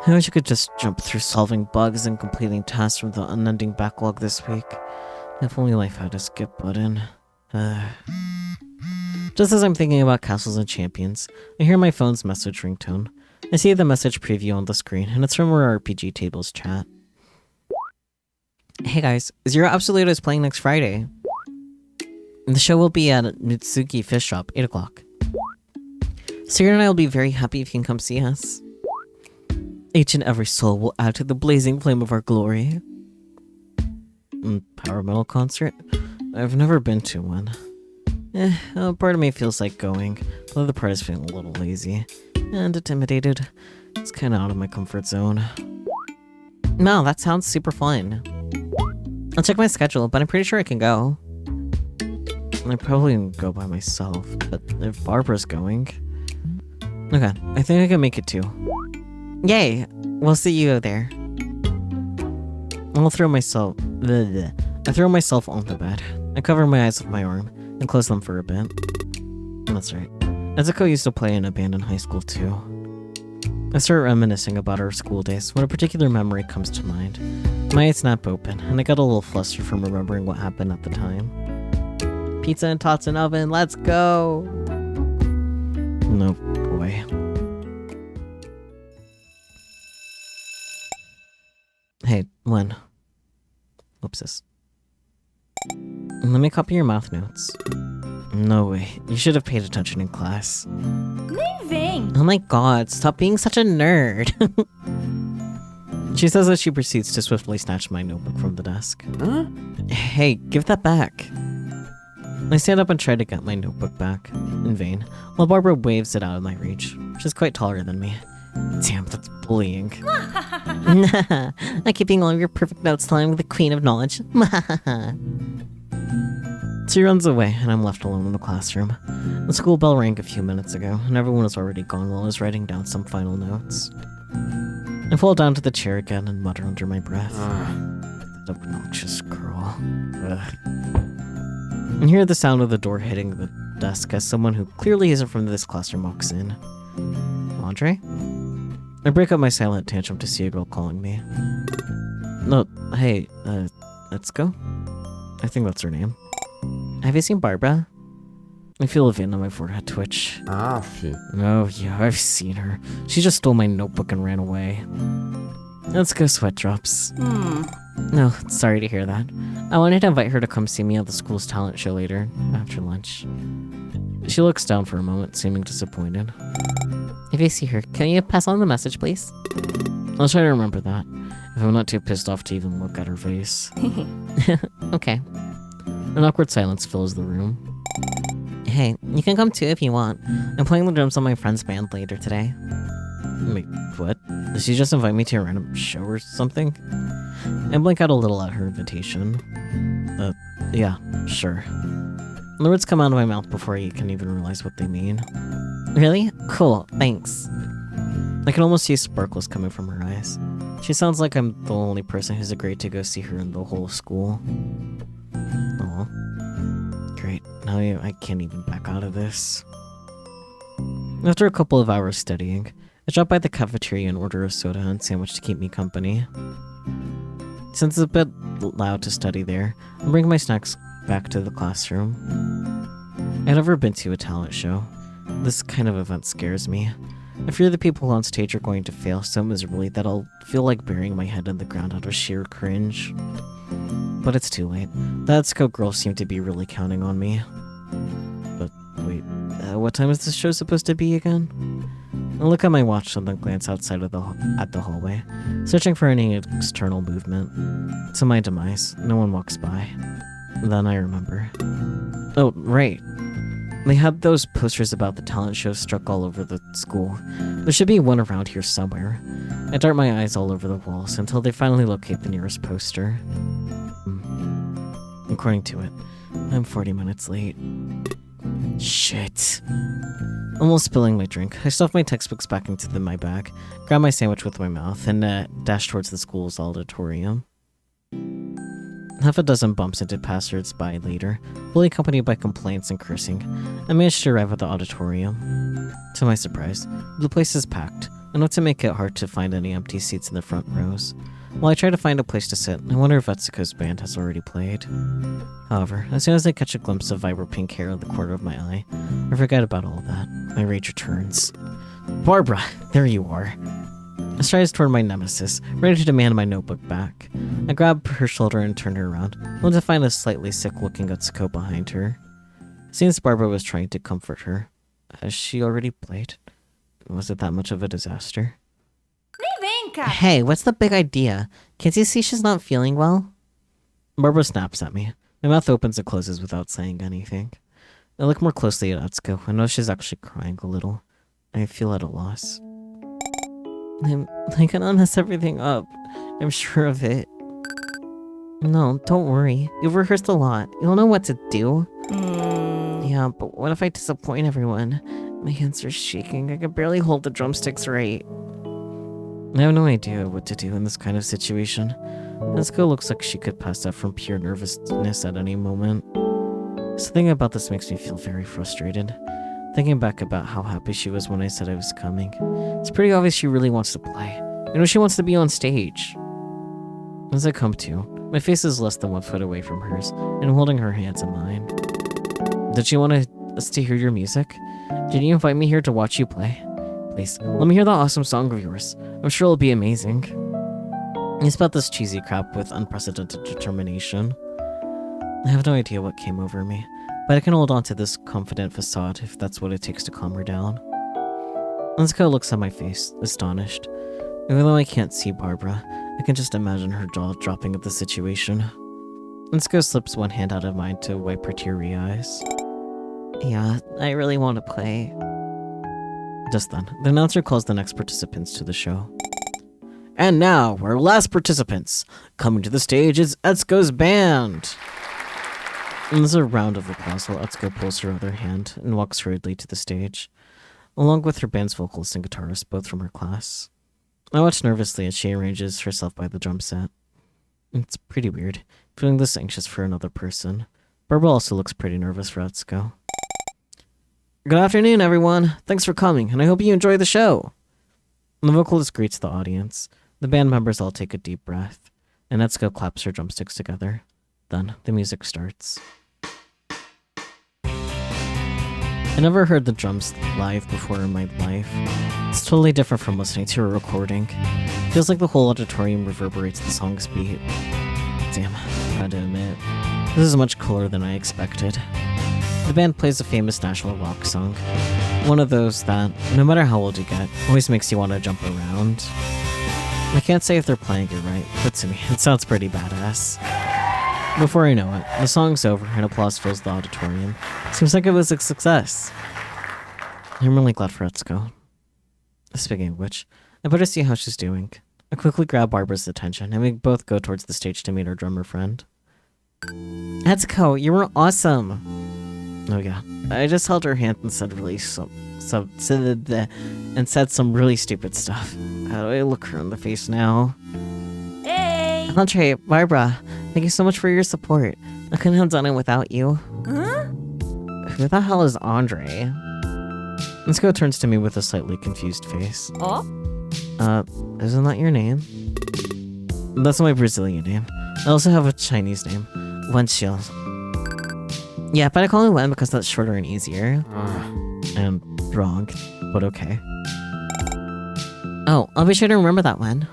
I wish I could just jump through solving bugs and completing tasks from the unending backlog this week. If only life had a skip button. Just as I'm thinking about Castles and Champions, I hear my phone's message ringtone. I see the message preview on the screen, and it's from our RPG Tables chat. Hey guys, Zero Absolute is playing next Friday. The show will be at Mitsuki Fish Shop, 8 o'clock. Sarah and I will be very happy if you can come see us. Each and every soul will add to the blazing flame of our glory. Power metal concert? I've never been to one. Part of me feels like going, the other part is feeling a little lazy and intimidated. It's kind of out of my comfort zone. No, that sounds super fun. I'll check my schedule, but I'm pretty sure I can go. I probably can go by myself, but if Barbara's going... Okay, I think I can make it too. Yay! We'll see you there. I throw myself on the bed. I cover my eyes with my arm and close them for a bit. That's right. Ezuko used to play in a band in high school too. I start reminiscing about our school days when a particular memory comes to mind. My eyes snap open, and I get a little flustered from remembering what happened at the time. Pizza and tots in oven, let's go! No, boy. Hey, Len. Whoopsis. Let me copy your mouth notes. No way. You should have paid attention in class. Oh my god, stop being such a nerd. She says as she proceeds to swiftly snatch my notebook from the desk. huh? Hey, give that back. I stand up and try to get my notebook back, in vain, while Barbara waves it out of my reach. She's quite taller than me. Damn, that's bullying. I keep being all your perfect notes till I'm the queen of knowledge. She runs away, and I'm left alone in the classroom. The school bell rang a few minutes ago, and everyone was already gone while I was writing down some final notes. I fall down to the chair again and mutter under my breath. That obnoxious girl. Ugh. And hear the sound of the door hitting the desk as someone who clearly isn't from this classroom walks in. Andre? I break up my silent tantrum to see a girl calling me. No, hey, let's go? I think that's her name. Have you seen Barbara? I feel a vein on my forehead twitch. Aff. Oh, yeah, I've seen her. She just stole my notebook and ran away. Let's go, Sweat Drops. No, sorry to hear that. I wanted to invite her to come see me at the school's talent show later, after lunch. She looks down for a moment, seeming disappointed. If you see her, can you pass on the message, please? I'll try to remember that, if I'm not too pissed off to even look at her face. Okay. An awkward silence fills the room. Hey, you can come too if you want. I'm playing the drums on my friend's band later today. Wait, what? Did she just invite me to a random show or something? I blink out a little at her invitation. Yeah, sure. The words come out of my mouth before you can even realize what they mean. Really? Cool, thanks. I can almost see sparkles coming from her eyes. She sounds like I'm the only person who's agreed to go see her in the whole school. Aw. Great, now I can't even back out of this. After a couple of hours studying, I drop by the cafeteria and order a soda and sandwich to keep me company. Since it's a bit loud to study there, I'll bring my snacks back to the classroom. I've never been to a talent show. This kind of event scares me. I fear the people on stage are going to fail so miserably that I'll feel like burying my head in the ground out of sheer cringe. But it's too late. The Etsuko girls seem to be really counting on me. But wait, what time is this show supposed to be again? I look at my watch and then glance outside of at the hallway, searching for any external movement. To my demise, no one walks by. Then I remember. Oh, right. They had those posters about the talent show stuck all over the school. There should be one around here somewhere. I dart my eyes all over the walls until they finally locate the nearest poster. According to it, I'm 40 minutes late. Shit. Almost spilling my drink, I stuff my textbooks back into my bag, grab my sandwich with my mouth, and dash towards the school's auditorium. Half a dozen bumps into passers-by later, fully accompanied by complaints and cursing, I managed to arrive at the auditorium. To my surprise, the place is packed, enough to make it hard to find any empty seats in the front rows. While I try to find a place to sit, I wonder if Etsuko's band has already played. However, as soon as I catch a glimpse of vibrant pink hair in the corner of my eye, I forget about all that. My rage returns. Barbara, there you are. I strides toward my nemesis, ready to demand my notebook back. I grab her shoulder and turn her around, only to find a slightly sick-looking Etsuko behind her. Since Barbara was trying to comfort her, has she already played? Was it that much of a disaster? Hey, what's the big idea? Can't you see she's not feeling well? Barbara snaps at me. My mouth opens and closes without saying anything. I look more closely at Etsuko and notice she's actually crying a little. I feel at a loss. I cannot mess everything up. I'm sure of it. No, don't worry. You've rehearsed a lot. You'll know what to do. Yeah, but what if I disappoint everyone? My hands are shaking. I can barely hold the drumsticks right. I have no idea what to do in this kind of situation. Etsuko looks like she could pass out from pure nervousness at any moment. Something about this makes me feel very frustrated. Thinking back about how happy she was when I said I was coming, it's pretty obvious she really wants to play. I know she wants to be on stage. As I come to, my face is less than 1 foot away from hers, and I'm holding her hands in mine. Did she want us to hear your music? Did you invite me here to watch you play? Please, let me hear that awesome song of yours. I'm sure it'll be amazing. He spat this cheesy crap with unprecedented determination. I have no idea what came over me, but I can hold on to this confident facade if that's what it takes to calm her down. Etsuko looks at my face, astonished. Even though I can't see Barbara, I can just imagine her jaw dropping at the situation. Etsuko slips one hand out of mine to wipe her teary eyes. Yeah, I really want to play. Just then, the announcer calls the next participants to the show. And now, our last participants. Coming to the stage is Etsuko's band. And there's a round of applause while Etsuko pulls her other hand and walks hurriedly to the stage, along with her band's vocalist and guitarist, both from her class. I watch nervously as she arranges herself by the drum set. It's pretty weird, feeling this anxious for another person. Barbara also looks pretty nervous for Etsuko. Good afternoon, everyone. Thanks for coming, and I hope you enjoy the show. The vocalist greets the audience. The band members all take a deep breath, and Etsuko claps her drumsticks together. Then the music starts. I never heard the drums live before in my life. It's totally different from listening to a recording. It feels like the whole auditorium reverberates the song's beat. Damn, I gotta admit, this is much cooler than I expected. The band plays a famous national rock song. One of those that, no matter how old you get, always makes you want to jump around. I can't say if they're playing it right, but to me, it sounds pretty badass. Before I know it, the song's over and applause fills the auditorium. Seems like it was a success. I'm really glad for Etsuko. Speaking of which, I better see how she's doing. I quickly grab Barbara's attention, and we both go towards the stage to meet our drummer friend. Etsuko, you were awesome. Oh yeah, I just held her hand and said said some really stupid stuff. How do I look her in the face now? Hey! Andre, Barbara, thank you so much for your support. I couldn't have done it without you. Huh? Who the hell is Andre? Etsuko turns to me with a slightly confused face. Oh? Isn't that your name? That's my Brazilian name. I also have a Chinese name, Wenxiao. Yeah, but I call him Wen because that's shorter and easier. And wrong, but okay. Oh, I'll be sure to remember that one.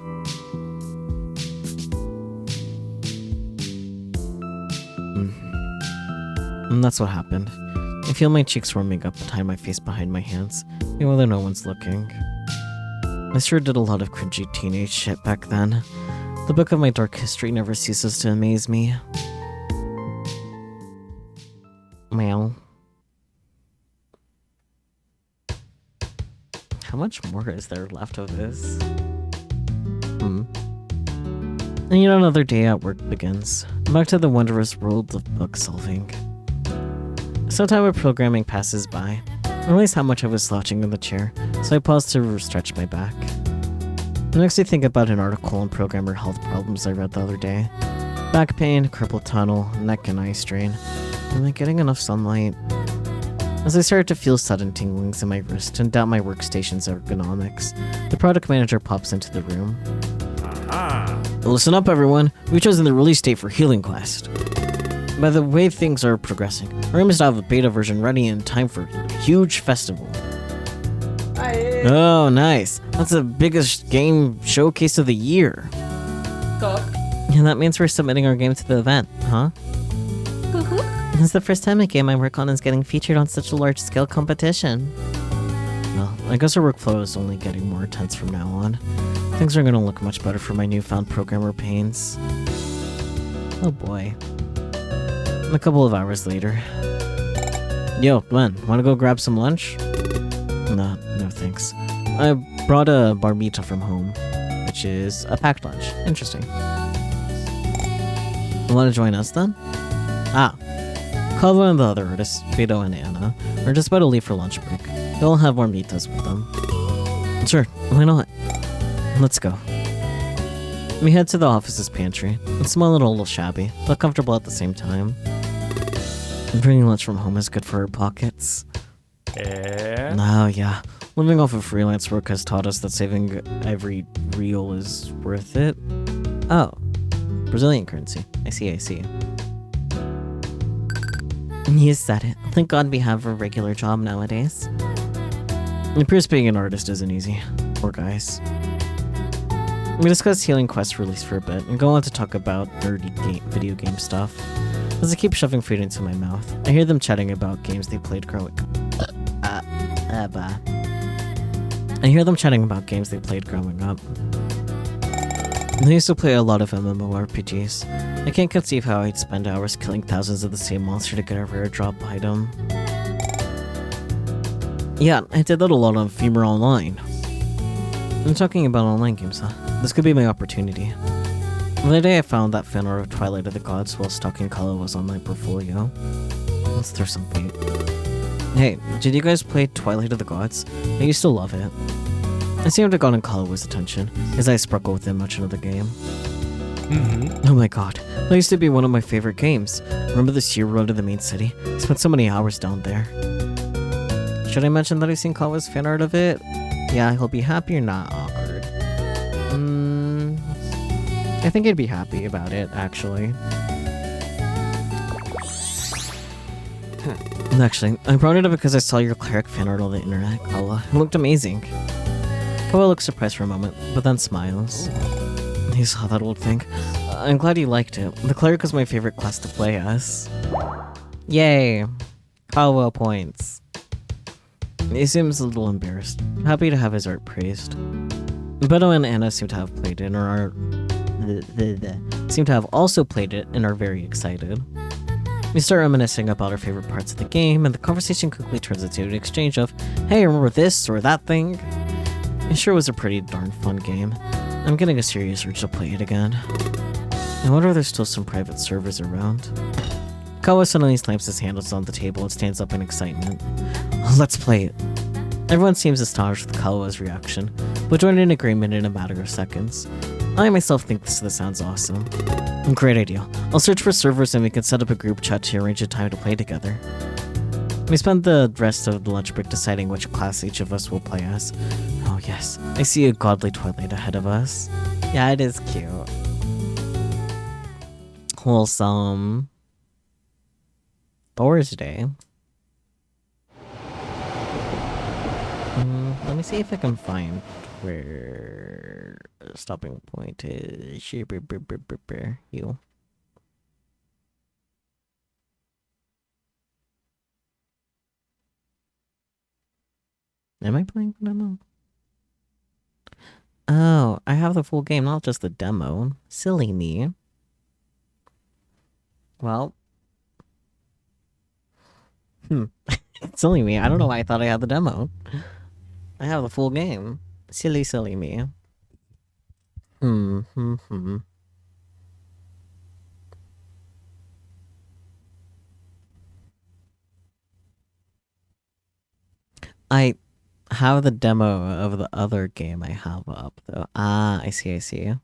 And that's what happened. I feel my cheeks warming up and hide my face behind my hands, even though no one's looking. I sure did a lot of cringy teenage shit back then. The book of my dark history never ceases to amaze me. Meow. How much more is there left of this? And yet another day at work begins. Back to the wondrous world of book solving. Some time of programming passes by. I realized how much I was slouching in the chair, so I paused to stretch my back. The next I think about an article on programmer health problems I read the other day. Back pain, carpal tunnel, neck and eye strain. Am I getting enough sunlight? As I started to feel sudden tinglings in my wrist and doubt my workstation's ergonomics, the product manager pops into the room. Listen up, everyone. We've chosen the release date for Healing Quest. By the way things are progressing, our aim is to have a beta version ready in time for a huge festival. Oh, nice. That's the biggest game showcase of the year. And that means we're submitting our game to the event, huh? It's the first time a game I work on is getting featured on such a large-scale competition. Well, I guess our workflow is only getting more intense from now on. Things are gonna look much better for my newfound programmer pains. Oh boy. A couple of hours later. Yo, Glenn, wanna go grab some lunch? No thanks. I brought a barbita from home, which is a packed lunch. Interesting. Wanna join us then? Kava and the other artists, Vito and Anna, are just about to leave for lunch break. They'll have marmitas with them. Sure, why not? Let's go. We head to the office's pantry. It's small and a little shabby, but comfortable at the same time. Bringing lunch from home is good for our pockets. Oh yeah, living off of freelance work has taught us that saving every real is worth it. Oh, Brazilian currency. I see. You said it. Thank God we have a regular job nowadays. It appears being an artist isn't easy. Poor guys. We discuss Healing Quest release for a bit and go on to talk about nerdy video game stuff. As I keep shoving food into my mouth, I hear them chatting about games they played growing up. I used to play a lot of MMORPGs. I can't conceive how I'd spend hours killing thousands of the same monster to get a rare drop item. Yeah, I did that a lot on Femur Online. I'm talking about online games, huh? This could be my opportunity. The other day I found that fan art of Twilight of the Gods while stalking Kala was on my portfolio. Let's throw some bait. Hey, did you guys play Twilight of the Gods? I used to love it. I seemed to have gotten Kalawa's attention, as I sparkle with him much into the game. Oh my god, that used to be one of my favorite games. Remember the Seer Road to the main city? I spent so many hours down there. Should I mention that I've seen Kalawa's fan art of it? Yeah, he'll be happy or not? Aw, I think I'd be happy about it, actually. Actually, I brought it up because I saw your cleric fan art on the internet, Kawa. It looked amazing. Kawa looks surprised for a moment, but then smiles. You saw that old thing? I'm glad you liked it. The cleric is my favorite class to play as. Yay! Kawa points. He seems a little embarrassed, happy to have his art praised. Beto and Anna seem to have played it and are seem to have also played it and are very excited. We start reminiscing about our favorite parts of the game, and the conversation quickly turns into an exchange of, hey, remember this or that thing? It sure was a pretty darn fun game. I'm getting a serious urge to play it again. I wonder if there's still some private servers around. Kawa suddenly slams his hands on the table and stands up in excitement. Let's play it. Everyone seems astonished with Kawa's reaction, but joined in agreement in a matter of seconds. I myself think this sounds awesome. Great idea. I'll search for servers and we can set up a group chat to arrange a time to play together. We spend the rest of the lunch break deciding which class each of us will play as. Oh yes, I see a godly twilight ahead of us. Yeah, it is cute. Wholesome. Thursday. Let me see if I can find where the stopping point is. You. Am I playing the demo? Oh, I have the full game, not just the demo. Silly me. Well. Silly me. I don't know why I thought I had the demo. I have the full game. Silly me. I have the demo of the other game I have up, though. Ah, I see.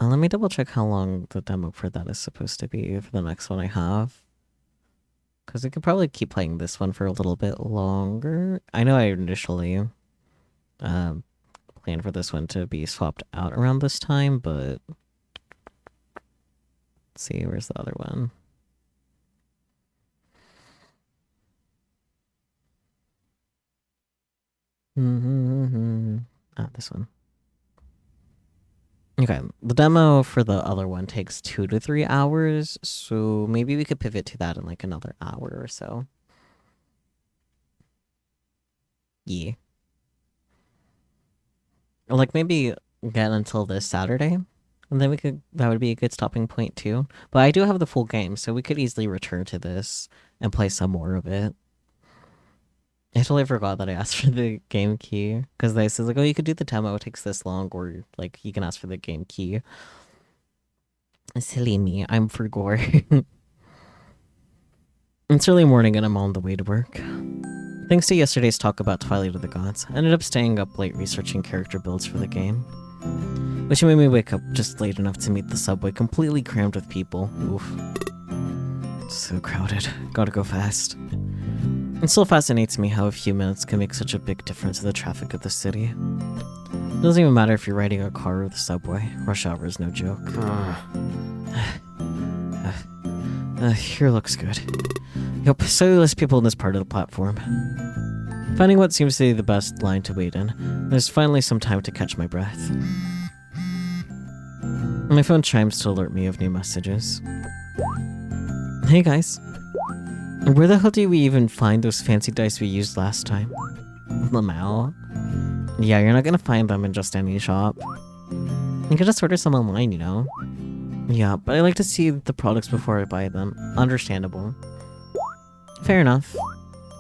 Let me double check how long the demo for that is supposed to be for the next one I have. Because I could probably keep playing this one for a little bit longer. I know I initially planned for this one to be swapped out around this time, but... Let's see, where's the other one? Ah, this one. Okay, the demo for the other one takes 2 to 3 hours, so maybe we could pivot to that in like another hour or so. Yeah. Or like maybe get until this Saturday, and then that would be a good stopping point too. But I do have the full game, so we could easily return to this and play some more of it. I totally forgot that I asked for the game key, because they said like, oh, you could do the demo, it takes this long, or like you can ask for the game key. Silly me, I'm for gore. It's early morning and I'm on the way to work. Thanks to yesterday's talk about Twilight of the Gods, I ended up staying up late researching character builds for the game, which made me wake up just late enough to meet the subway completely crammed with people. Oof. It's so crowded. Gotta go fast. It still fascinates me how a few minutes can make such a big difference in the traffic of the city. It doesn't even matter if you're riding a car or the subway. Rush hour is no joke. Here looks good. Yep, so less people in this part of the platform. Finding what seems to be the best line to wait in, there's finally some time to catch my breath. My phone chimes to alert me of new messages. Hey guys. Where the hell do we even find those fancy dice we used last time? Lamau? Yeah, you're not gonna find them in just any shop. You could just order some online, you know? Yeah, but I like to see the products before I buy them. Understandable. Fair enough.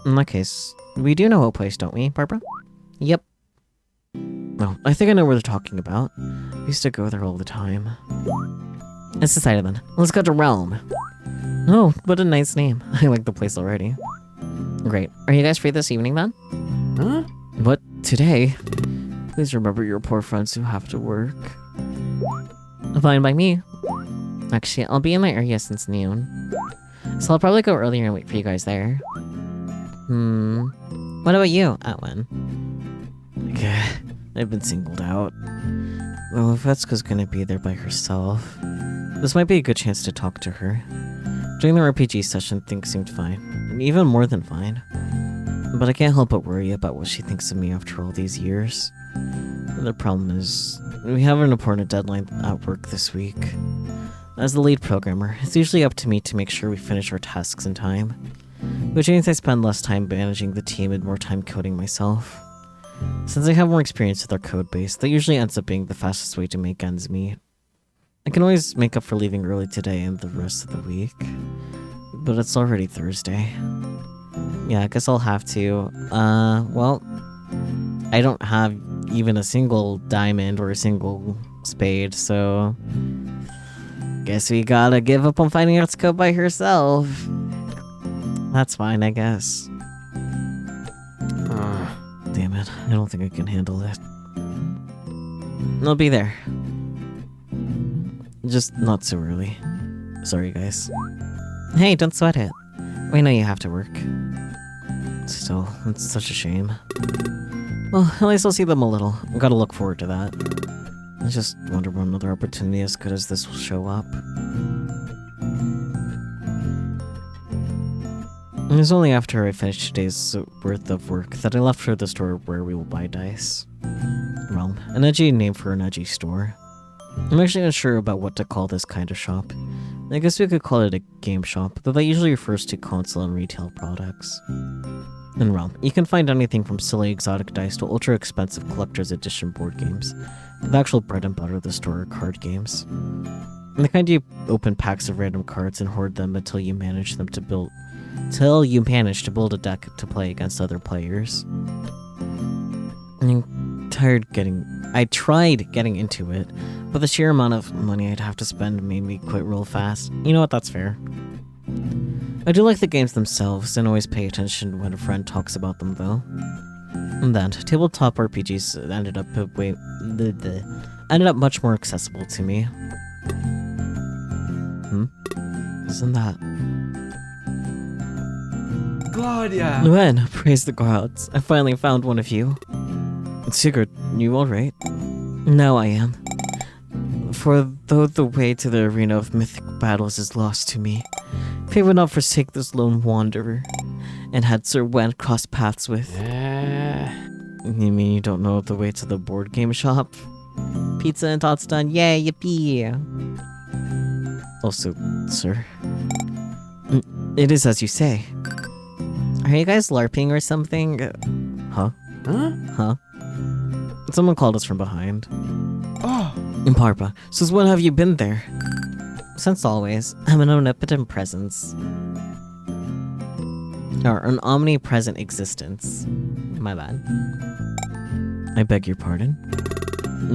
In that case, we do know a place, don't we, Barbara? Yep. Oh, I think I know where they're talking about. We used to go there all the time. It's decided then. Let's go to Realm. Oh, what a nice name. I like the place already. Great. Are you guys free this evening then? Huh? What? Today? Please remember your poor friends who have to work. Fine by me. Actually, I'll be in my area since noon. So I'll probably go earlier and wait for you guys there. What about you, Atwin? I've been singled out. Well, if Vetska's gonna be there by herself, this might be a good chance to talk to her. During the RPG session, things seemed fine. Even more than fine. But I can't help but worry about what she thinks of me after all these years. And the problem is, we have an important deadline at work this week. As the lead programmer, it's usually up to me to make sure we finish our tasks in time, which means I spend less time managing the team and more time coding myself. Since I have more experience with our code base, that usually ends up being the fastest way to make ends meet. I can always make up for leaving early today and the rest of the week, but it's already Thursday. Yeah, I guess I'll have to. Well, I don't have even a single diamond or a single spade, so guess we gotta give up on finding out code by herself. That's fine, I guess. Damn it, I don't think I can handle it. I'll be there. Just not so early. Sorry, guys. Hey, don't sweat it. We know you have to work. Still, it's such a shame. Well, at least I'll see them a little. I've gotta look forward to that. I just wonder when another opportunity as good as this will show up. It was only after I finished today's worth of work that I left for the store where we will buy dice. Well, an edgy name for an edgy store. I'm actually unsure about what to call this kind of shop. I guess we could call it a game shop, though that usually refers to console and retail products. In Realm, you can find anything from silly exotic dice to ultra expensive collector's edition board games. The actual bread and butter of the store are card games. And the kind you open packs of random cards and hoard them until you manage to build a deck to play against other players. I tried getting into it, but the sheer amount of money I'd have to spend made me quit real fast. You know what, that's fair. I do like the games themselves and always pay attention when a friend talks about them though. And then, tabletop RPGs ended up much more accessible to me. Isn't that... Claudia! Luen, praise the gods. I finally found one of you. Sigurd, you alright? Now I am. For though the way to the arena of mythic battles is lost to me, fate would not forsake this lone wanderer, and had Sir Wen crossed paths with. You mean you don't know the way to the board game shop? Pizza and tots done, yay, yippee! Also, sir, it is as you say. Are you guys LARPing or something? Huh? Huh? Someone called us from behind. Oh! Imparpa, since when have you been there? Since always, I'm an omnipotent presence. Or an omnipresent existence. My bad. I beg your pardon?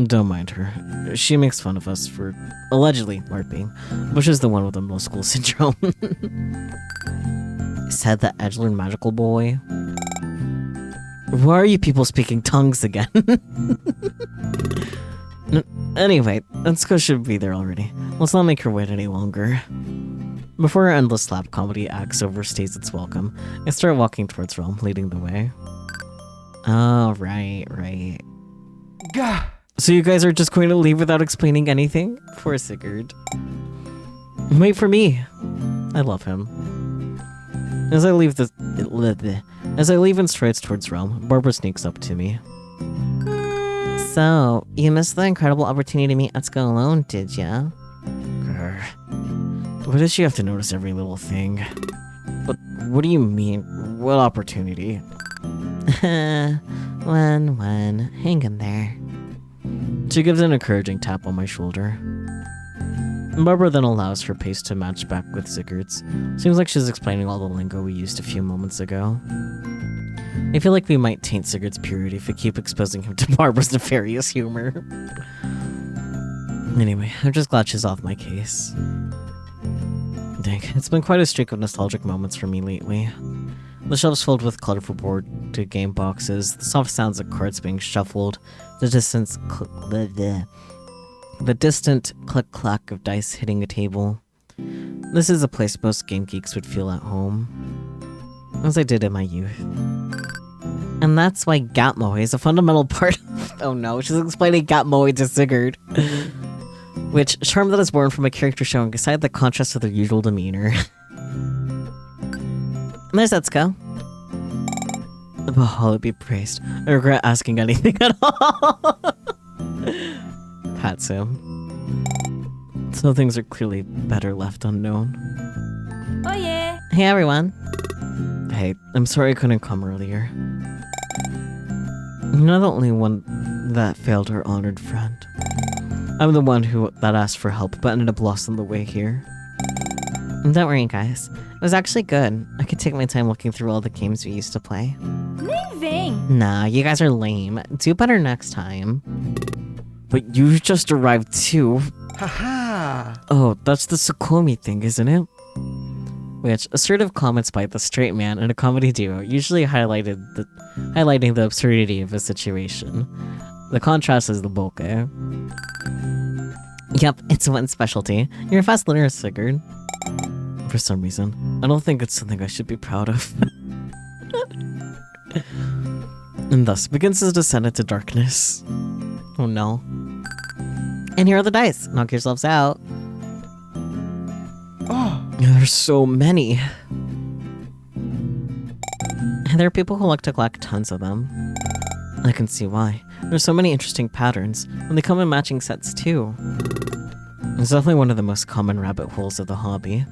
Don't mind her. She makes fun of us for allegedly LARPing, which is the one with the middle school syndrome. Said the edgelord magical boy. Why are you people speaking tongues again? Anyway, Ensko should be there already. Let's not make her wait any longer. Before our endless slap comedy acts overstays its welcome, I start walking towards Realm, leading the way. Oh, right. Gah! So you guys are just going to leave without explaining anything? Poor Sigurd. Wait for me. I love him. As I leave and strides towards Realm, Barbara sneaks up to me. So, you missed the incredible opportunity to meet Etsuko alone, did ya? Grr. Why does she have to notice every little thing? But what do you mean? What opportunity? One, hang in there. She gives an encouraging tap on my shoulder. Barbara then allows her pace to match back with Sigurd's. Seems like she's explaining all the lingo we used a few moments ago. I feel like we might taint Sigurd's purity if we keep exposing him to Barbara's nefarious humor. Anyway, I'm just glad she's off my case. Dang, it's been quite a streak of nostalgic moments for me lately. The shelves filled with colorful board game boxes, the soft sounds of cards being shuffled, the distant click-clack of dice hitting a table. This is a place most game geeks would feel at home, as I did in my youth. And that's why gap moe is a fundamental part of... Oh no, she's explaining gap moe to Sigurd. Which, charm that is born from a character showing aside the contrast of their usual demeanor. And there's Etsuko. Baha'u'llah be praised. I regret asking anything at all. Pats him. So things are clearly better left unknown. Oh yeah. Hey everyone. Hey, I'm sorry I couldn't come earlier. You're not the only one that failed her honored friend. I'm the one that asked for help but ended up lost on the way here. Don't worry guys, it was actually good. I could take my time looking through all the games we used to play. Amazing. Nah, you guys are lame. Do better next time. But you just arrived too. Haha. Oh, that's the Sukomi thing, isn't it? Which, assertive comments by the straight man in a comedy duo usually highlighting the absurdity of a situation. The contrast is the bulk, eh? Yep, it's one specialty. You're a fast learner, Sigurd. For some reason. I don't think it's something I should be proud of. And thus begins his descent into darkness. Oh no. And here are the dice. Knock yourselves out. Oh. There's so many. And there are people who like to collect tons of them. I can see why. There's so many interesting patterns, and they come in matching sets too. It's definitely one of the most common rabbit holes of the hobby.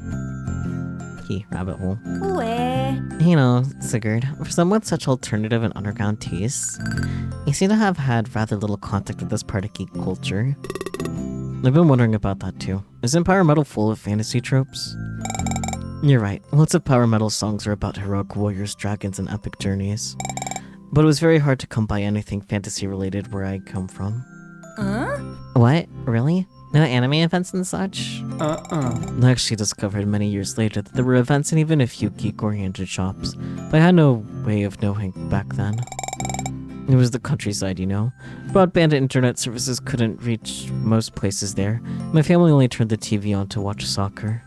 Rabbit hole. Ué. You know, Sigurd, for someone with such alternative and underground tastes, you seem to have had rather little contact with this part of geek culture. I've been wondering about that too. Isn't power metal full of fantasy tropes? You're right, lots of power metal songs are about heroic warriors, dragons, and epic journeys. But it was very hard to come by anything fantasy related where I come from. Huh? What? Really? No anime events and such? Uh-uh. I actually discovered many years later that there were events in even a few geek-oriented shops, but I had no way of knowing back then. It was the countryside, you know. Broadband internet services couldn't reach most places there. My family only turned the TV on to watch soccer.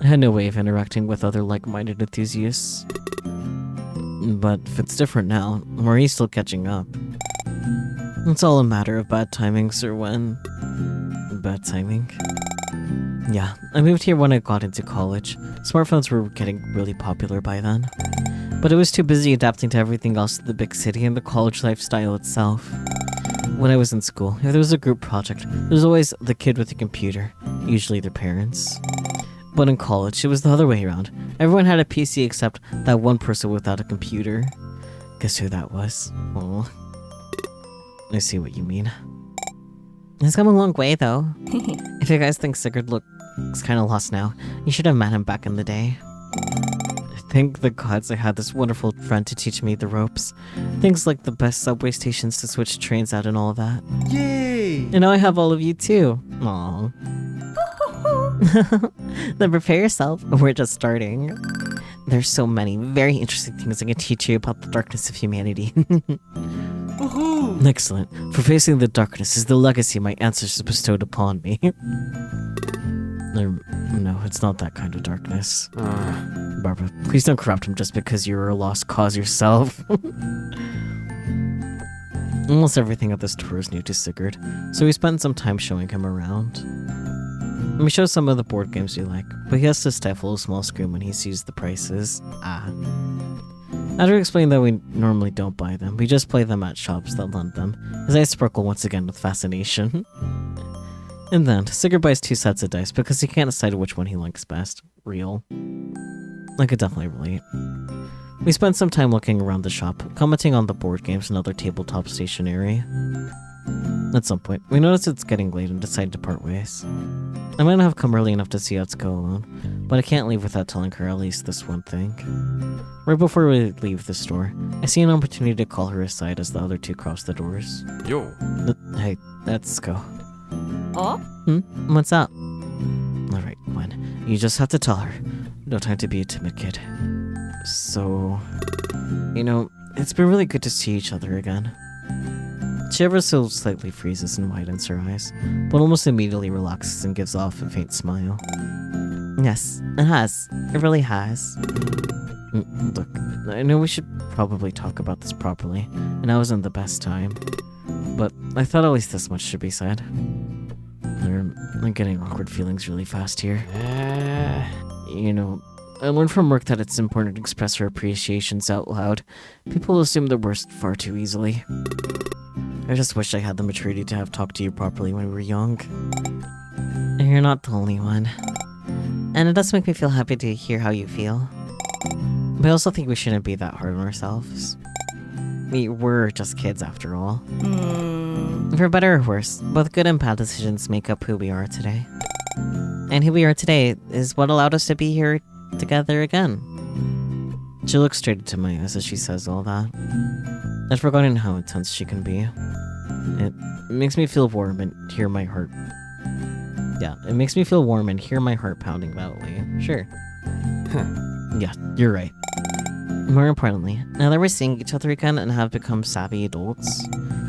I had no way of interacting with other like-minded enthusiasts. But if it's different now, or he's still catching up. It's all a matter of bad timing, Sir Wen. Bad timing? Yeah, I moved here when I got into college. Smartphones were getting really popular by then. But I was too busy adapting to everything else in the big city and the college lifestyle itself. When I was in school, if there was a group project, there was always the kid with a computer, usually their parents. But in college, it was the other way around. Everyone had a PC except that one person without a computer. Guess who that was? Oh, I see what you mean. It's come a long way, though. If you guys think Sigurd looks kind of lost now, you should have met him back in the day. Thank the gods I had this wonderful friend to teach me the ropes. Things like the best subway stations to switch trains at and all that. Yay! And now I have all of you too. Aww. Then prepare yourself, we're just starting. There's so many very interesting things I can teach you about the darkness of humanity. Woohoo! Excellent. For facing the darkness is the legacy my ancestors bestowed upon me. No, it's not that kind of darkness. Barbara, please don't corrupt him just because you're a lost cause yourself. Almost everything at this tour is new to Sigurd, so we spent some time showing him around. We show some of the board games we like, but he has to stifle a small scream when he sees the prices. After explaining that we normally don't buy them, we just play them at shops that lend them, his eyes sparkle once again with fascination. And then, Sigurd buys 2 sets of dice because he can't decide which one he likes best. Real. I could definitely relate. We spent some time looking around the shop, commenting on the board games and other tabletop stationery. At some point, we noticed it's getting late and decided to part ways. I might not have come early enough to see Etsuko alone, but I can't leave without telling her at least this one thing. Right before we leave the store, I see an opportunity to call her aside as the other 2 cross the doors. Yo. Hey, Etsuko. Oh? What's up? Alright, Gwen. You just have to tell her. No time to be a timid kid. So... You know, it's been really good to see each other again. She ever so slightly freezes and widens her eyes, but almost immediately relaxes and gives off a faint smile. Yes, it has. It really has. Look, I know we should probably talk about this properly, and I wasn't the best time. But I thought at least this much should be said. I'm getting awkward feelings really fast here. You know, I learned from work that it's important to express our appreciations out loud. People assume the worst far too easily. I just wish I had the maturity to have talked to you properly when we were young. You're not the only one. And it does make me feel happy to hear how you feel. But I also think we shouldn't be that hard on ourselves. We were just kids after all. For better or worse, both good and bad decisions make up who we are today. And who we are today is what allowed us to be here together again. She looks straight into my eyes as she says all that. I'd forgotten how intense she can be. It makes me feel warm and hear my heart. Yeah, it makes me feel warm and hear my heart pounding loudly. Sure. Yeah, you're right. More importantly, now that we're seeing each other again and have become savvy adults,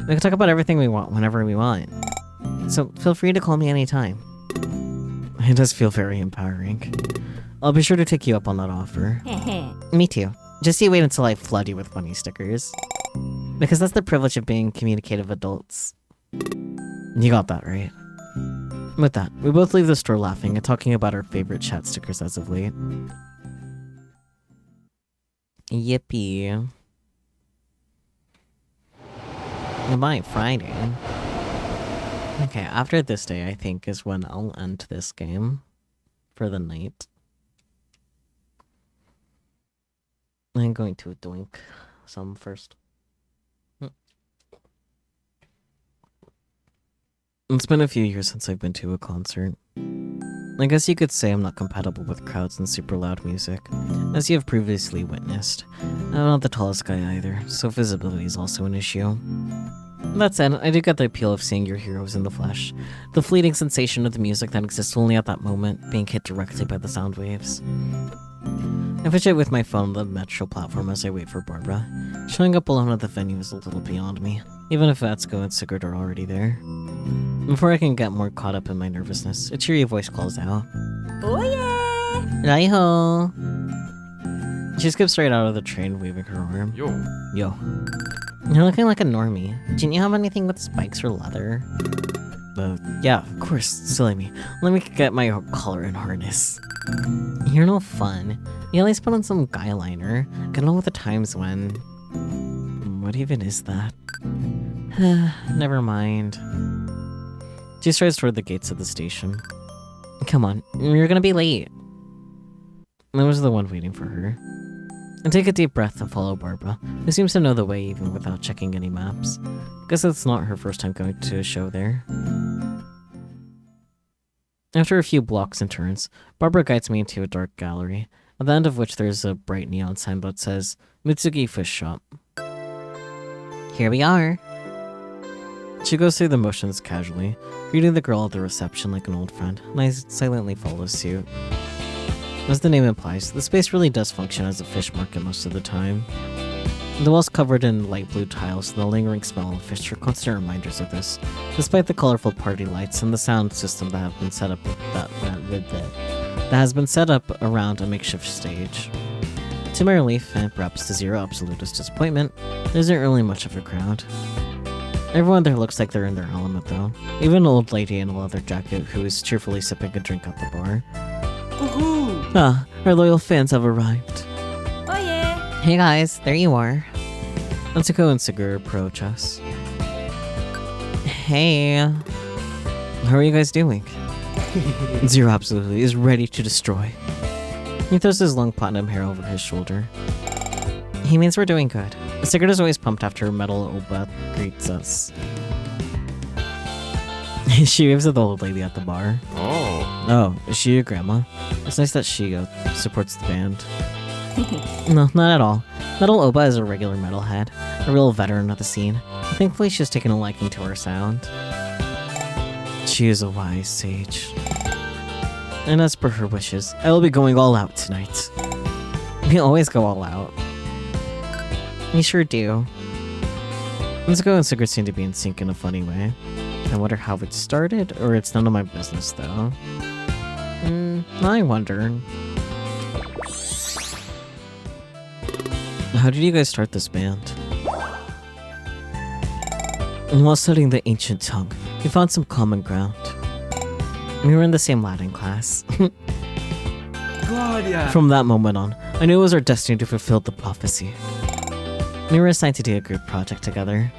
we can talk about everything we want whenever we want. So feel free to call me anytime. It does feel very empowering. I'll be sure to take you up on that offer. Me too. Just you wait until I flood you with funny stickers. Because that's the privilege of being communicative adults. You got that right. With that, we both leave the store laughing and talking about our favorite chat stickers as of late. Yippee. Goodbye, Friday. Okay, after this day, I think, is when I'll end this game for the night. I'm going to doink some first. It's been a few years since I've been to a concert. I guess you could say I'm not compatible with crowds and super loud music, as you have previously witnessed. I'm not the tallest guy either, so visibility is also an issue. That said, I do get the appeal of seeing your heroes in the flesh, the fleeting sensation of the music that exists only at that moment, being hit directly by the sound waves. I fidget with my phone on the metro platform as I wait for Barbara. Showing up alone at the venue is a little beyond me, even if Atsuko and Sigurd are already there. Before I can get more caught up in my nervousness, a cheery voice calls out. Oh yeah! Raiho! She skips right out of the train, waving her arm. Yo. You're looking like a normie. Didn't you have anything with spikes or leather? Yeah, of course, silly me. Let me get my collar and harness. You're no fun. You at least put on some guy liner. Get on with the times when... What even is that? Never mind. She strides toward the gates of the station. Come on, you're gonna be late. I was the one waiting for her. I take a deep breath and follow Barbara, who seems to know the way even without checking any maps. Guess it's not her first time going to a show there. After a few blocks and turns, Barbara guides me into a dark gallery, at the end of which there's a bright neon sign that says Mitsugi Fish Shop. Here we are. She goes through the motions casually, greeting the girl at the reception like an old friend, and I silently follow suit. As the name implies, the space really does function as a fish market most of the time. The walls covered in light blue tiles and the lingering smell of fish are constant reminders of this, despite the colorful party lights and the sound system that have been set up that has been set up around a makeshift stage. To my relief, and perhaps to Zero Absolutist disappointment, there isn't really much of a crowd. Everyone there looks like they're in their element though, even an old lady in a leather jacket who is cheerfully sipping a drink at the bar. Woohoo! Ah, our loyal fans have arrived. Oh yeah! Hey guys, there you are. Atsuko and Sigurd approach us. Hey. How are you guys doing? Zero absolutely is ready to destroy. He throws his long platinum hair over his shoulder. He means we're doing good. Sigurd is always pumped after Metal Oba greets us. She waves at the old lady at the bar. Oh, is she your grandma? It's nice that she supports the band. No, not at all. Metal Oba is a regular metalhead, a real veteran of the scene. Thankfully, she's taken a liking to our sound. She is a wise sage. And as per her wishes, I will be going all out tonight. We always go all out. We sure do. Atsuko and Sigurd seem to be in sync in a funny way. I wonder how it started, or it's none of my business though. I wonder. How did you guys start this band? And while studying the ancient tongue, we found some common ground. We were in the same Latin class. Claudia! From that moment on, I knew it was our destiny to fulfill the prophecy. We were assigned to do a group project together.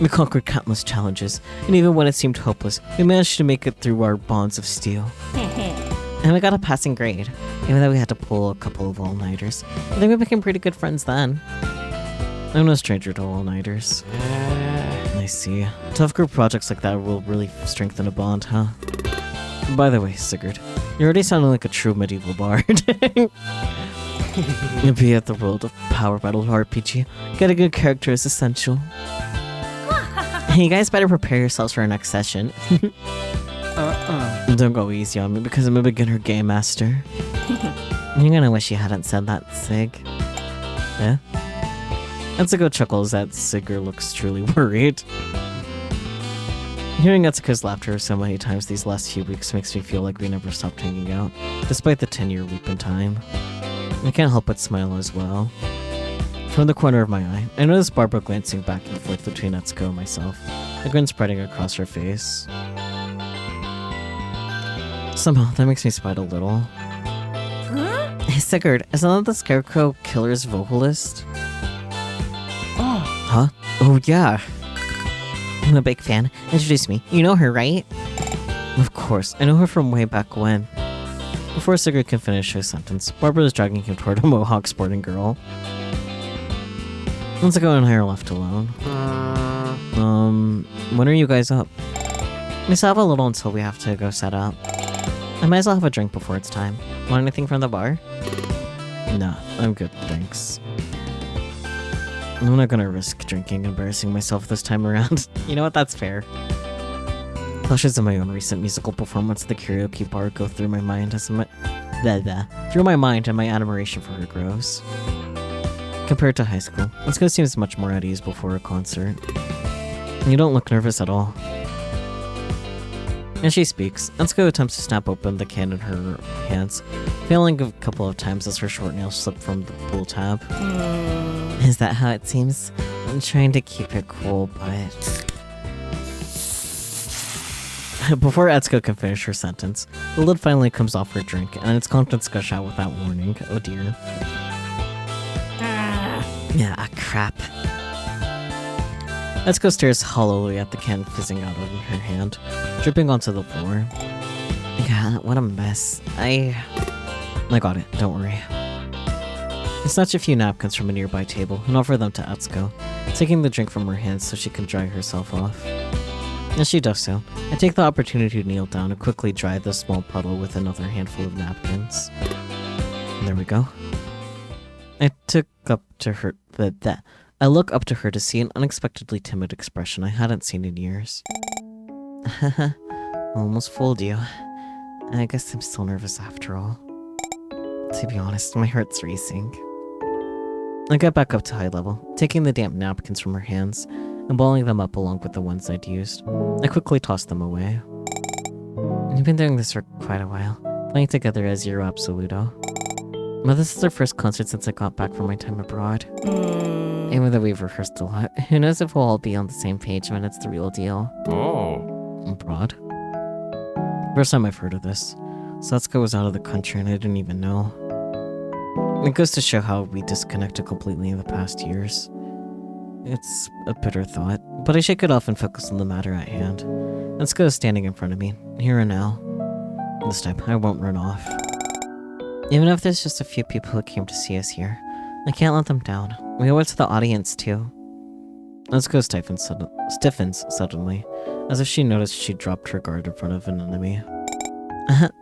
We conquered countless challenges, and even when it seemed hopeless, we managed to make it through our bonds of steel. And we got a passing grade, even though we had to pull a couple of all-nighters. I think we became pretty good friends then. I'm no stranger to all-nighters. I see. Tough group projects like that will really strengthen a bond, huh? By the way, Sigurd, you're already sounding like a true medieval bard. Be at the world of Power Battle RPG, get a good character is essential. You guys better prepare yourselves for our next session. Don't go easy on me because I'm a beginner game master. You're gonna wish you hadn't said that, Sig. Yeah? Etsuko chuckles that Sigurd looks truly worried. Hearing Etsuko's laughter so many times these last few weeks makes me feel like we never stopped hanging out, despite the 10-year leap in time. I can't help but smile as well. From the corner of my eye, I notice Barbara glancing back and forth between Etsuko and myself, a grin spreading across her face. Somehow, that makes me smile a little. Huh? Hey, Sigurd, isn't that the Scarecrow Killer's vocalist? Huh? Oh, yeah. I'm a big fan. Introduce me. You know her, right? Of course, I know her from way back when. Before Sigurd can finish his sentence, Barbara is dragging him toward a mohawk sporting girl. Etsuko and I are left alone. When are you guys up? We still have a little until we have to go set up. I might as well have a drink before it's time. Want anything from the bar? Nah, I'm good, thanks. I'm not gonna risk drinking embarrassing myself this time around. You know what? That's fair. Flashes of my own recent musical performance at the karaoke bar go through my mind as through my mind and my admiration for her grows. Compared to high school, Etsuko seems much more at ease before a concert. You don't look nervous at all. As she speaks, Etsuko attempts to snap open the can in her hands, failing a couple of times as her short nails slip from the pull tab. Is that how it seems? I'm trying to keep it cool, but... Before Etsuko can finish her sentence, the lid finally comes off her drink, and its contents gush out without warning. Oh dear. Yeah, crap. Etsuko stares hollowly at the can fizzing out of her hand, dripping onto the floor. God, what a mess. I got it, don't worry. I snatch a few napkins from a nearby table and offer them to Etsuko, taking the drink from her hands so she can dry herself off. As she does so, I take the opportunity to kneel down and quickly dry the small puddle with another handful of napkins. There we go. I look up to her to see an unexpectedly timid expression I hadn't seen in years. Almost fooled you. I guess I'm still nervous after all. To be honest, my heart's racing. I get back up to high level, taking the damp napkins from her hands and balling them up along with the ones I'd used. I quickly toss them away. You've been doing this for quite a while, playing together as Zero Absoluto. But this is our first concert since I got back from my time abroad. Even though we've rehearsed a lot, who knows if we'll all be on the same page when it's the real deal. Abroad? First time I've heard of this. Setsuko was out of the country and I didn't even know. It goes to show how we disconnected completely in the past years. It's a bitter thought, but I shake it off and focus on the matter at hand. Etsuko is standing in front of me, here and now. This time, I won't run off. Even if there's just a few people who came to see us here, I can't let them down. We owe it to the audience, too. Etsuko stiffens suddenly, as if she noticed she dropped her guard in front of an enemy.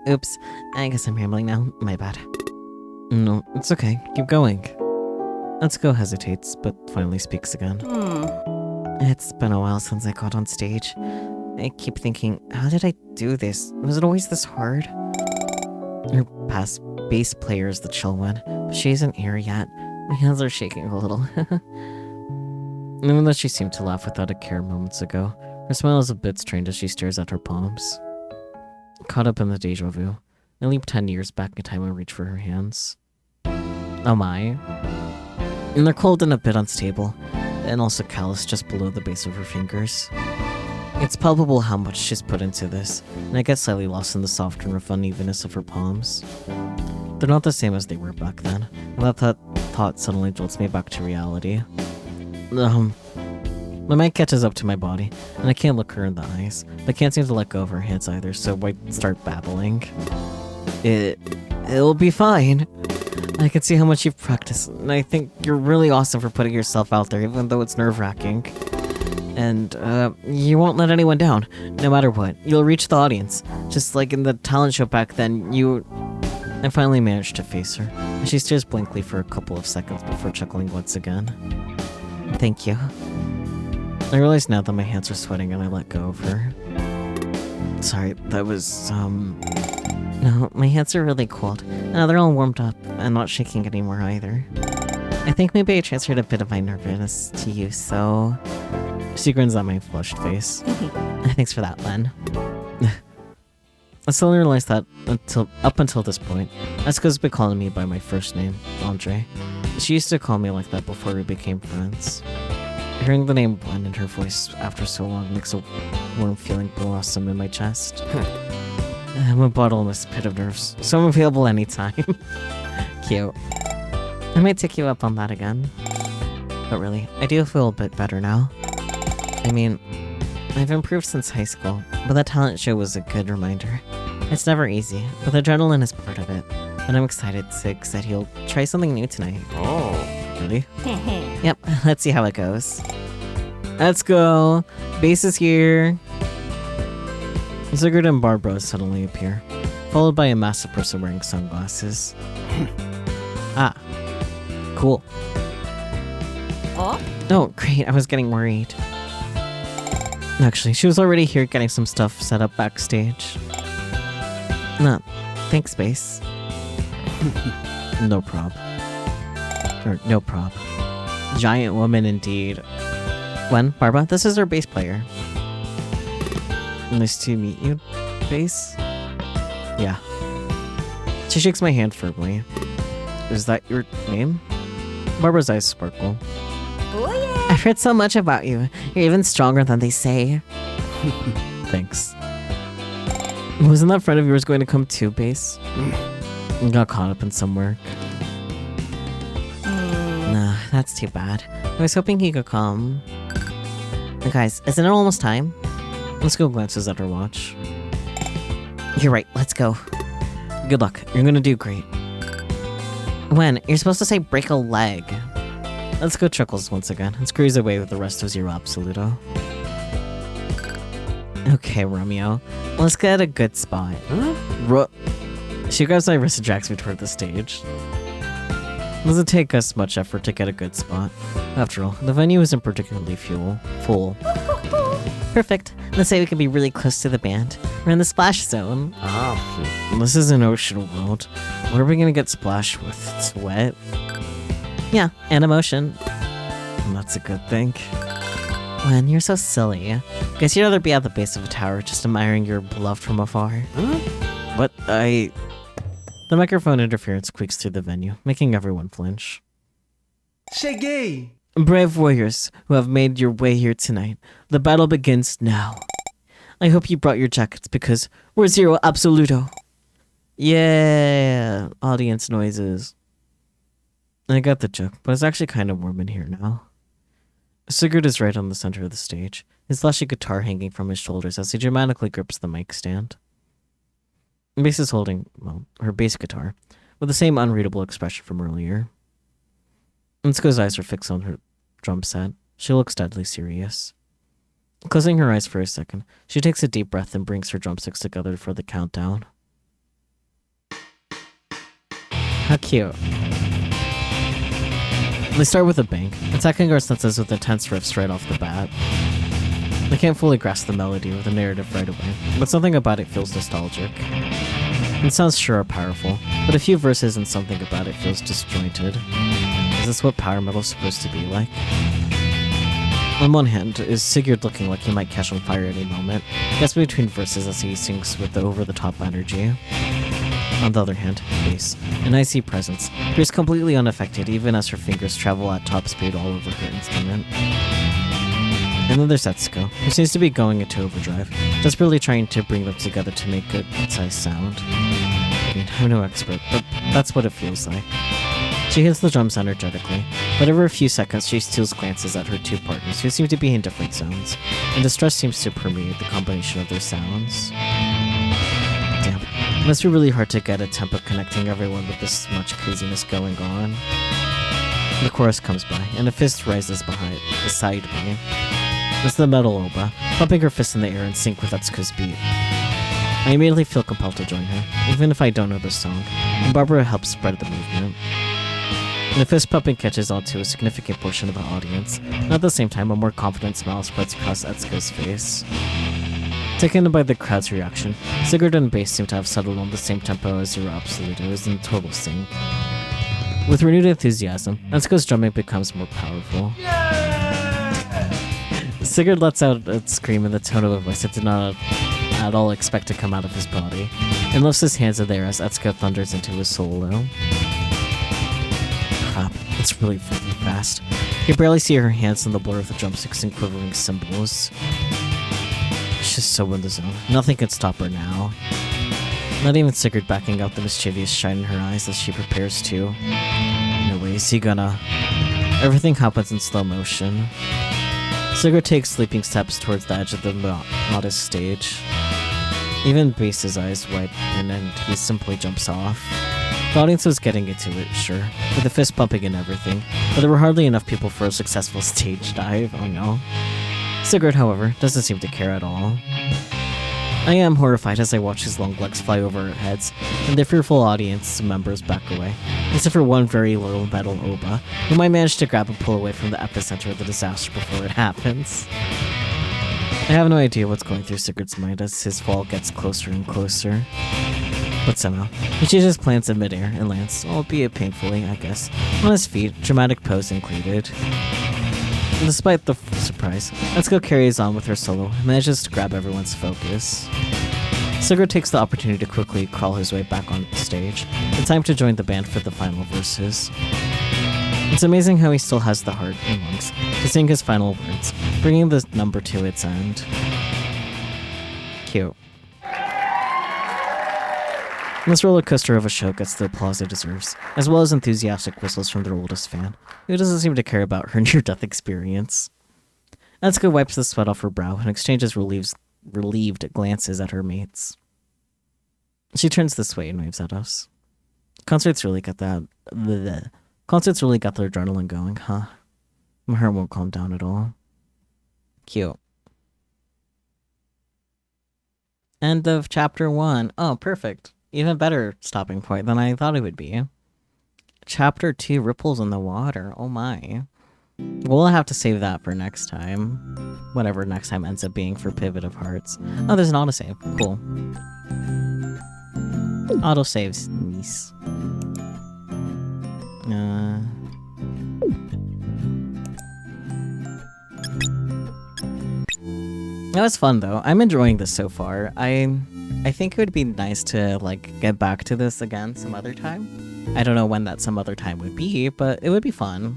Oops. I guess I'm rambling now. My bad. No, it's okay. Keep going. Etsuko hesitates, but finally speaks again. It's been a while since I got on stage. I keep thinking, how did I do this? Was it always this hard? Her past bass player is the chill one, but she isn't here yet. My hands are shaking a little. Even though she seemed to laugh without a care moments ago, her smile is a bit strained as she stares at her palms. Caught up in the deja vu, I leap 10 years back in time and reach for her hands. Oh my. And they're cold and a bit unstable, and also callous just below the base of her fingers. It's palpable how much she's put into this, and I get slightly lost in the soft and rough unevenness of her palms. They're not the same as they were back then, and that thought suddenly jolts me back to reality. My mind catches up to my body, and I can't look her in the eyes, but I can't seem to let go of her hands either, so I start babbling. It'll be fine. I can see how much you've practiced, and I think you're really awesome for putting yourself out there, even though it's nerve-wracking. And, you won't let anyone down, no matter what. You'll reach the audience. Just like in the talent show back then, I finally managed to face her, and she stares blankly for a couple of seconds before chuckling once again. Thank you. I realize now that my hands are sweating and I let go of her. Sorry, that was, No, my hands are really cold. Now they're all warmed up and not shaking anymore either. I think maybe I transferred a bit of my nervousness to you, so... She grins at my flushed face. Thanks for that, Len. I still realized that up until this point, Asuka's been calling me by my first name, Andre. She used to call me like that before we became friends. Hearing the name Len in her voice after so long makes a warm feeling blossom in my chest. I'm a bottomless pit of nerves, so I'm available anytime. Cute. I might take you up on that again. But really, I do feel a bit better now. I mean, I've improved since high school, but that talent show was a good reminder. It's never easy, but the adrenaline is part of it, and I'm excited Sig said he'll try something new tonight. Oh, really? Yep, let's see how it goes. Let's go! Base is here! Sigurd and Barbara suddenly appear, followed by a massive person wearing sunglasses. Ah, cool. Oh, great, I was getting worried. Actually, she was already here getting some stuff set up backstage. Nah, thanks, Base. No prob. Or, no prob. Giant woman indeed. When, Barbara, this is our bass player. Nice to meet you, Bass. Yeah. She shakes my hand firmly. Is that your name? Barbara's eyes sparkle. Oh yeah! I've heard so much about you. You're even stronger than they say. Thanks. Wasn't that friend of yours going to come too, Bass? Got caught up in some work. Nah, that's too bad. I was hoping he could come. Guys, isn't it almost time? Let's go glances at her watch. You're right, let's go. Good luck. You're gonna do great. When? You're supposed to say break a leg. Let's go Chuckles once again and squeeze away with the rest of Zero Absoluto. Okay, Romeo. Let's get a good spot. Huh? She grabs my wrist and drags me toward the stage. It doesn't take us much effort to get a good spot. After all, the venue isn't particularly full. Perfect. Let's say we can be really close to the band. We're in the splash zone. This is an ocean world. What are we gonna get splashed with? It's wet? Yeah, and emotion. And that's a good thing. Len, you're so silly. Guess you'd rather be at the base of a tower just admiring your beloved from afar. Huh? What? The microphone interference squeaks through the venue, making everyone flinch. Cheguei! Brave warriors who have made your way here tonight, the battle begins now. I hope you brought your jackets because we're Zero Absoluto. Yeah, audience noises. I got the joke, but it's actually kind of warm in here now. Sigurd is right on the center of the stage, his flashy guitar hanging from his shoulders as he dramatically grips the mic stand. Bass is holding, well, her bass guitar, with the same unreadable expression from earlier. Itsuko's eyes are fixed on her drum set. She looks deadly serious. Closing her eyes for a second, she takes a deep breath and brings her drumsticks together for the countdown. How cute. They start with a bang, attacking our senses with intense riffs right off the bat. I can't fully grasp the melody or the narrative right away, but something about it feels nostalgic. The sounds sure are powerful, but a few verses and something about it feels disjointed. Is this what power metal's supposed to be like? On one hand, is Sigurd looking like he might catch on fire at any moment, guessing between verses as he sings with the over-the-top energy. On the other hand, Base, an icy presence, appears completely unaffected even as her fingers travel at top speed all over her instrument. And then there's Etsuko, who seems to be going into overdrive, desperately trying to bring them together to make a good-sized sound. I mean, I'm no expert, but that's what it feels like. She hits the drums energetically, but every few seconds she steals glances at her two partners who seem to be in different zones, and distress seems to permeate the combination of their sounds. Damn, it must be really hard to get a tempo connecting everyone with this much craziness going on. The chorus comes by, and a fist rises beside me. It's the metal Oba, pumping her fist in the air in sync with Etsuko's beat. I immediately feel compelled to join her, even if I don't know the song, and Barbara helps spread the movement. The fist pumping catches on to a significant portion of the audience, and at the same time a more confident smile spreads across Etsuko's face. Taken by the crowd's reaction, Sigurd and Bass seem to have settled on the same tempo as Zero Absoluto is in total sync. With renewed enthusiasm, Etsuko's drumming becomes more powerful. Sigurd lets out a scream in the tone of a voice that did not at all expect to come out of his body, and lifts his hands in the air as Etsuko thunders into his solo. Crap, it's really fucking fast. You can barely see her hands in the blur of the drumsticks and quivering cymbals. She's just so in the zone. Nothing can stop her now. Not even Sigurd backing out the mischievous shine in her eyes as she prepares to. No way is he gonna. Everything happens in slow motion. Sigurd takes sleeping steps towards the edge of the modest stage. Even Bass's eyes widen and he simply jumps off. The audience was getting into it, sure, with the fist pumping and everything, but there were hardly enough people for a successful stage dive, oh no. Sigurd, however, doesn't seem to care at all. I am horrified as I watch his long legs fly over our heads, and the fearful audience members back away, except for one very little metal Oba, whom I managed to grab and pull away from the epicenter of the disaster before it happens. I have no idea what's going through Sigurd's mind as his fall gets closer and closer. But somehow, he changes plans in midair and lands, albeit painfully, I guess, on his feet, dramatic pose included. And despite the surprise, Etsuko carries on with her solo and manages to grab everyone's focus. Sigurd takes the opportunity to quickly crawl his way back on stage, in time to join the band for the final verses. It's amazing how he still has the heart and lungs to sing his final words, bringing the number to its end. Cute. This roller coaster of a show gets the applause it deserves, as well as enthusiastic whistles from their oldest fan, who doesn't seem to care about her near-death experience. Etsuko wipes the sweat off her brow and exchanges relieved glances at her mates. She turns this way and waves at us. Concerts really got their adrenaline going, huh? My heart won't calm down at all. Cute. End of chapter 1. Oh, perfect. Even better stopping point than I thought it would be. Chapter 2, Ripples in the Water. Oh my. We'll have to save that for next time. Whatever next time ends up being for Pivot of Hearts. Oh, there's an autosave. Cool. Autosaves. Nice. That was fun though. I'm enjoying this so far. I think it would be nice to like get back to this again some other time. I don't know when that some other time would be, but it would be fun.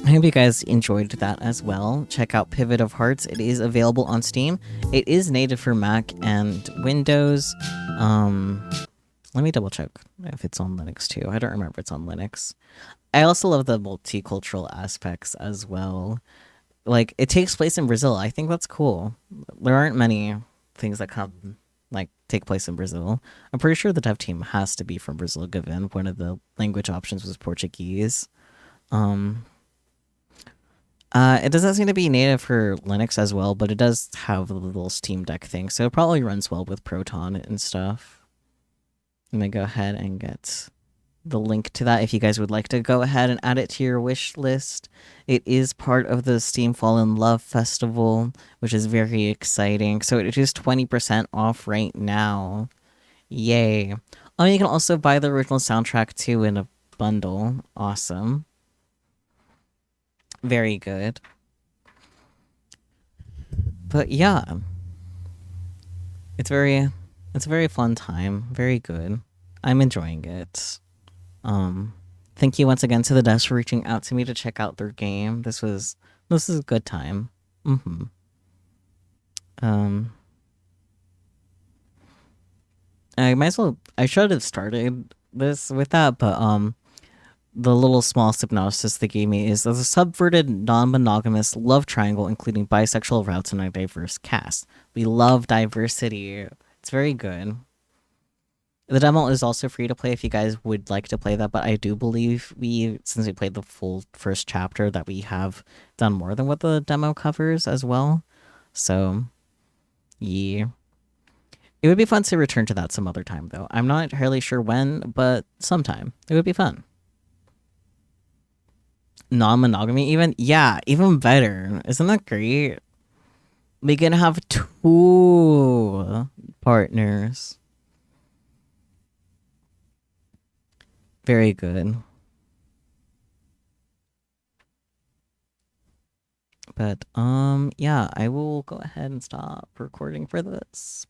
I hope you guys enjoyed that as well. Check out Pivot of Hearts. It is available on Steam. It is native for Mac and Windows. Let me double check if it's on Linux too. I don't remember if it's on Linux. I also love the multicultural aspects as well. Like, it takes place in Brazil. I think that's cool. There aren't many things that come, like, take place in Brazil. I'm pretty sure the dev team has to be from Brazil, given one of the language options was Portuguese. It doesn't seem to be native for Linux as well, but it does have a little Steam Deck thing, so it probably runs well with Proton and stuff. I'm gonna go ahead and get the link to that if you guys would like to go ahead and add it to your wish list. It is part of the Steam Fall in Love Festival, which is very exciting. So it is 20% off right now. Yay. Oh, you can also buy the original soundtrack too in a bundle. Awesome. Very good. But yeah. It's a very fun time. Very good. I'm enjoying it. Thank you once again to the devs for reaching out to me to check out their game. This is a good time. I should have started this with that, but the little small synopsis they gave me is there's a subverted non-monogamous love triangle including bisexual routes and a diverse cast. We love diversity. It's very good. The demo is also free to play if you guys would like to play that, but I do believe since we played the full first chapter, that we have done more than what the demo covers as well. So, yeah. It would be fun to return to that some other time, though. I'm not entirely sure when, but sometime. It would be fun. Non-monogamy even? Yeah, even better. Isn't that great? We can have 2 partners. Very good. But yeah, I will go ahead and stop recording for this.